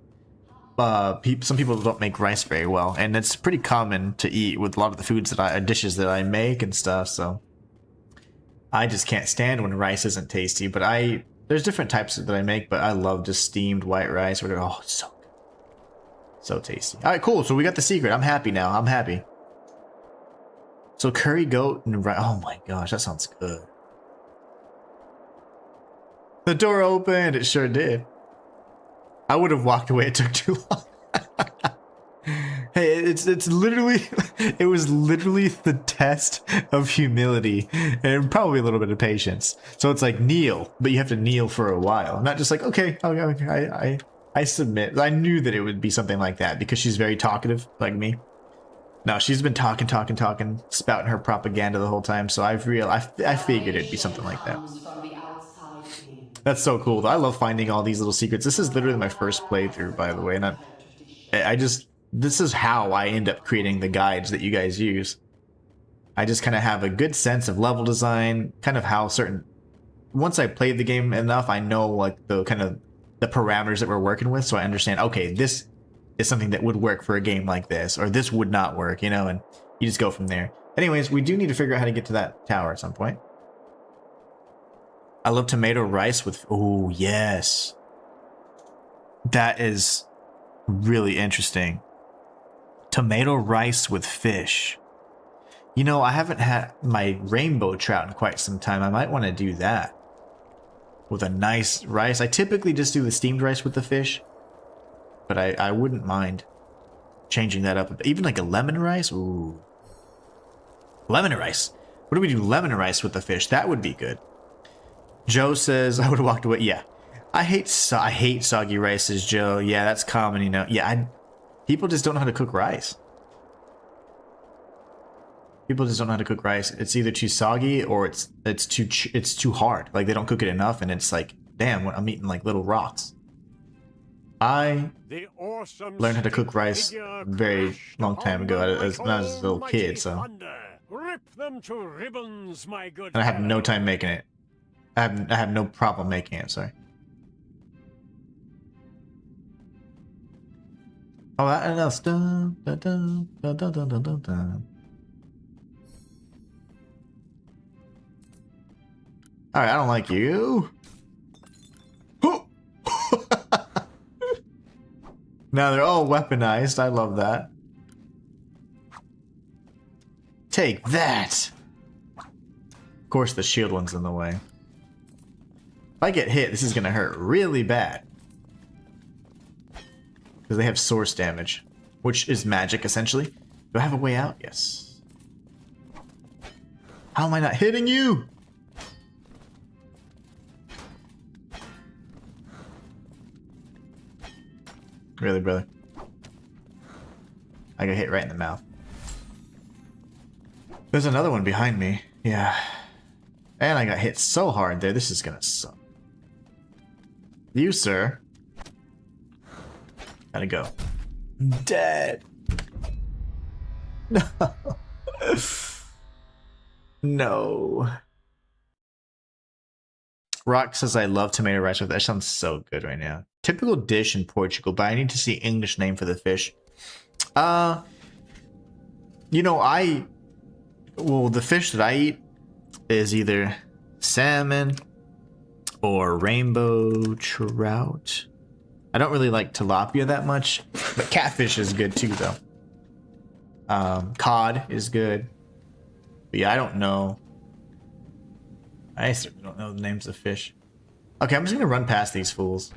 Speaker 1: Some people don't make rice very well, and it's pretty common to eat with a lot of the foods that dishes that I make and stuff, so. I just can't stand when rice isn't tasty, but there's different types that I make, but I love just steamed white rice or whatever. Oh, it's so good. So tasty. Alright, cool, so we got the secret. I'm happy now, I'm happy. So curry goat and rice. Oh my gosh, that sounds good. The door opened. It sure did. I would have walked away. It took too long. Hey, it's literally, it was literally the test of humility and probably a little bit of patience. So it's like kneel, but you have to kneel for a while. Not just like, okay, I submit. I knew that it would be something like that because she's very talkative, like me. No, she's been talking, spouting her propaganda the whole time. So I figured it'd be something like that. That's so cool, though. I love finding all these little secrets. This is literally my first playthrough, by the way, and this is how I end up creating the guides that you guys use. I just kind of have a good sense of level design, kind of how certain. Once I played the game enough, I know like the kind of the parameters that we're working with, so I understand. Okay, this is something that would work for a game like this, or this would not work, you know, and you just go from there. Anyways, we do need to figure out how to get to that tower at some point. I love tomato rice with. Oh yes, that is really interesting. Tomato rice with fish. You know, I haven't had my rainbow trout in quite some time. I might want to do that with a nice rice. I typically just do the steamed rice with the fish, but I wouldn't mind changing that up. Even like a lemon rice. Ooh, lemon rice. What do we do? Lemon rice with the fish. That would be good. Joe says I would have walked away. Yeah, I hate soggy rices, Joe. Yeah, that's common, you know. Yeah, people just don't know how to cook rice. People just don't know how to cook rice. It's either too soggy or it's too hard. Like they don't cook it enough, and it's like, damn, I'm eating like little rocks. I learned how to cook rice a very long time ago, as when I was a little kid. So,
Speaker 3: Rip them to ribbons, my good
Speaker 1: and I have no time making it. I have no problem making it. Sorry. Oh, that else. Dun, dun, dun, dun, dun, dun, dun, dun. All right, I don't like you. Now they're all weaponized. I love that. Take that. Of course, the shield one's in the way. If I get hit, this is gonna hurt really bad. Because they have source damage, which is magic, essentially. Do I have a way out? Yes. How am I not hitting you? Really, brother? I got hit right in the mouth. There's another one behind me. Yeah. And I got hit so hard there. This is gonna suck. You, sir. Gotta go. Dead. No. No. Rock says I love tomato rice with that. Sounds so good right now. Typical dish in Portugal, but I need to see English name for the fish. You know, well, the fish that I eat is either salmon or rainbow trout. I don't really like tilapia that much, but catfish is good too, though. Cod is good. But yeah, I don't know. I certainly don't know the names of fish. Okay, I'm just gonna run past these fools.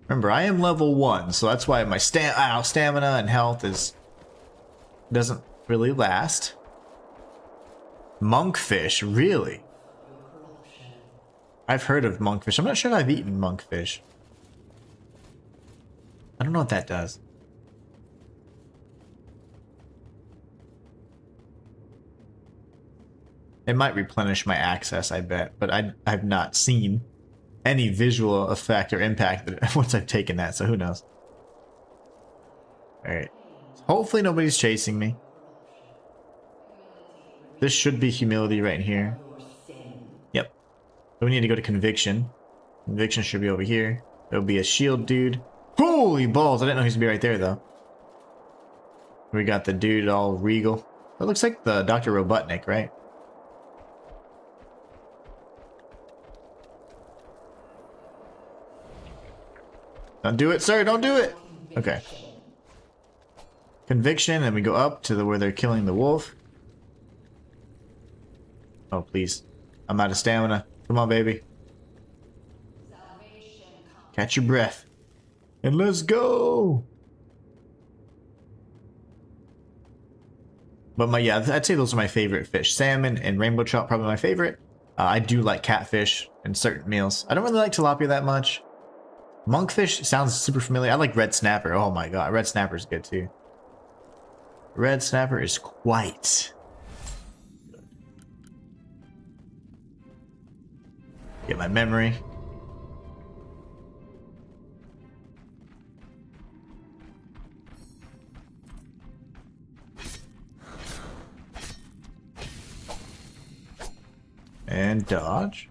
Speaker 1: Remember, I am level 1, so that's why my stamina and health doesn't really last. Monkfish, really? I've heard of monkfish. I'm not sure if I've eaten monkfish. I don't know what that does. It might replenish my access, I bet, but I've not seen any visual effect or impact once I've taken that, so who knows. Alright. Hopefully nobody's chasing me. This should be humility right here. Yep. So we need to go to conviction. Conviction should be over here. There'll be a shield dude. Holy balls! I didn't know he was gonna be right there, though. We got the dude all regal. That looks like the Dr. Robotnik, right? Don't do it, sir. Don't do it. Okay. Conviction, and we go up to where they're killing the wolf. Oh, please. I'm out of stamina. Come on, baby. Catch your breath. And let's go. But yeah, I'd say those are my favorite fish. Salmon and rainbow trout, probably my favorite. I do like catfish in certain meals. I don't really like tilapia that much. Monkfish sounds super familiar. I like red snapper. Oh my god, red snapper is good too. Red snapper is quite good. Get my memory. And dodge.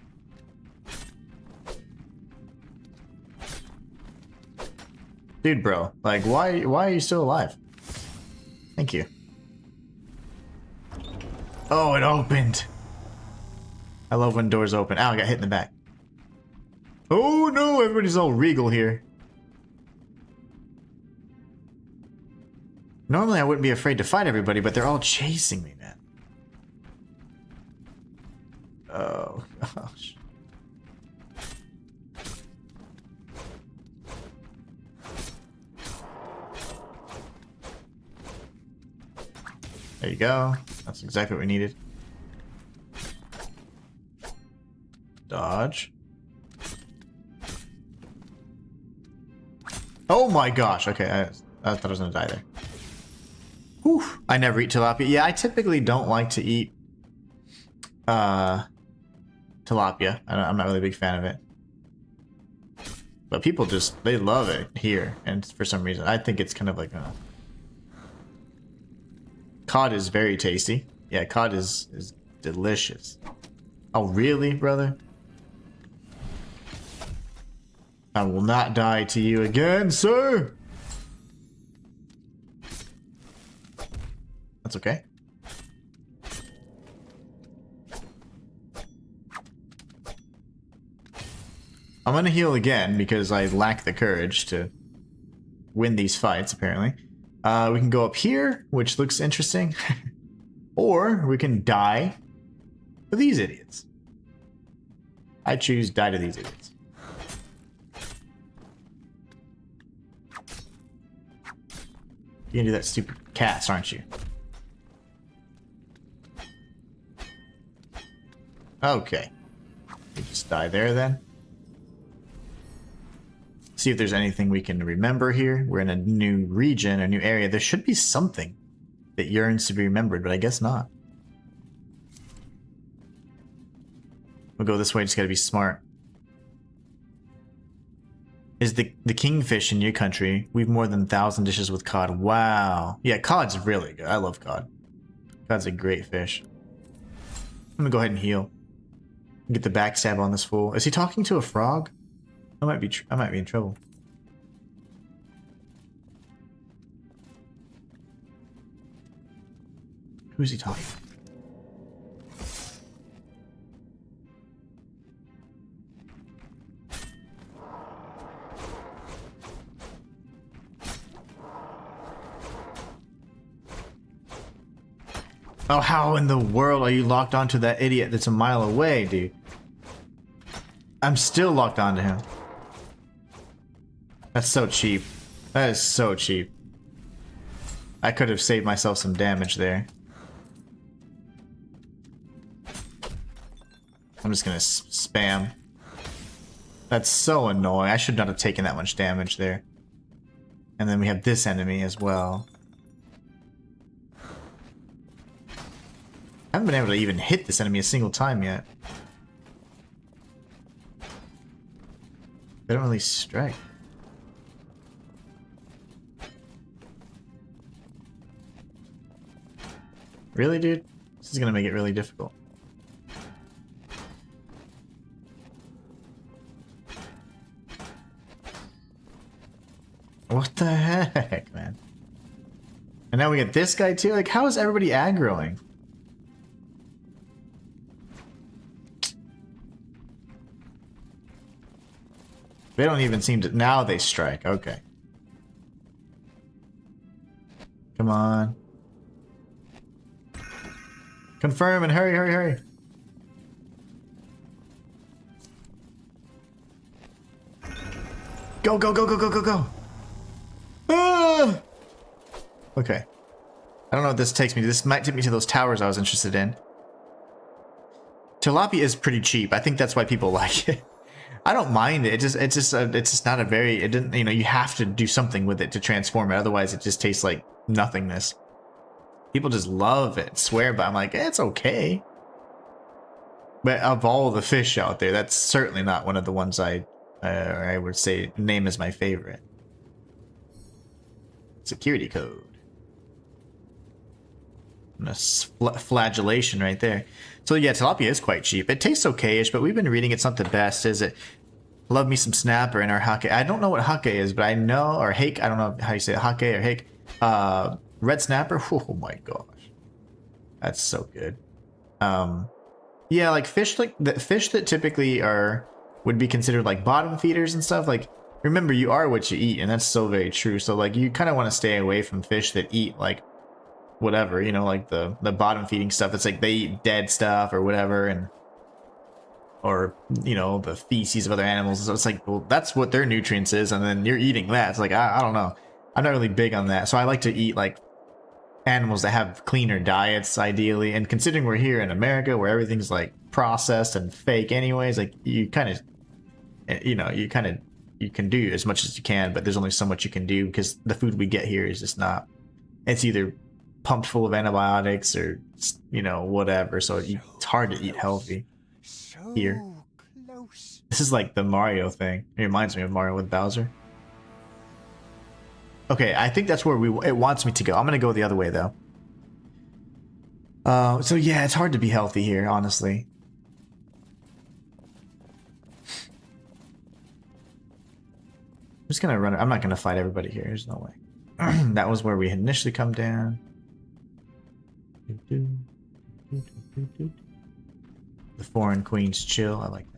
Speaker 1: Dude, bro, like, why are you still alive? Thank you. Oh, it opened. I love when doors open. Ow, I got hit in the back. Oh no, everybody's all regal here. Normally I wouldn't be afraid to fight everybody, but they're all chasing me, man. Oh gosh. There you go. That's exactly what we needed. Dodge. Oh my gosh. Okay, I thought I was gonna die there. Whew. I never eat tilapia. Yeah, I typically don't like to eat tilapia. I'm not really a big fan of it. But people just, they love it here. And for some reason, I think it's kind of like a... Cod is very tasty. Yeah, cod is delicious. Oh, really, brother? I will not die to you again, sir! That's okay. I'm gonna heal again because I lack the courage to win these fights, apparently. We can go up here, which looks interesting. Or we can die to these idiots. I choose die to these idiots. You're gonna do that stupid cast, aren't you? Okay. We just die there then. See if there's anything we can remember here. We're in a new region, a new area. There should be something that yearns to be remembered, but I guess not. We'll go this way, just gotta be smart. Is the kingfish in your country? We've more than 1,000 dishes with cod. Wow. Yeah, cod's really good. I love cod. Cod's a great fish. I'm gonna go ahead and heal. Get the backstab on this fool. Is he talking to a frog? I might be in trouble. Who's he talking to? Oh, how in the world are you locked onto that idiot that's a mile away, dude? I'm still locked onto him. That's so cheap. That is so cheap. I could have saved myself some damage there. I'm just gonna spam. That's so annoying. I should not have taken that much damage there. And then we have this enemy as well. I haven't been able to even hit this enemy a single time yet. They don't really strike. Really, dude? This is gonna make it really difficult. What the heck, man? And now we get this guy too? Like, how is everybody aggroing? They don't even seem to... Now they strike. Okay. Come on. Confirm and hurry, hurry, hurry. Go, go, go, go, go, go, go. Ah! Okay. I don't know what this takes me to. This might take me to those towers I was interested in. Tilapia is pretty cheap. I think that's why people like it. I don't mind it. It's just not a very... It didn't, you know, you have to do something with it to transform it. Otherwise, it just tastes like nothingness. People just love it, swear by it. I'm like, it's okay. But of all the fish out there, that's certainly not one of the ones I would say name as my favorite. Security code. flagellation right there. So yeah, tilapia is quite cheap. It tastes okay-ish, but we've been reading it's not the best, is it? Love me some snapper in our hake. I don't know what hake is, but I know, or hake, I don't know how you say it, hake or hake. Red snapper, oh my gosh. That's so good. Yeah, like fish, like the fish that typically would be considered like bottom feeders and stuff, like, remember, you are what you eat, and that's so very true. So like you kind of want to stay away from fish that eat like whatever, you know, like the bottom feeding stuff. It's like they eat dead stuff or whatever, and or you know, the feces of other animals. So it's like, well, that's what their nutrients is, and then you're eating that. It's like I don't know. I'm not really big on that. So I like to eat like animals that have cleaner diets ideally. And considering we're here in America where everything's like processed and fake anyways, like you kind of, you know, you can do as much as you can, but there's only so much you can do because the food we get here is just not, it's either pumped full of antibiotics or, you know, whatever. So it's hard to eat healthy here. This is like the Mario thing. It reminds me of Mario with Bowser. Okay, I think that's where it wants me to go. I'm gonna go the other way though. So yeah, it's hard to be healthy here, honestly. I'm just gonna run. I'm not gonna fight everybody here. There's no way. That was where we had initially come down. The foreign queens chill. I like that.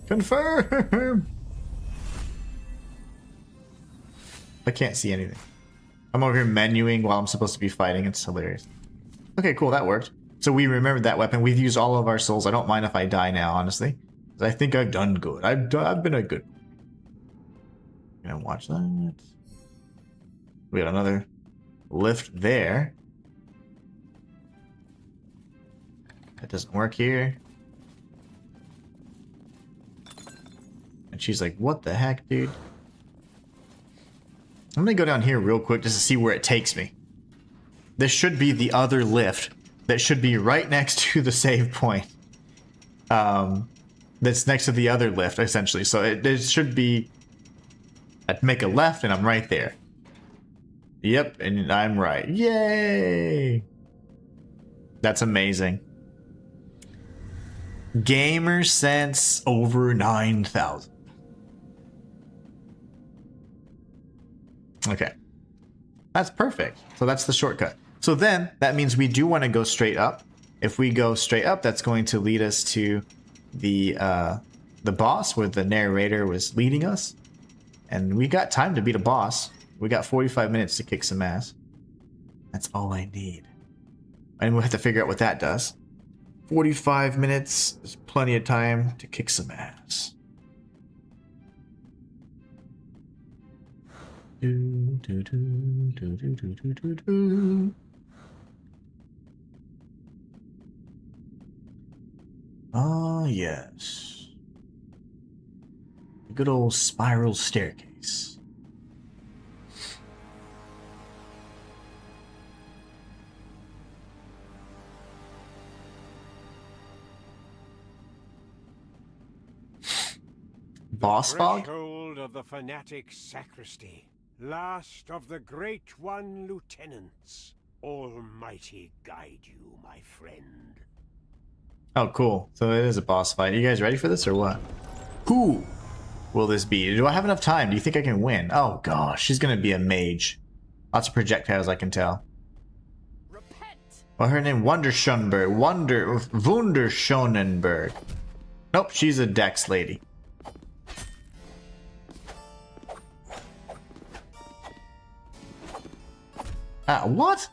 Speaker 1: Confirm! I can't see anything. I'm over here menuing while I'm supposed to be fighting. It's hilarious. Okay, cool. That worked. So we remembered that weapon. We've used all of our souls. I don't mind if I die now, honestly. I think I've done good. I've been a good... Gonna watch that. We got another lift there. That doesn't work here. And she's like, what the heck, dude? I'm gonna go down here real quick just to see where it takes me. This should be the other lift that should be right next to the save point. That's next to the other lift, essentially. So it should be... I'd make a left and I'm right there. Yep, and I'm right. Yay! That's amazing. Gamer sense over 9,000. Okay. That's perfect. So that's the shortcut. So then that means we do want to go straight up. If we go straight up, that's going to lead us to the boss where the narrator was leading us. And we got time to beat a boss. We got 45 minutes to kick some ass. That's all I need. And we'll have to figure out what that does. 45 minutes is plenty of time to kick some ass. Ah, yes. A good old spiral staircase. Boss fog?
Speaker 3: Threshold of the fanatic sacristy. Last of the great one lieutenants. Almighty guide you, my friend.
Speaker 1: Oh, cool. So it is a boss fight. Are you guys ready for this or what? Who will this be? Do I have enough time? Do you think I can win? Oh gosh, she's gonna be a mage. Lots of projectiles, I can tell.
Speaker 5: Repent.
Speaker 1: Well, her name Wunderschonenberg. Nope, she's a Dex lady. What?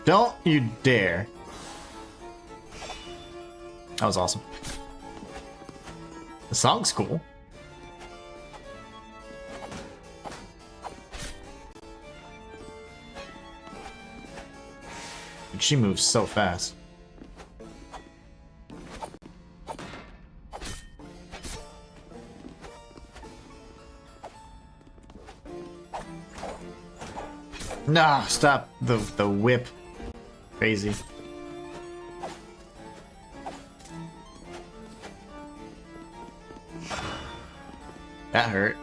Speaker 1: Don't you dare. That was awesome. The song's cool. She moves so fast. Nah, stop the whip. Crazy. That hurt.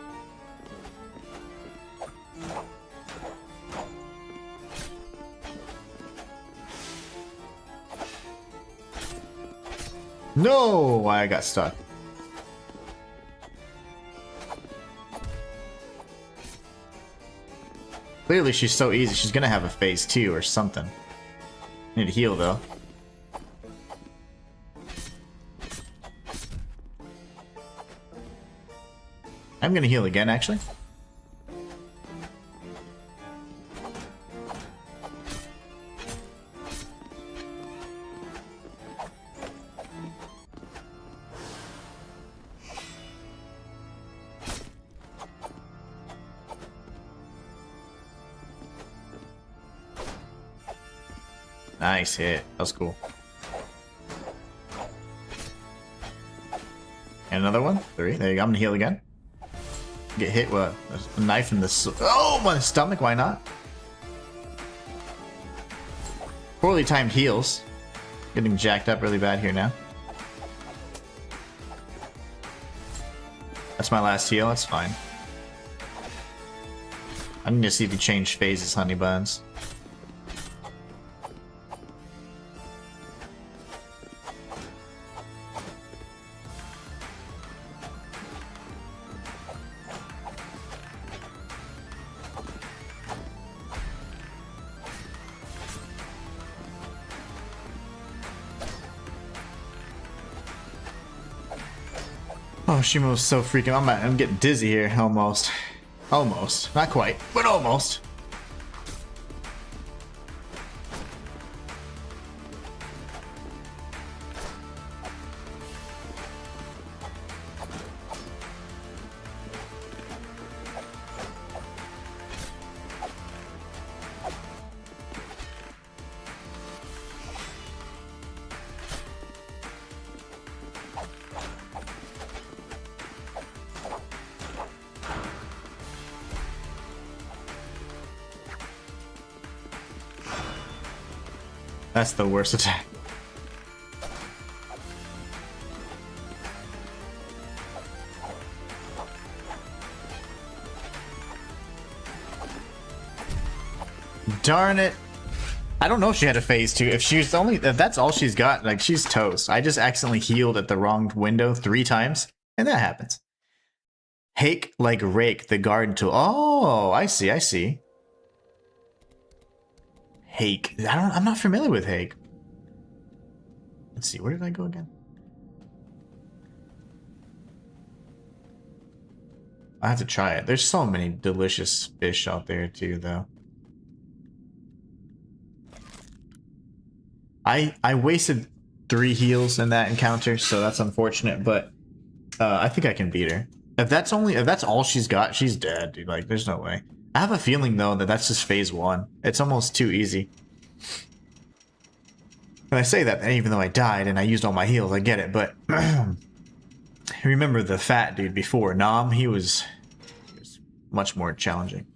Speaker 1: No, I got stuck. Clearly she's so easy, she's gonna have a phase 2 or something. Need to heal though. I'm gonna heal again actually. Nice hit. That was cool. And another one. 3. There you go. I'm gonna heal again. Get hit with a knife in the oh, my stomach. Why not? Poorly timed heals. Getting jacked up really bad here now. That's my last heal. That's fine. I need to see if you change phases, honey buns. Oh, Shimo's so freaking. I'm getting dizzy here. Almost. Almost. Not quite, but almost. That's the worst attack. Darn it. I don't know if she had a phase 2. If that's all she's got, like, she's toast. I just accidentally healed at the wrong window 3 times, and that happens. Hake like rake the garden tool. Oh, I see, I see. Hake. I'm not familiar with Hake. Let's see, where did I go again? I have to try it. There's so many delicious fish out there too, though. I wasted 3 heals in that encounter, so that's unfortunate, but I think I can beat her. If that's all she's got, she's dead, dude. Like, there's no way. I have a feeling though that that's just phase 1. It's almost too easy. And I say that even though I died and I used all my heals, I get it, but remember the fat dude before, Nam? He was much more challenging.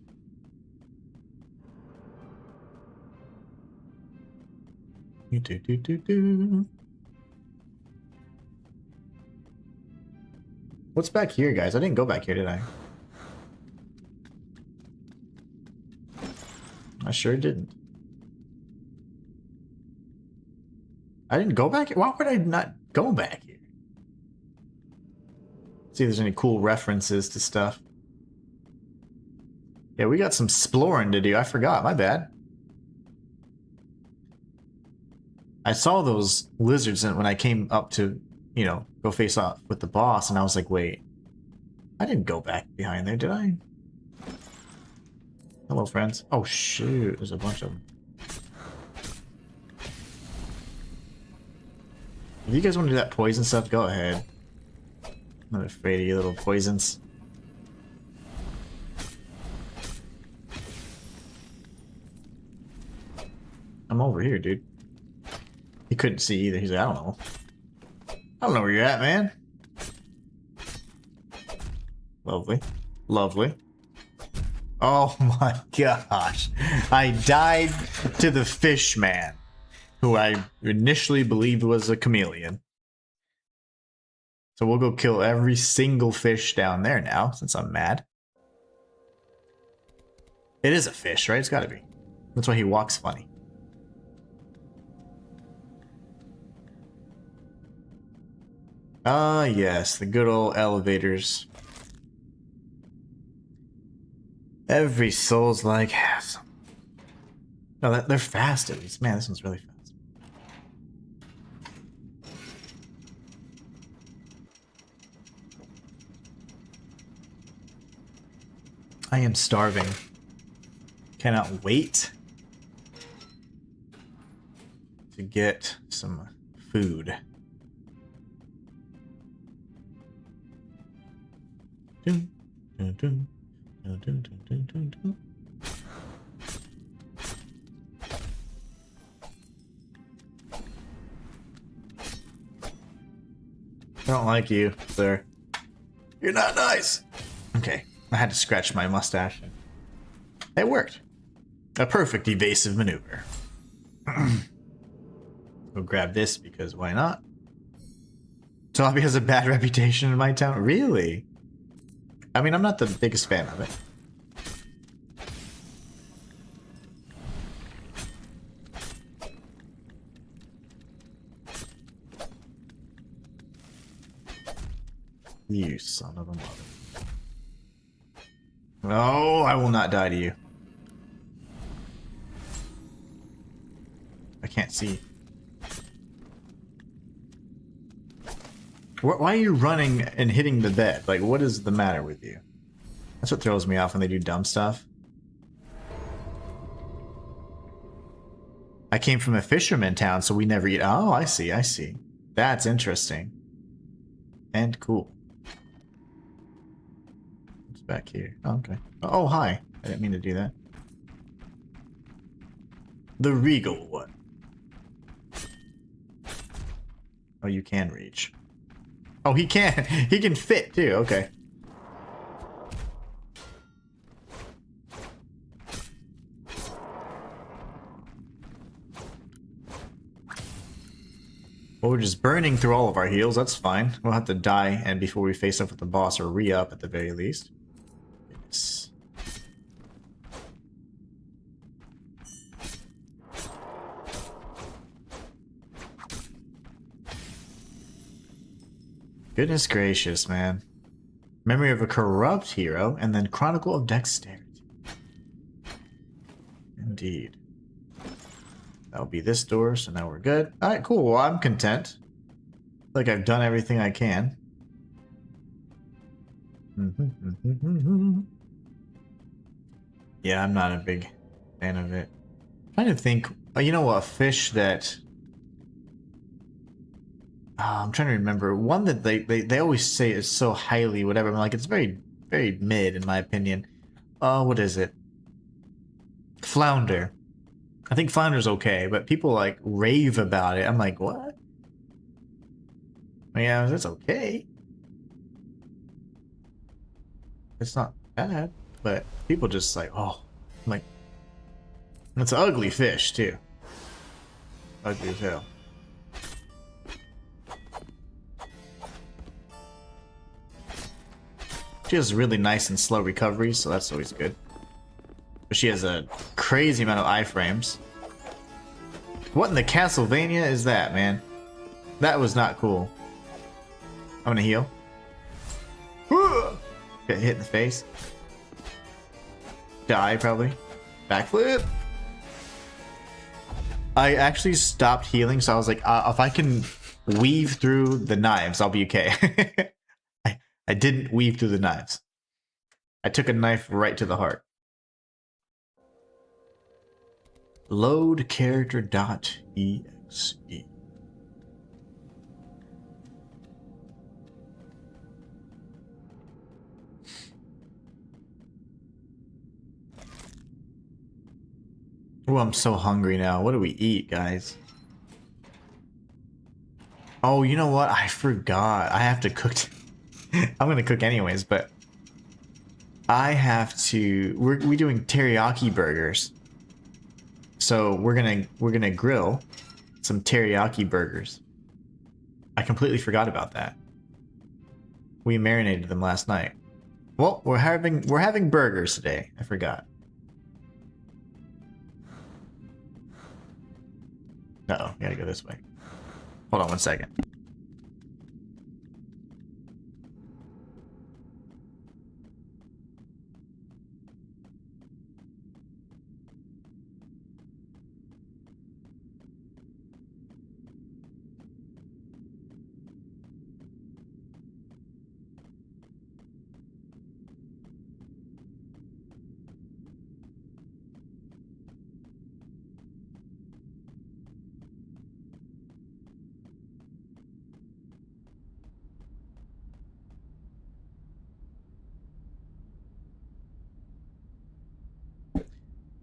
Speaker 1: What's back here, guys? I didn't go back here, did I? I sure didn't. I didn't go back here? Why would I not go back here? See if there's any cool references to stuff. Yeah, we got some exploring to do. I forgot. My bad. I saw those lizards when I came up to, you know, go face off with the boss, and I was like, wait. I didn't go back behind there, did I? Hello, friends. Oh, shoot. There's a bunch of them. If you guys want to do that poison stuff, go ahead. I'm not afraid of you little poisons. I'm over here, dude. He couldn't see either. He's like, I don't know. I don't know where you're at, man. Lovely. Lovely. Oh my gosh. I died to the fish man, who I initially believed was a chameleon. So we'll go kill every single fish down there now, since I'm mad. It is a fish, right? It's gotta be. That's why he walks funny. Ah, yes, the good old elevators. Every Souls-like has them. No, they're fast at least. Man, this one's really fast. I am starving. Cannot wait to get some food. Dun, dun, dun, dun, dun, dun, dun, dun. I don't like you, sir. You're not nice. Okay, I had to scratch my mustache. It worked. A perfect evasive maneuver. Go grab this because why not? Toby has a bad reputation in my town. Really? I mean, I'm not the biggest fan of it. You son of a mother. No, I will not die to you. I can't see. Why are you running and hitting the bed? Like, what is the matter with you? That's what throws me off when they do dumb stuff. I came from a fisherman town, so we never eat. Oh, I see, I see. That's interesting. And cool. What's back here? Oh, okay. Oh, hi. I didn't mean to do that. The regal one. Oh, you can reach. Oh, he can. He can fit too. Okay. Well, we're just burning through all of our heals. That's fine. We'll have to die and before we face up with the boss or re-up at the very least. Yes. Goodness gracious, man. Memory of a corrupt hero, and then Chronicle of Dexterity. Indeed. That'll be this door, so now we're good. Alright, cool. Well, I'm content. Like I've done everything I can. Yeah, I'm not a big fan of it. I'm trying to think, you know, a fish that... I'm trying to remember one that they always say is so highly whatever. I'm like, it's very mid in my opinion. What is it? Flounder. I think flounder's okay, but people like rave about it. I'm like, what? Yeah, that's okay. It's not bad, but people just like, oh, I'm like, it's an ugly fish too. Ugly as hell. She has really nice and slow recovery, so that's always good. But she has a crazy amount of iframes. What in the Castlevania is that, man? That was not cool. I'm gonna heal. Get hit in the face. Die, probably. Backflip! I actually stopped healing, so I was like, if I can weave through the knives, I'll be okay. I didn't weave through the knives. I took a knife right to the heart. Load character.exe. Oh, I'm so hungry now. What do we eat, guys? Oh, you know what? I forgot. I have to cook. I'm gonna cook anyways, but I have to. We're doing teriyaki burgers, so we're gonna grill some teriyaki burgers. I completely forgot about that. We marinated them last night. Well, we're having burgers today. I forgot. Uh-oh, gotta go this way. Hold on one second.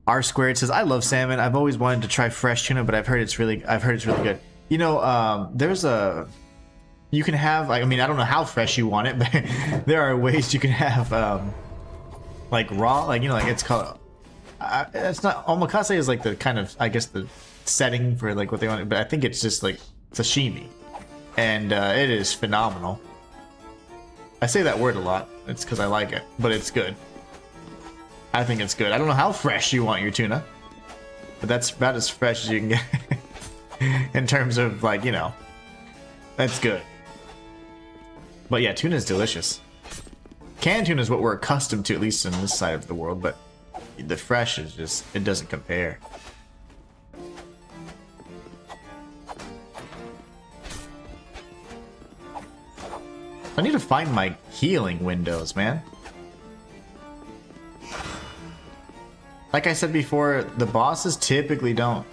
Speaker 1: R squared says, "I love salmon. I've always wanted to try fresh tuna, but I've heard it's really good. You know, there's a you can have. I mean, I don't know how fresh you want it, but there are ways you can have like raw, like like it's called. It's not omakase is like the kind of I guess the setting for like what they want, but I think it's just like sashimi, and it is phenomenal. I say that word a lot. It's because I like it, but it's good. I think it's good. I don't know how fresh you want your tuna, but that's about as fresh as you can get in terms of like, that's good. But yeah, tuna is delicious. Canned tuna is what we're accustomed to, at least in this side of the world, but the fresh is just, it doesn't compare. I need to find my healing windows, man. Like I said before, the bosses typically don't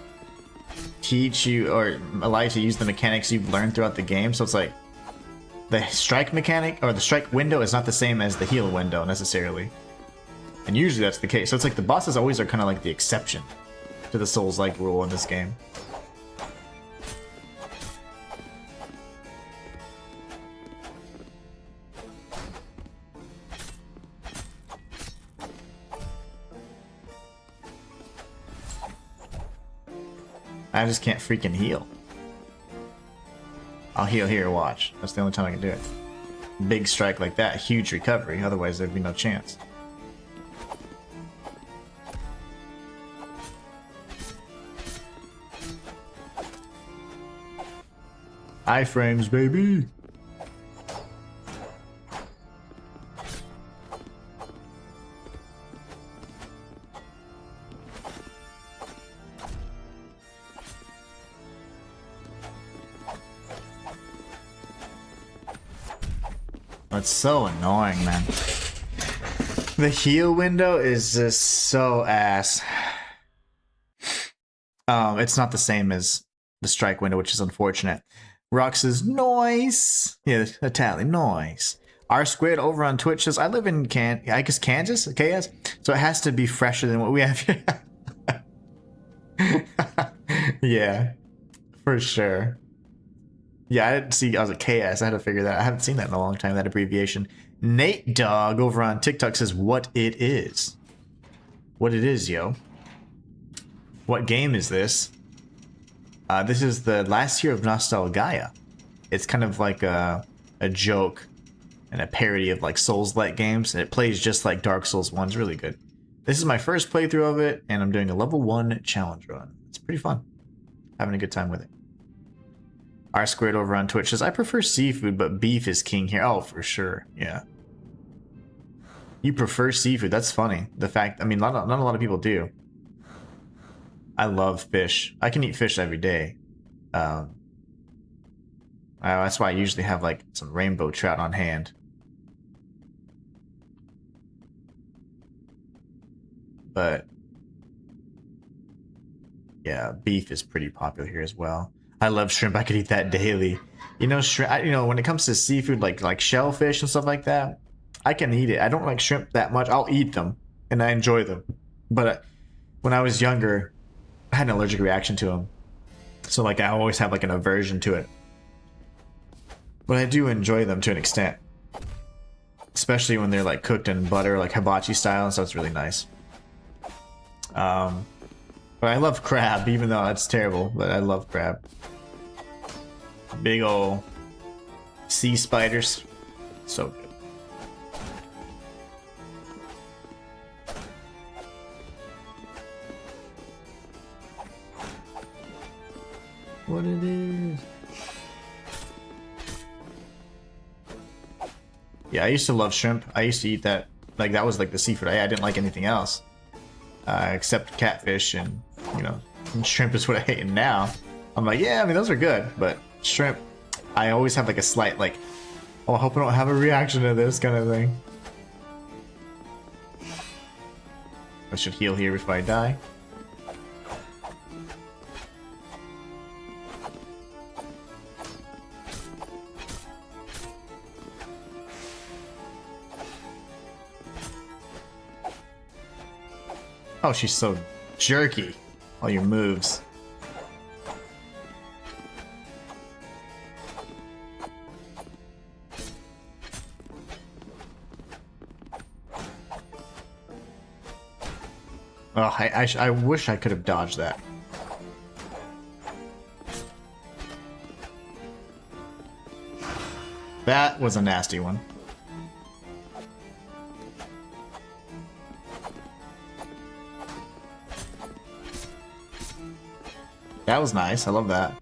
Speaker 1: teach you or allow you to use the mechanics you've learned throughout the game. So it's like the strike mechanic or the strike window is not the same as the heal window necessarily. And usually that's the case. So it's like the bosses always are kind of like the exception to the Souls-like rule in this game. I just can't freaking heal. I'll heal here, watch. That's the only time I can do it. Big strike like that, huge recovery, otherwise there'd be no chance. Iframes, baby! That's so annoying, man. The heal window is just so ass. It's not the same as the strike window, which is unfortunate. Rock says, noise. Yeah, Italian, noise. R squared over on Twitch says, I live in Kansas, KS, so it has to be fresher than what we have here. Yeah, for sure. Yeah, I didn't see. I was at KS. I had to figure that. I haven't seen that in a long time. That abbreviation. Nate Dog over on TikTok says, "What it is? What it is, yo? What game is this? This is the Last Hero of Nostalgaia. It's kind of like a joke and a parody of like Souls-like games, and it plays just like Dark Souls 1. It's really good. This is my first playthrough of it, and I'm doing a level 1 challenge run. It's pretty fun. Having a good time with it." R squared over on Twitch says, I prefer seafood, but beef is king here. Oh, for sure. Yeah. You prefer seafood. That's funny. The fact, I mean, not a lot of people do. I love fish. I can eat fish every day. That's why I usually have like some rainbow trout on hand. But yeah, beef is pretty popular here as well. I love shrimp. I could eat that daily. Shrimp. When it comes to seafood, like shellfish and stuff like that, I can eat it. I don't like shrimp that much. I'll eat them, and I enjoy them. But when I was younger, I had an allergic reaction to them, so like I always have like an aversion to it. But I do enjoy them to an extent, especially when they're like cooked in butter, like hibachi style, and so it's really nice. But I love crab, even though that's terrible. But I love crab. Big ol' sea spiders, so good. what it is. Yeah, I used to love shrimp. I used to eat that. Like, that was like the seafood. I didn't like anything else. Except catfish and, you know, and shrimp is what I hate. And now, I'm like, yeah, I mean, those are good. But shrimp, I always have like a slight, like, oh, I hope I don't have a reaction to this kind of thing. I should heal here before I die. Oh, she's so jerky. All your moves. Oh, I wish I could have dodged that. That was a nasty one. That was nice. I love that.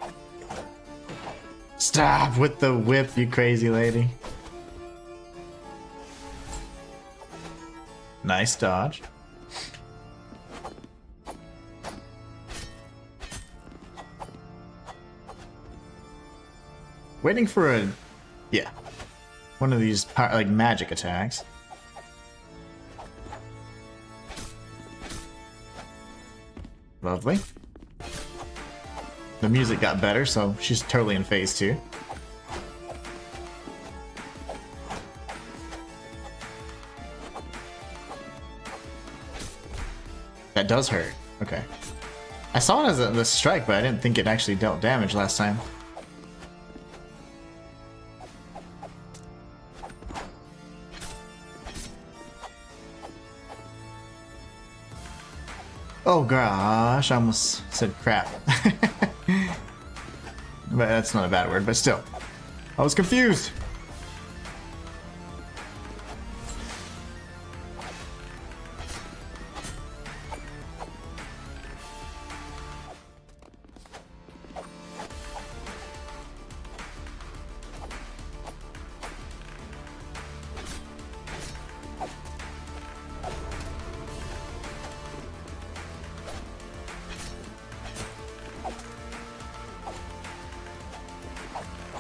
Speaker 1: Stop with the whip, you crazy lady. Nice dodge. Waiting for a... yeah. One of these, like, magic attacks. Lovely. The music got better, so she's totally in phase 2. That does hurt. Okay. I saw it as the strike, but I didn't think it actually dealt damage last time. Oh gosh, I almost said crap. But that's not a bad word, but still. I was confused.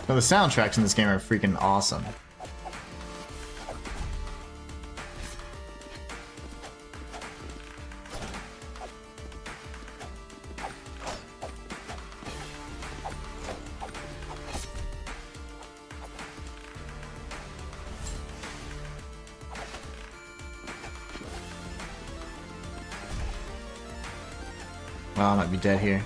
Speaker 1: So the soundtracks in this game are freaking awesome. Well, I might be dead here.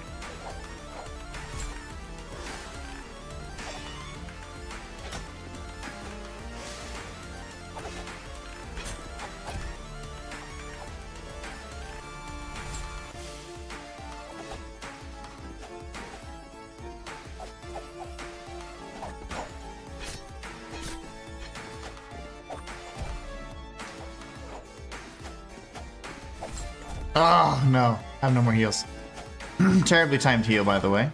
Speaker 1: Oh, no. I have no more heals. Terribly timed heal, by the way.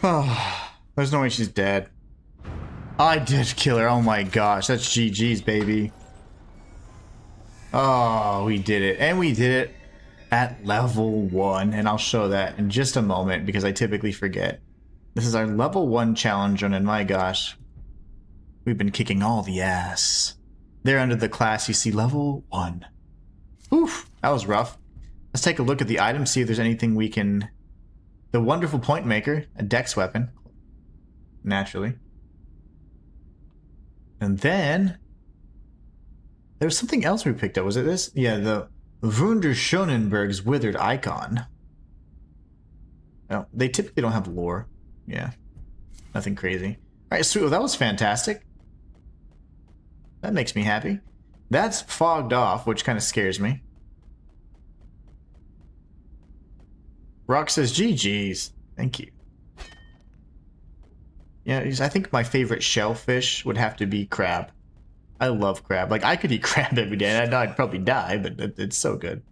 Speaker 1: Oh, there's no way she's dead. I did kill her. Oh my gosh. That's GG's, baby. Oh, we did it. And we did it at level 1. And I'll show that in just a moment because I typically forget. This is our level 1 challenge run, and my gosh. We've been kicking all the ass. There under the class you see level 1. Oof, that was rough. Let's take a look at the item, see if there's anything we can... The wonderful point maker, a dex weapon. Naturally. And then... There's something else we picked up. Was it this? Yeah, the Wunderschönenberg's Withered Icon. Oh, they typically don't have lore. Yeah. Nothing crazy. Alright, sweet. Well, that was fantastic. That makes me happy. That's fogged off, which kind of scares me. Rock says GG's. Thank you. Yeah, I think my favorite shellfish would have to be crab. I love crab. Like, I could eat crab every day, and I know I'd probably die, but it's so good.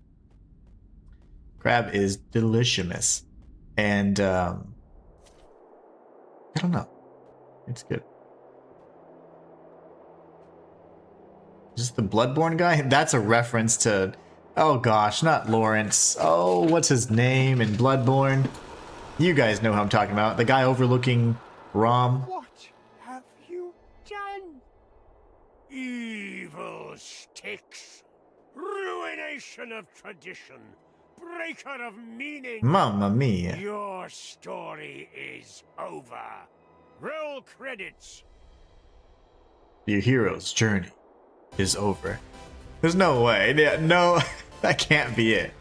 Speaker 1: Crab is delicious. And, I don't know. It's good. Is this the Bloodborne guy? That's a reference to... Oh gosh, not Lawrence. Oh, what's his name in Bloodborne? You guys know who I'm talking about. The guy overlooking Rom.
Speaker 3: What have you done? Evil sticks, ruination of tradition, breaker of meaning.
Speaker 1: Mamma mia.
Speaker 3: Your story is over. Roll credits.
Speaker 1: Your hero's journey is over. There's no way. Yeah, no, that can't be it.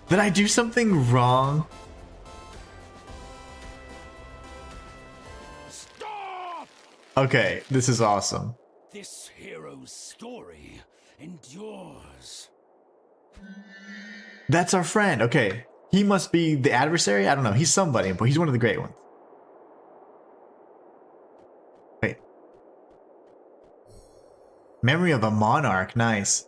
Speaker 1: Did I do something wrong?
Speaker 3: Stop!
Speaker 1: Okay, this is awesome.
Speaker 6: This hero's story endures.
Speaker 1: That's our friend. Okay, he must be the adversary. I don't know. He's somebody, but he's one of the great ones. Wait. Memory of a Monarch. Nice.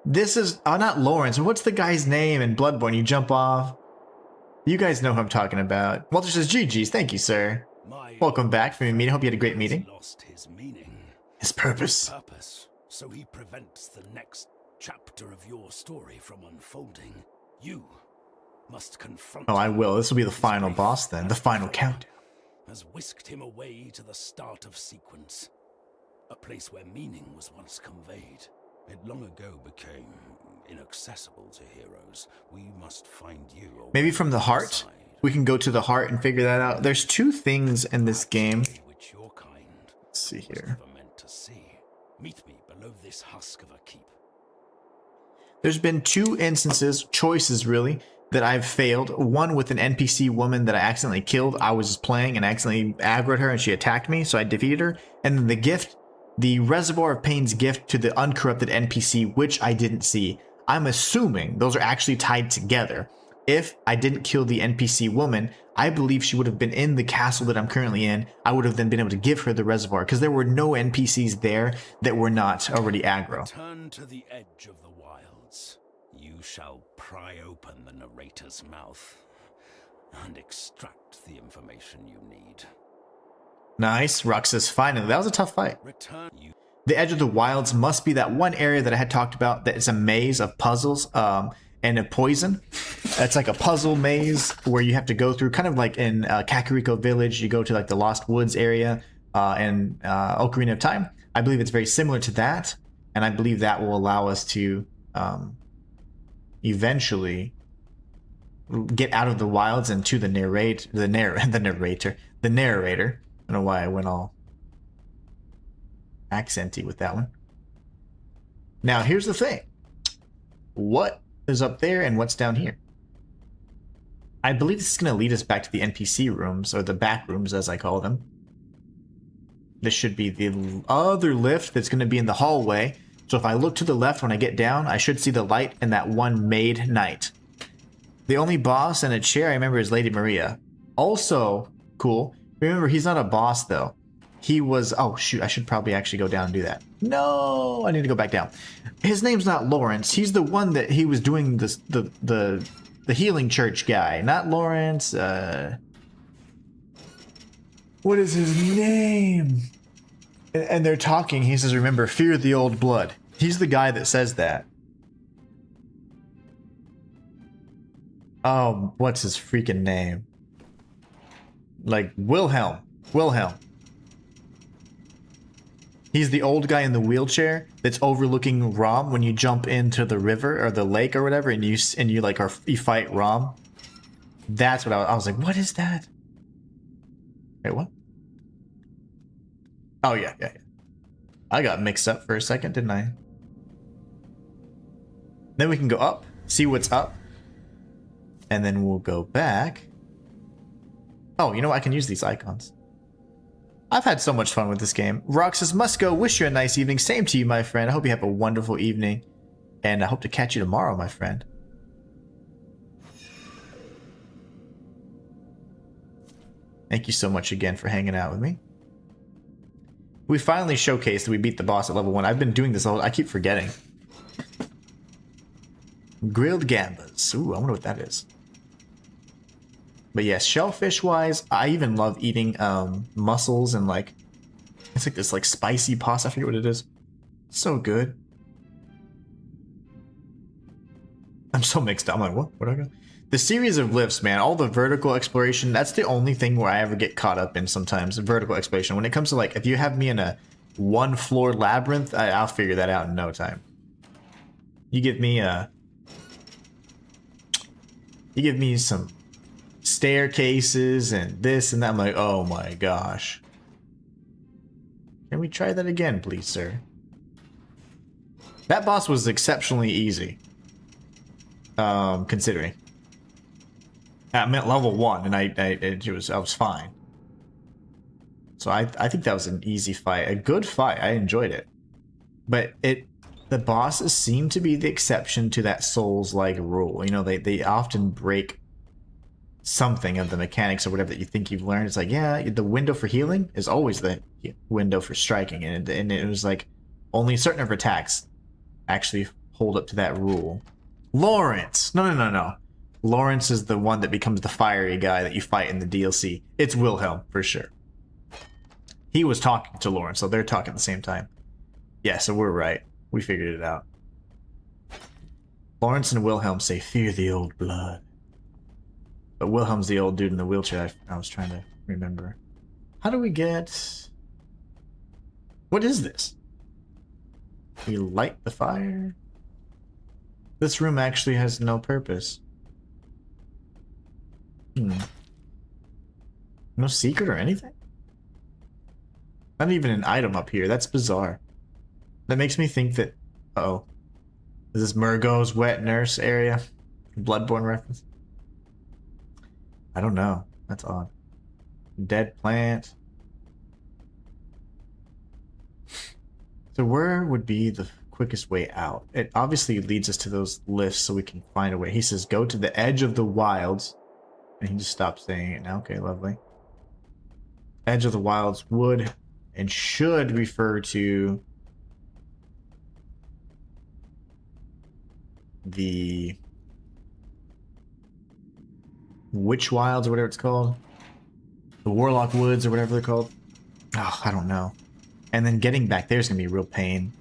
Speaker 1: This is not Lawrence. What's the guy's name in Bloodborne? You jump off. You guys know who I'm talking about. Walter says GG's. Thank you, sir. Welcome back from your meeting. Hope you had a great meeting.
Speaker 6: Lost his meaning.
Speaker 1: His purpose.
Speaker 6: So he prevents the next chapter of your story from unfolding. You must confront.
Speaker 1: Oh, I will. This will be the final boss then. The final countdown.
Speaker 6: Has whisked him away to the start of sequence. A place where meaning was once conveyed. It long ago became inaccessible to heroes. We must find you.
Speaker 1: Maybe from the heart? We can go to the heart and figure that out. There's two things in this game.
Speaker 6: Which your kind
Speaker 1: Let's see here.
Speaker 6: was never meant to see. Meet me below this husk of a keep.
Speaker 1: There's been two instances, choices really, that I've failed. One with an NPC woman that I accidentally killed. I was just playing and accidentally aggroed her and she attacked me, so I defeated her. And then the gift, the Reservoir of Pain's gift to the uncorrupted NPC, which I didn't see. I'm assuming those are actually tied together. If I didn't kill the NPC woman, I believe she would have been in the castle that I'm currently in. I would have then been able to give her the reservoir because there were no NPCs there that were not already aggro.
Speaker 6: Turn to the edge of the wilds. You shall pry open the narrator's mouth and extract the information you need.
Speaker 1: Nice. Rux says finally. That was a tough fight.
Speaker 6: Return you.
Speaker 1: The edge of the wilds must be that one area that I had talked about that is a maze of puzzles and a poison. It's like a puzzle maze where you have to go through, kind of like in Kakariko Village. You go to like the Lost Woods area and Ocarina of Time. I believe it's very similar to that, and I believe that will allow us to eventually get out of the wilds and to the narrator. I don't know why I went all accenty with that one. Now here's the thing. What is up there and what's down here? I believe this is going to lead us back to the NPC rooms, or the back rooms as I call them. This should be the other lift that's going to be in the hallway. So if I look to the left when I get down, I should see the light in that one maid knight. The only boss in a chair I remember is Lady Maria. Also cool. Remember, he's not a boss though. He was, oh shoot, I should probably actually go down and do that. No, I need to go back down. His name's not Lawrence. He's the one that he was doing this, the healing church guy, not Lawrence. What is his name? And they're talking. He says, remember, fear the old blood. He's the guy that says that. Oh, what's his freaking name? Like Wilhelm. He's the old guy in the wheelchair that's overlooking Rom when you jump into the river or the lake or whatever, and you fight Rom. That's what I was like. What is that? Wait, what? Oh yeah. I got mixed up for a second, didn't I? Then we can go up, see what's up, and then we'll go back. Oh, you know what? I can use these icons. I've had so much fun with this game. Roxas must go. Wish you a nice evening. Same to you, my friend. I hope you have a wonderful evening. And I hope to catch you tomorrow, my friend. Thank you so much again for hanging out with me. We finally showcased that we beat the boss at level 1. I've been doing this all. I keep forgetting. Grilled gambas. Ooh, I wonder what that is. But yes, shellfish-wise, I even love eating mussels and like... It's like this like spicy pasta. I forget what it is. So good. I'm so mixed up. I'm like, what? Where'd I go? The series of lifts, man, all the vertical exploration, that's the only thing where I ever get caught up in sometimes, vertical exploration. When it comes to, like, if you have me in a one-floor labyrinth, I'll figure that out in no time. You give me some staircases and this and that, I'm like, oh my gosh. Can we try that again, please, sir? That boss was exceptionally easy. Considering. I meant level 1, and I was fine. So I think that was an easy fight, a good fight. I enjoyed it, but the bosses seem to be the exception to that Souls-like rule. You know, they often break something of the mechanics or whatever that you think you've learned. It's like, yeah, the window for healing is always the window for striking, and it was like only certain of attacks actually hold up to that rule. Lawrence, no. Lawrence is the one that becomes the fiery guy that you fight in the DLC. It's Wilhelm, for sure. He was talking to Lawrence, so they're talking at the same time. Yeah, so we're right. We figured it out. Lawrence and Wilhelm say, fear the old blood. But Wilhelm's the old dude in the wheelchair I was trying to remember. How do we get... What is this? We light the fire? This room actually has no purpose. No secret or anything? Not even an item up here. That's bizarre. That makes me think that... Uh-oh. Is this Murgo's wet nurse area? Bloodborne reference? I don't know. That's odd. Dead plant. So where would be the quickest way out? It obviously leads us to those lifts so we can find a way. He says, go to the edge of the wilds. And he just stopped saying it now. Okay, lovely. Edge of the wilds would and should refer to the Witch Wilds or whatever it's called. The Warlock Woods or whatever they're called. Oh, I don't know. And then getting back there is going to be a real pain.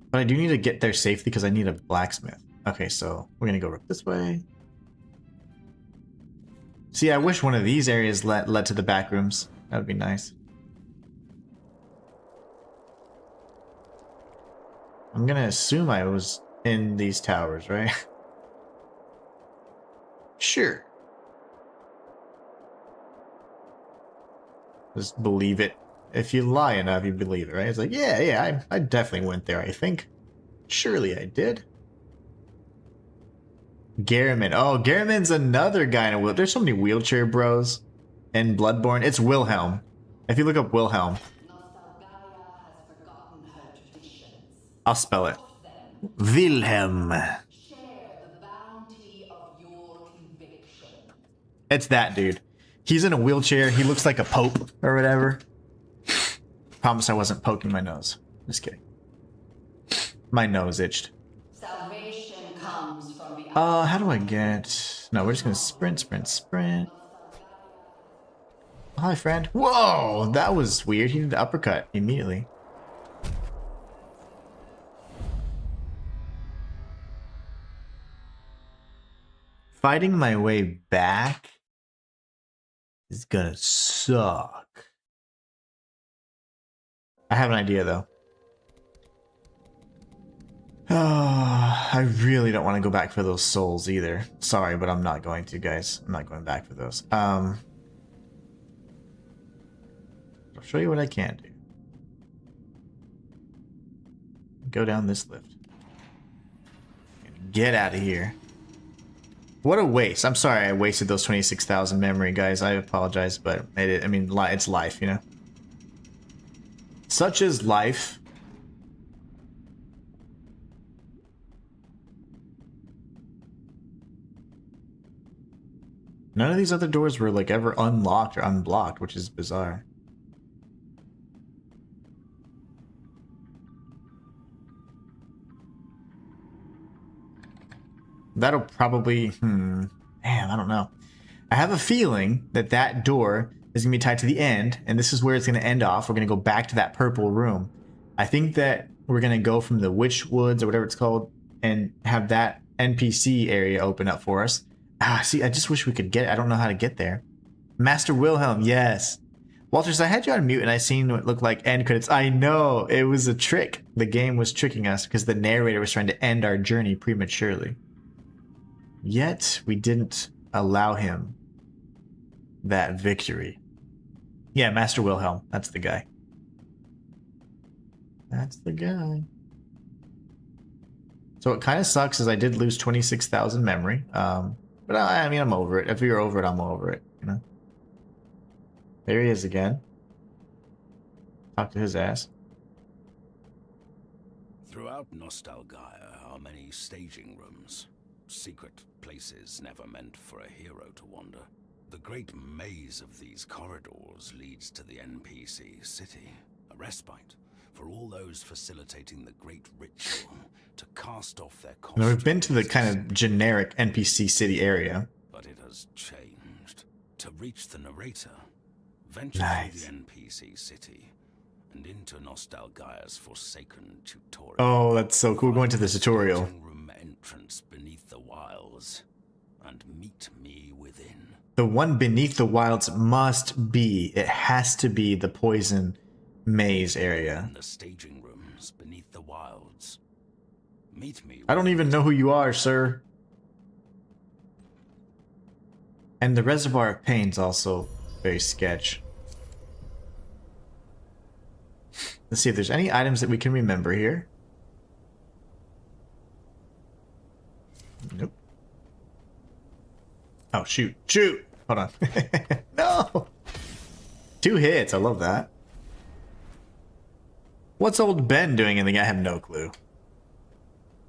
Speaker 1: But I do need to get there safely because I need a blacksmith. Okay, so we're going to go up this way. See, I wish one of these areas led to the back rooms. That would be nice. I'm going to assume I was in these towers, right? Sure. Just believe it. If you lie enough, you believe it, right? It's like, yeah, I definitely went there, I think. Surely I did. Garriman. Oh, Garriman's another guy in a wheel. There's so many wheelchair bros in Bloodborne. It's Wilhelm. If you look up Wilhelm.
Speaker 4: Nostalgaia has forgotten her traditions.
Speaker 1: I'll spell it. Wilhelm.
Speaker 4: Share the bounty of your conviction.
Speaker 1: It's that dude. He's in a wheelchair. He looks like a pope or whatever. Promise I wasn't poking my nose. Just kidding. My nose itched.
Speaker 4: Salvation comes from the
Speaker 1: How do I get... No, we're just gonna sprint. Hi, friend. Whoa, that was weird. He did the uppercut immediately. Fighting my way back is gonna suck. I have an idea, though. I really don't want to go back for those souls either. Sorry, but I'm not going to, guys. I'm not going back for those. I'll show you what I can do. Go down this lift. Get out of here. What a waste. I'm sorry I wasted those 26,000 memory, guys. I apologize, but I mean, it's life, you know? Such is life. None of these other doors were like ever unlocked or unblocked, which is bizarre. That'll probably, man, I don't know. I have a feeling that that door is going to be tied to the end, and this is where it's going to end off. We're going to go back to that purple room. I think that we're going to go from the Witch Woods or whatever it's called and have that NPC area open up for us. Ah, see, I just wish we could get it. I don't know how to get there. Master Wilhelm, yes. Walters, I had you on mute and I seen what looked like end credits. I know, it was a trick. The game was tricking us because the narrator was trying to end our journey prematurely. Yet, we didn't allow him that victory. Yeah, Master Wilhelm. That's the guy. That's the guy. So what kind of sucks is I did lose 26,000 memory. But I mean, I'm over it. If you're over it, I'm over it. You know. There he is again. Talk to his ass.
Speaker 6: Throughout Nostalgaia are many staging rooms. Secret places never meant for a hero to wander. The great maze of these corridors leads to the NPC city, a respite for all those facilitating the great ritual to cast off their costumes.
Speaker 1: Now we've been to the kind of generic NPC city area.
Speaker 6: But it has changed. To reach the narrator, venture
Speaker 1: Nice.
Speaker 6: through the NPC city and into Nostalgaia's forsaken tutorial.
Speaker 1: Oh, that's so cool. Going to the tutorial.
Speaker 6: Staging room entrance beneath the wilds and meet me within.
Speaker 1: The one beneath the wilds must be, it has to be the poison maze area.
Speaker 6: In the staging rooms beneath the wilds. Meet me.
Speaker 1: I don't even know who you are, sir. And the Reservoir of Pain's also very sketch. Let's see if there's any items that we can remember here. Nope. Oh, shoot. Shoot! Hold on. No! 2 hits. I love that. What's old Ben doing in the game? I have no clue.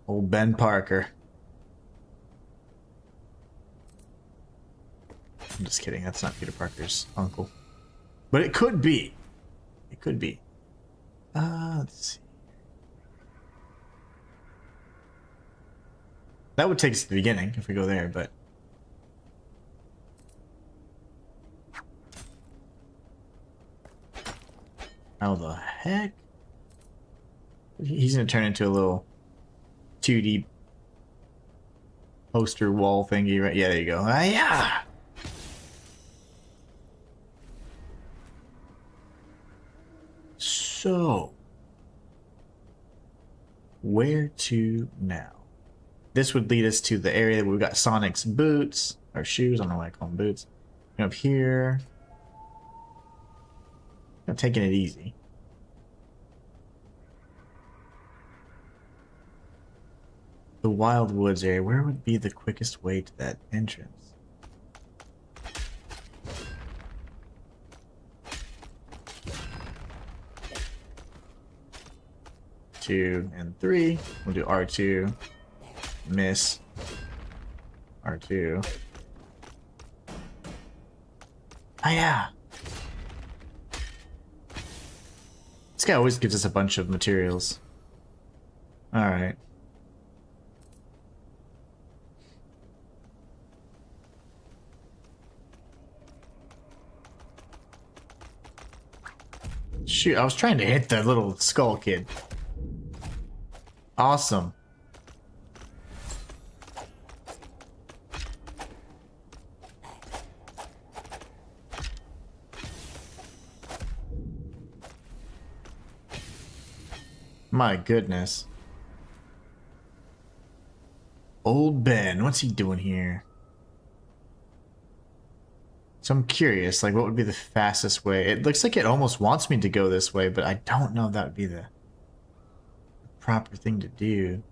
Speaker 1: Old Ben Parker. I'm just kidding. That's not Peter Parker's uncle. But it could be. It could be. Let's see. That would take us to the beginning if we go there, but... How the heck? He's gonna turn into a little 2D poster wall thingy, right? Yeah, there you go. Ah, yeah! So... where to now? This would lead us to the area where we've got Sonic's boots, or shoes, I don't know why I call them boots. And up here... I'm taking it easy. The Wild Woods area. Where would be the quickest way to that entrance? Two and 3. We'll do R2. Miss. R2. Ah, yeah. This guy always gives us a bunch of materials. Alright. Shoot, I was trying to hit the little skull kid. Awesome. My goodness. Old Ben, what's he doing here? So I'm curious, like, what would be the fastest way? It looks like it almost wants me to go this way, but I don't know if that would be the proper thing to do.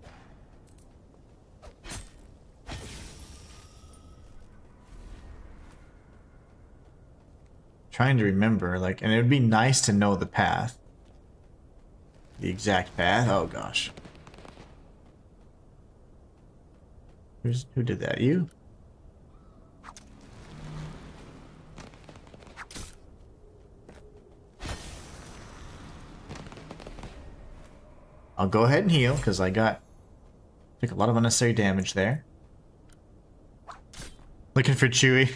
Speaker 1: Trying to remember, like, and it would be nice to know the path. The exact path. Oh gosh. Who did that? You? I'll go ahead and heal because I took a lot of unnecessary damage there. Looking for Chewie.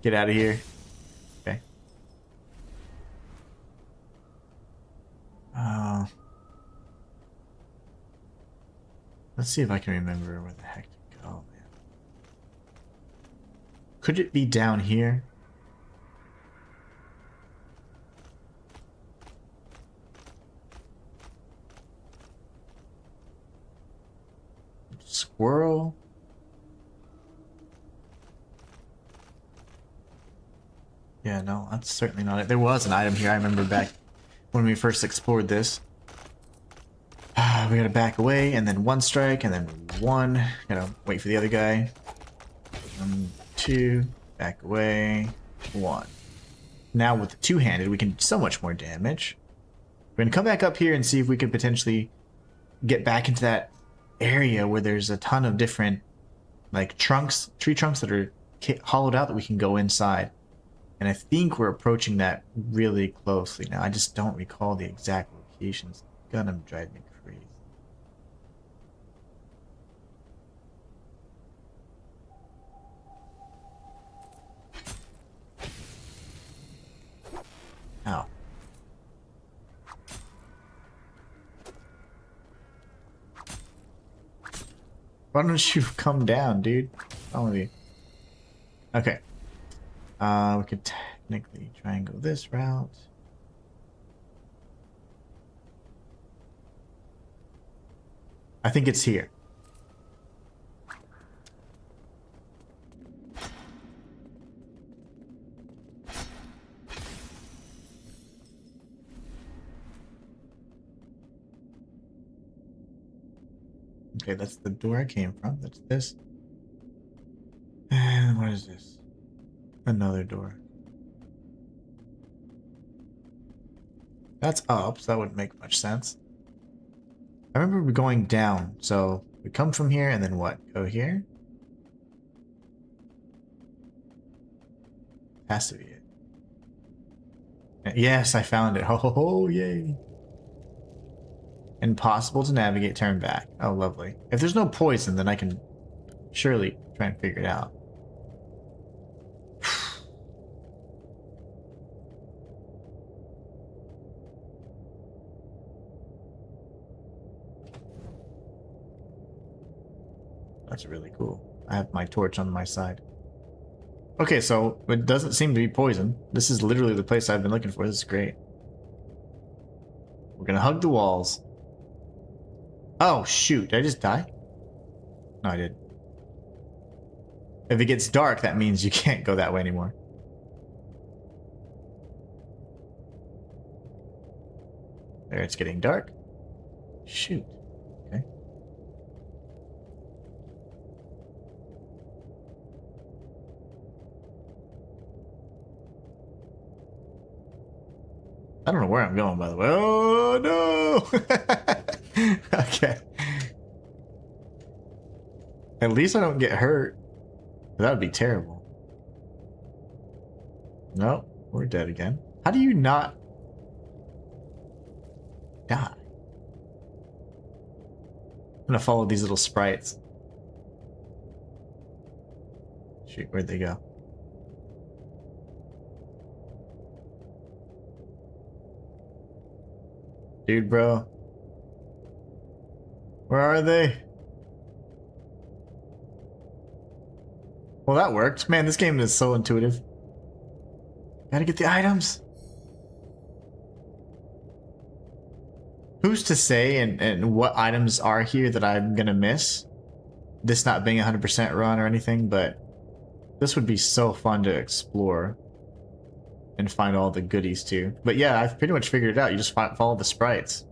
Speaker 1: Get out of here. Okay. Let's see if I can remember where the heck to go, man. Could it be down here? Squirrel? Yeah, no, that's certainly not it. There was an item here, I remember back when we first explored this. We gotta back away, and then one strike, and then one. Gotta wait for the other guy. 1, 2, back away, 1. Now with the two-handed, we can do so much more damage. We're gonna come back up here and see if we could potentially get back into that area where there's a ton of different, like, trunks, tree trunks that are hollowed out that we can go inside. And I think we're approaching that really closely now. I just don't recall the exact locations. It's gonna drive me crazy. Ow. Why don't you come down, dude? What's wrong with you? Okay. We could technically try and go this route. I think it's here. Okay, that's the door I came from. That's this. And what is this? Another door. That's up, so that wouldn't make much sense. I remember going down, so we come from here and then what? Go here? Has to be it. Yes, I found it. Oh, yay. Impossible to navigate, turn back. Oh, lovely. If there's no poison, then I can surely try and figure it out. That's really cool. I have my torch on my side. Okay, so it doesn't seem to be poison. This is literally the place I've been looking for. This is great. We're gonna hug the walls. Oh, shoot. Did I just die? No, I did. If it gets dark, that means you can't go that way anymore. There, it's getting dark. Shoot. Okay. I don't know where I'm going, by the way. Oh, no! Okay. At least I don't get hurt. That would be terrible. Nope, we're dead again. How do you not die? I'm gonna follow these little sprites. Shoot, where'd they go? Dude, bro. Where are they? Well, that worked. Man, this game is so intuitive. Gotta get the items. Who's to say and what items are here that I'm gonna miss? This not being 100% run or anything, but this would be so fun to explore and find all the goodies too. But yeah, I've pretty much figured it out. You just follow the sprites.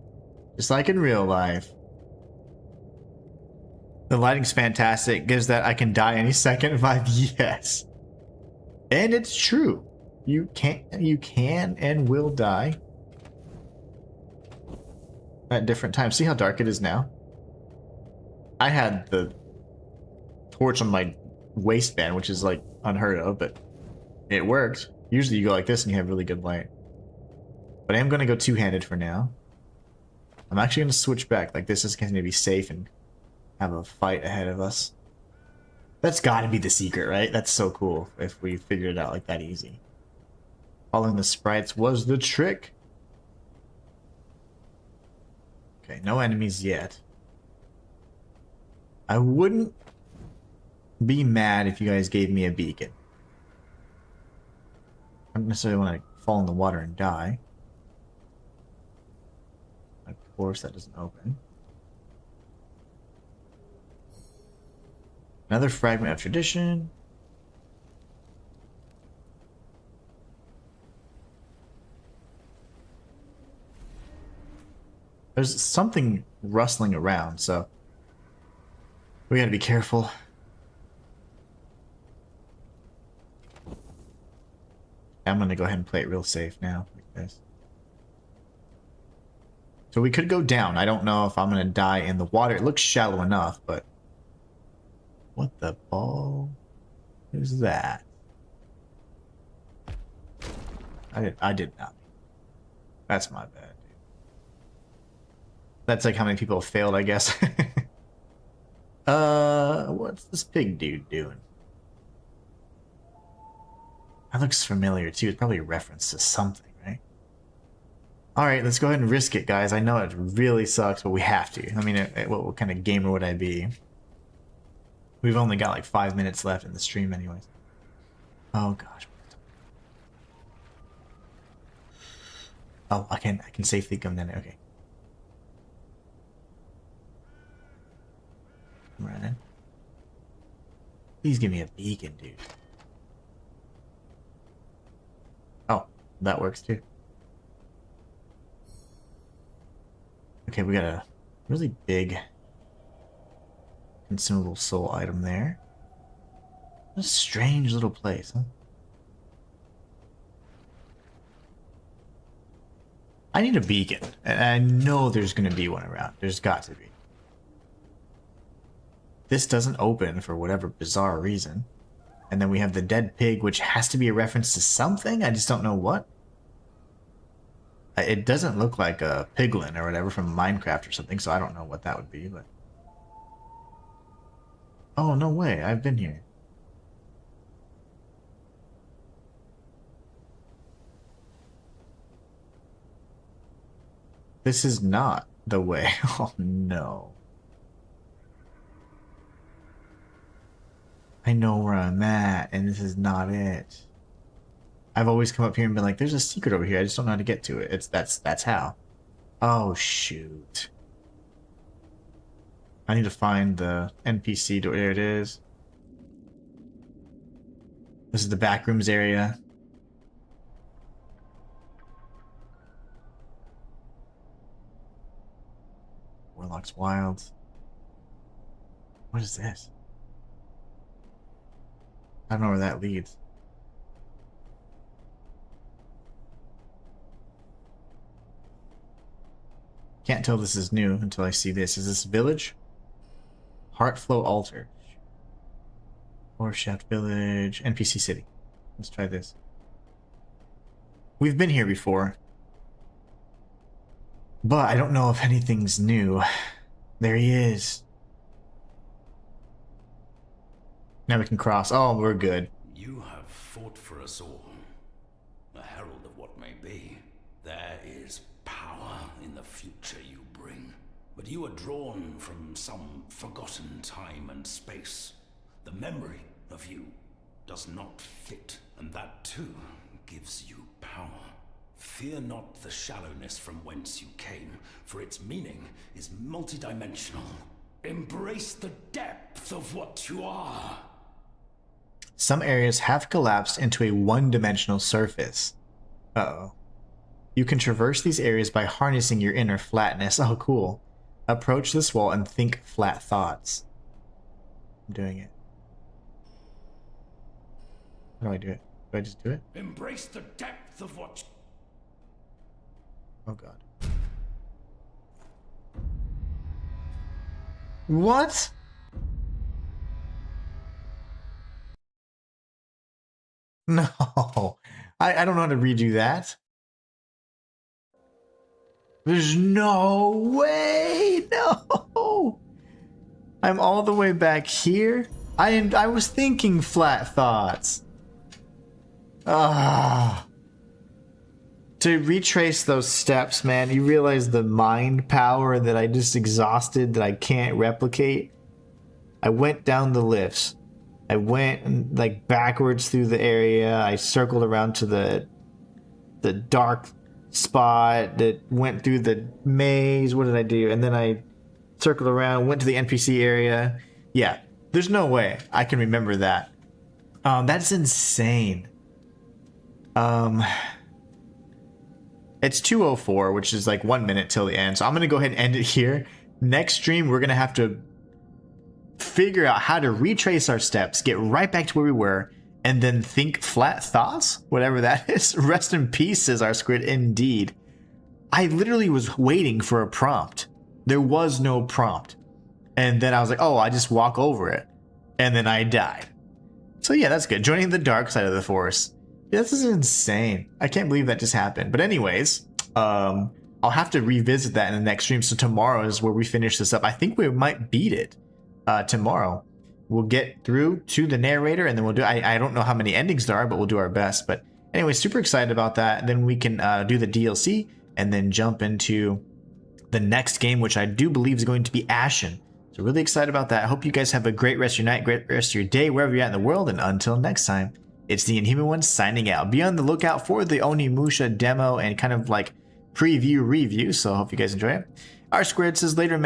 Speaker 1: Just like in real life. The lighting's fantastic. Gives that I can die any second vibe. Yes. And it's true. You can and will die at different times. See how dark it is now? I had the torch on my waistband, which is like unheard of, but it worked. Usually you go like this and you have really good light. But I am going to go two-handed for now. I'm actually going to switch back. Like, this is going to be safe and have a fight ahead of us. That's got to be the secret, right? That's so cool if we figured it out like that easy. Following the sprites was the trick. Okay, no enemies yet. I wouldn't be mad if you guys gave me a beacon. I don't necessarily want to fall in the water and die. Of course, that doesn't open. Another fragment of tradition. There's something rustling around, so we gotta be careful. I'm gonna go ahead and play it real safe now, like this. So we could go down. I don't know if I'm gonna die in the water. It looks shallow enough, but what the ball is that? I did not. That's my bad, dude. That's like how many people have failed, I guess. What's this pig dude doing? That looks familiar too. It's probably a reference to something, right? Alright, let's go ahead and risk it, guys. I know it really sucks, but we have to. I mean, what kind of gamer would I be? We've only got like 5 minutes left in the stream anyways. Oh gosh. Oh, I can safely come down. Okay. I'm running. Please give me a beacon, dude. Oh, that works too. Okay, we got a really big consumable soul item there. What a strange little place, huh? I need a beacon, and I know there's going to be one around. There's got to be. This doesn't open for whatever bizarre reason. And then we have the dead pig, which has to be a reference to something. I just don't know what. It doesn't look like a piglin or whatever from Minecraft or something, so I don't know what that would be, but... Oh, no way. I've been here. This is not the way. Oh, no. I know where I'm at, and this is not it. I've always come up here and been like, there's a secret over here. I just don't know how to get to it. That's how. Oh, shoot. I need to find the NPC door. There it is. This is the backrooms area. Warlock's Wild. What is this? I don't know where that leads. Can't tell this is new until I see this. Is this village? Heartflow Altar. Or Shaft Village. NPC City. Let's try this. We've been here before. But I don't know if anything's new. There he is. Now we can cross. Oh, we're good.
Speaker 6: You have fought for us all. A herald of what may be. There is power in the future you bring. But you are drawn from some forgotten time and space. The memory of you does not fit, and that too gives you power. Fear not the shallowness from whence you came, for its meaning is multidimensional. Embrace the depth of what you are.
Speaker 1: Some areas have collapsed into a one-dimensional surface. Uh-oh. You can traverse these areas by harnessing your inner flatness. Oh, cool. Approach this wall and think flat thoughts. I'm doing it. How do I do it? Do I just do it?
Speaker 6: Embrace the depth of what...
Speaker 1: Oh, God. What? No. I don't know how to redo that. There's no way. No. I'm all the way back here. I was thinking flat thoughts. Ah. To retrace those steps, man, you realize the mind power that I just exhausted that I can't replicate. I went down the lifts. I went like backwards through the area. I circled around to the dark spot that went through the maze. What did I do? And then I circled around, went to the NPC area. Yeah, there's no way I can remember that. That's insane. It's 2:04, which is like 1 minute till the end. So I'm going to go ahead and end it here. Next stream, we're going to have to figure out how to retrace our steps, get right back to where we were, and then think flat thoughts, whatever that is. Rest in peace, says our squid. Indeed. I literally was waiting for a prompt. There was no prompt. And then I was like, oh, I just walk over it. And then I died. So yeah, that's good. Joining the dark side of the force. Yeah, this is insane. I can't believe that just happened. But anyways, I'll have to revisit that in the next stream. So tomorrow is where we finish this up. I think we might beat it tomorrow. We'll get through to the narrator, and then we'll do... I don't know how many endings there are, but we'll do our best. But anyway, super excited about that. And then we can do the DLC, and then jump into the next game, which I do believe is going to be Ashen. So really excited about that. I hope you guys have a great rest of your night, great rest of your day, wherever you're at in the world. And until next time, it's the Inhuman One signing out. Be on the lookout for the Onimusha demo and kind of like preview review. So I hope you guys enjoy it. Our Squared says later, man.